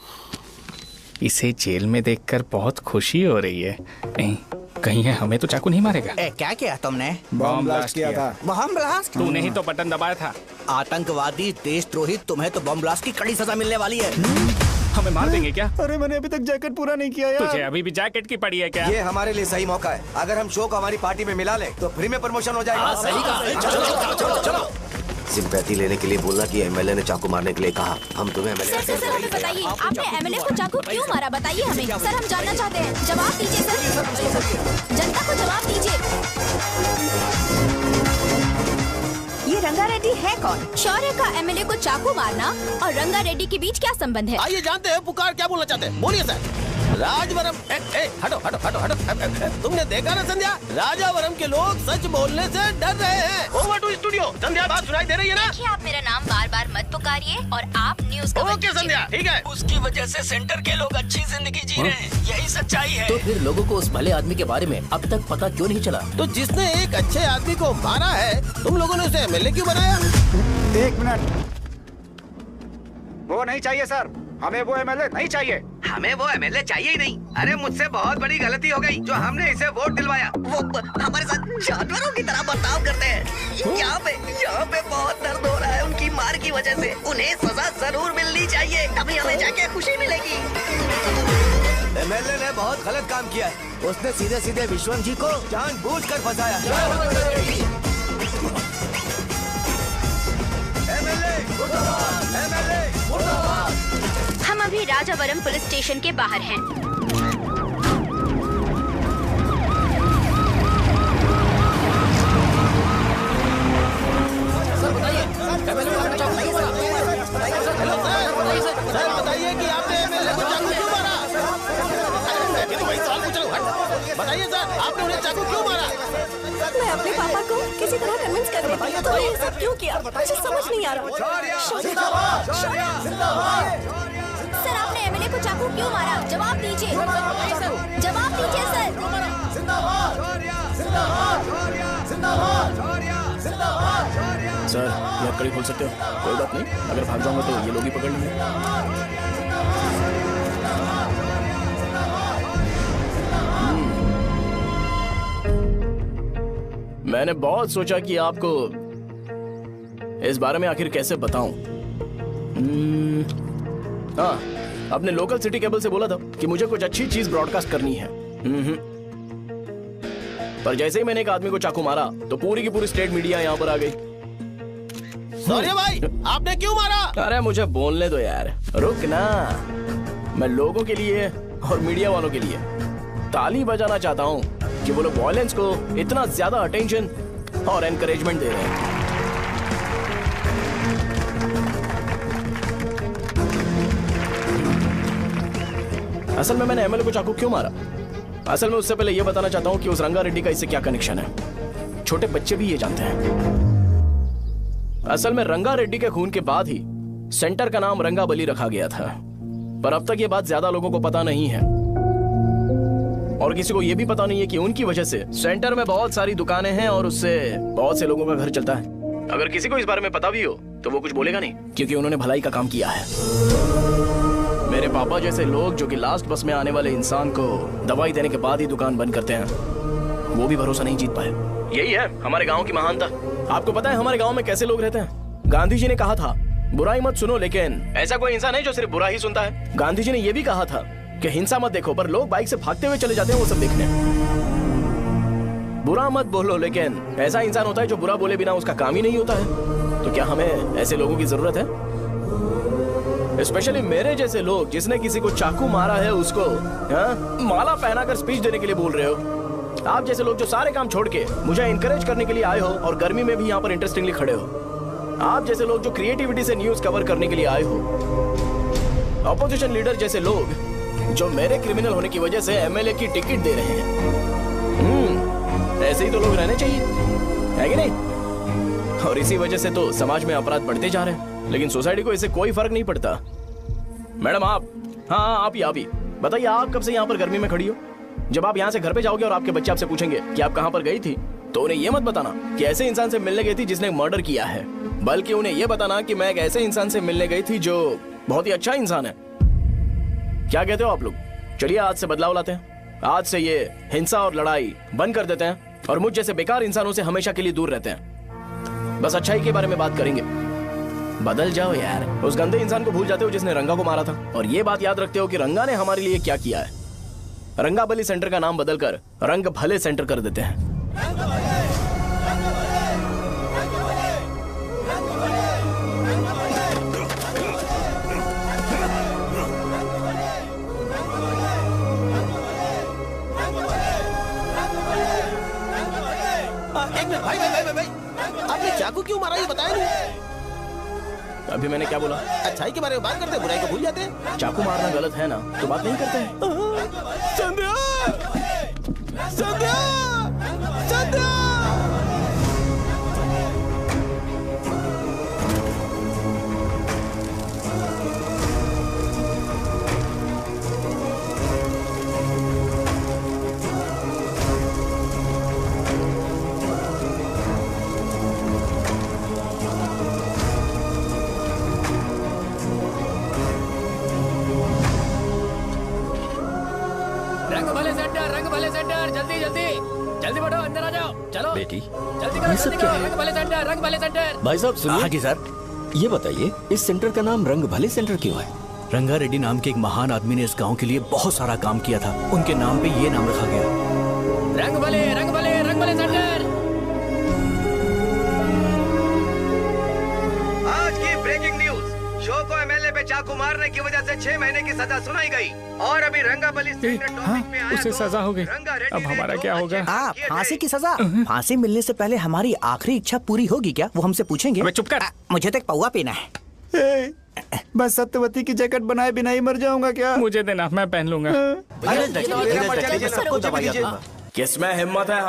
इसे जेल में देखकर बहुत खुशी हो रही है। नहीं, कहीं है हमें तो चाकू नहीं मारेगा। क्या किया तुमने? बॉम्ब ब्लास्ट किया था। Bomb blast? तूने ही तो बटन दबाया था। आतंकवादी, देशद्रोही, तुम्हें तो बॉम्ब ब्लास्ट की कड़ी सजा मिलने वाली है। हमें मार देंगे क्या? अरे मैंने अभी तक जैकेट पूरा नहीं किया यार। तुझे अभी भी जैकेट की पड़ी है क्या? ये हमारे लिए सही मौका है। अगर हम शो को हमारी पार्टी में मिला ले तो फ्री में प्रमोशन हो जाएगा। सही कहा। चलो। सिंपैथी लेने के लिए बोला कि एमएलए ने चाकू मारने के लिए कहा। हम तुम्हें एमएलए सर हमें बताइए, आपने एमएलए को चाकू क्यों मारा? बताइए हमें सर, हम जानना चाहते हैं। जवाब दीजिए सर, जनता को जवाब दीजिए। ये रंगा रेड्डी है कौन? शौर्य का एमएलए को चाकू मारना और रंगा रेड्डी के बीच क्या संबंध है? आइए जानते हैं पुकार क्या बोलना चाहते हैं। बोलिए सर। राजवरम, हटो हटो हटो हटो। तुमने देखा ना संध्या, राजावरम के लोग सच बोलने से डर रहे हैं। Over to studio. संध्या, बात सुनाई दे रही है ना? देखिए, आप मेरा नाम बार बार मत पुकारिए और आप न्यूज कवर ओके संध्या, ठीक है। उसकी वजह से सेंटर के लोग अच्छी जिंदगी जी रहे हैं, यही सच्चाई है। तो फिर लोगों को उस भले आदमी के बारे में अब तक पता क्यों नहीं चला? तो जिसने एक अच्छे आदमी को मारा है, तुम लोगों ने उसे एमएलए क्यों बनाया? 1 मिनट, वो नहीं चाहिए सर, हमें वो एमएलए नहीं चाहिए। हमें वो एमएलए चाहिए ही नहीं। अरे मुझसे बहुत बड़ी गलती हो गई जो हमने इसे वोट दिलवाया। वो हमारे साथ जानवरों की तरह बर्ताव करते हैं। यहाँ पे बहुत दर्द हो रहा है उनकी मार की वजह से। उन्हें सजा जरूर मिलनी चाहिए, तभी हमें जाके खुशी मिलेगी। एमएलए ने बहुत गलत काम किया है। उसने सीधे सीधे विश्वम जी को जानबूझकर फंसाया। हम अभी राजावरम पुलिस स्टेशन के बाहर हैं। सर बताइए कि आपने एमएलए को चाकू क्यों मारा? मैं तो वही सवाल पूछ रहा हूँ। बताइए सर, आपने उन्हें चाकू क्यों मारा? मैं अपने पापा को किसी तरह कन्विंस कर रही थी। तो ये सब क्यों किया मुझे समझ नहीं आ रहा। सर, आपने एमएलए को चाकू क्यों मारा? जवाब दीजिए, जवाब दीजिए सर। सर ये कड़ी खोल सकते हो? कोई बात नहीं, अगर भाग जाऊंगा तो ये लोग ही पकड़ लेंगे। मैंने बहुत सोचा कि आपको इस बारे में आखिर कैसे बताऊं। हाँ, अपने लोकल सिटी केबल से बोला था कि मुझे कुछ अच्छी चीज ब्रॉडकास्ट करनी है। पर जैसे ही मैंने एक आदमी को चाकू मारा तो पूरी की पूरी स्टेट मीडिया यहाँ पर आ गई। सॉरी भाई, आपने क्यों मारा? अरे मुझे बोलने दो यार, रुक ना। मैं लोगों के लिए और मीडिया वालों के लिए ताली बजाना चाहता हूँ कि वो लोग वायलेंस को इतना ज्यादा अटेंशन और एनकरेजमेंट दे रहे हैं। असल में मैंने एमएलए को चाकू क्यों मारा? असल में उससे पहले यह बताना चाहता हूँ कि उस रंगा रेड्डी का इससे क्या कनेक्शन है। छोटे बच्चे भी ये जानते हैं। असल में रंगा रेड्डी के खून के बाद ही सेंटर का नाम रंगाबली रखा गया था, पर अब तक ये बात ज्यादा लोगों को पता नहीं है और किसी को ये भी पता नहीं है कि उनकी वजह से सेंटर में बहुत सारी दुकानें हैं और उससे बहुत से लोगों का घर चलता है। अगर किसी को इस बारे में पता भी हो तो वो कुछ बोलेगा नहीं, क्योंकि उन्होंने भलाई का काम किया है। मेरे पापा जैसे लोग जो कि लास्ट बस में आने वाले इंसान को दवाई देने के बाद ही दुकान बंद करते हैं, वो भी भरोसा नहीं जीत पाए। यही है हमारे गाँव की महानता। आपको पता है हमारे गाँव में कैसे लोग रहते हैं? गांधी जी ने कहा था बुराई मत सुनो, लेकिन ऐसा कोई इंसान है जो सिर्फ बुरा ही सुनता है। गांधी जी ने यह भी कहा था कि हिंसा मत देखो, पर लोग बाइक से भागते हुए चले जाते हैं वो सब देखने। बुरा मत बोलो, लेकिन ऐसा इंसान होता है जो बुरा बोले बिना उसका काम ही नहीं होता है। तो क्या हमें ऐसे लोगों की जरूरत है? स्पेशली मेरे जैसे लोग, जिसने किसी को चाकू मारा है उसको माला पहनाकर स्पीच देने के लिए बोल रहे हो। आप जैसे लोग जो सारे काम छोड़ के मुझे इंकरेज करने के लिए आए हो और गर्मी में भी यहाँ पर इंटरेस्टिंगली खड़े हो। आप जैसे लोग जो क्रिएटिविटी से न्यूज कवर करने के लिए आए हो। अपोजिशन लीडर जैसे लोग जो मेरे क्रिमिनल होने की वजह से एमएलए की टिकट दे रहे हैं। ऐसे ही तो लोग रहने चाहिए, है कि नहीं? और इसी वजह से तो समाज में अपराध बढ़ते जा रहे हैं, लेकिन सोसाइटी को इससे कोई फर्क नहीं पड़ता। मैडम आप, हाँ आप ही बताइए, आप कब से यहाँ पर गर्मी में खड़ी हो? जब आप यहाँ से घर पे जाओगे और आपके बच्चे आपसे पूछेंगे कि आप कहाँ पर गई थी, तो उन्हें यह मत बताना कि ऐसे इंसान से मिलने गई थी जिसने मर्डर किया है, बल्कि उन्हें यह बताना कि मैं एक ऐसे इंसान से मिलने गई थी जो बहुत ही अच्छा इंसान है। क्या कहते हो आप लोग? चलिए आज से बदलाव लाते हैं। आज से ये हिंसा और लड़ाई बंद कर देते हैं और मुझ जैसे बेकार इंसानों से हमेशा के लिए दूर रहते हैं। बस अच्छाई के बारे में बात करेंगे। बदल जाओ यार, उस गंदे इंसान को भूल जाते हो जिसने रंगा को मारा था, और ये बात याद रखते हो कि रंगा ने हमारे लिए क्या किया है। रंगाबली सेंटर का नाम बदलकर रंग भले सेंटर कर देते हैं। एक मिनट भाई, आपने चाकू क्यों मारा ये बताया नहीं? अभी मैंने क्या बोला? अच्छाई के बारे में बात करते हैं, बुराई को भूल जाते हैं। चाकू मारना गलत है ना, तो बात नहीं करते हैं। संध्या! संध्या! संध्या! रंग भले सेंटर, जल्दी जल्दी जल्दी बढ़ो, अंदर आ जाओ। चलो बेटी, जल्दी करो, जल्दी करो। रंग भले सेंटर, रंग भले सेंटर। भाई साहब सुनिए। हाँ जी सर। ये बताइए इस सेंटर का नाम रंग भले सेंटर क्यों है? रंगा रेड्डी नाम के एक महान आदमी ने इस गांव के लिए बहुत सारा काम किया था, उनके नाम पे ये नाम रखा गया। रंग भले, रंग भले, रंग भले सेंटर। आज की ब्रेकिंग न्यूज, शो को एमएलए पे चाकू मारने की वजह से 6 महीने की सजा सुनाई गई और अभी रंगाबली सेंटर टॉपिक में आया उसे सजा हो गई। अब हमारा क्या होगा? फांसी की सजा? फांसी मिलने से पहले हमारी आखिरी इच्छा पूरी होगी क्या? वो हमसे पूछेंगे। अबे चुप कर। मुझे तो एक पौवा पीना है। मैं सत्यवती की जैकेट बनाए बिना ही मर जाऊंगा क्या? मुझे देना, मैं पहन लूंगा। किसमें हिम्मत है?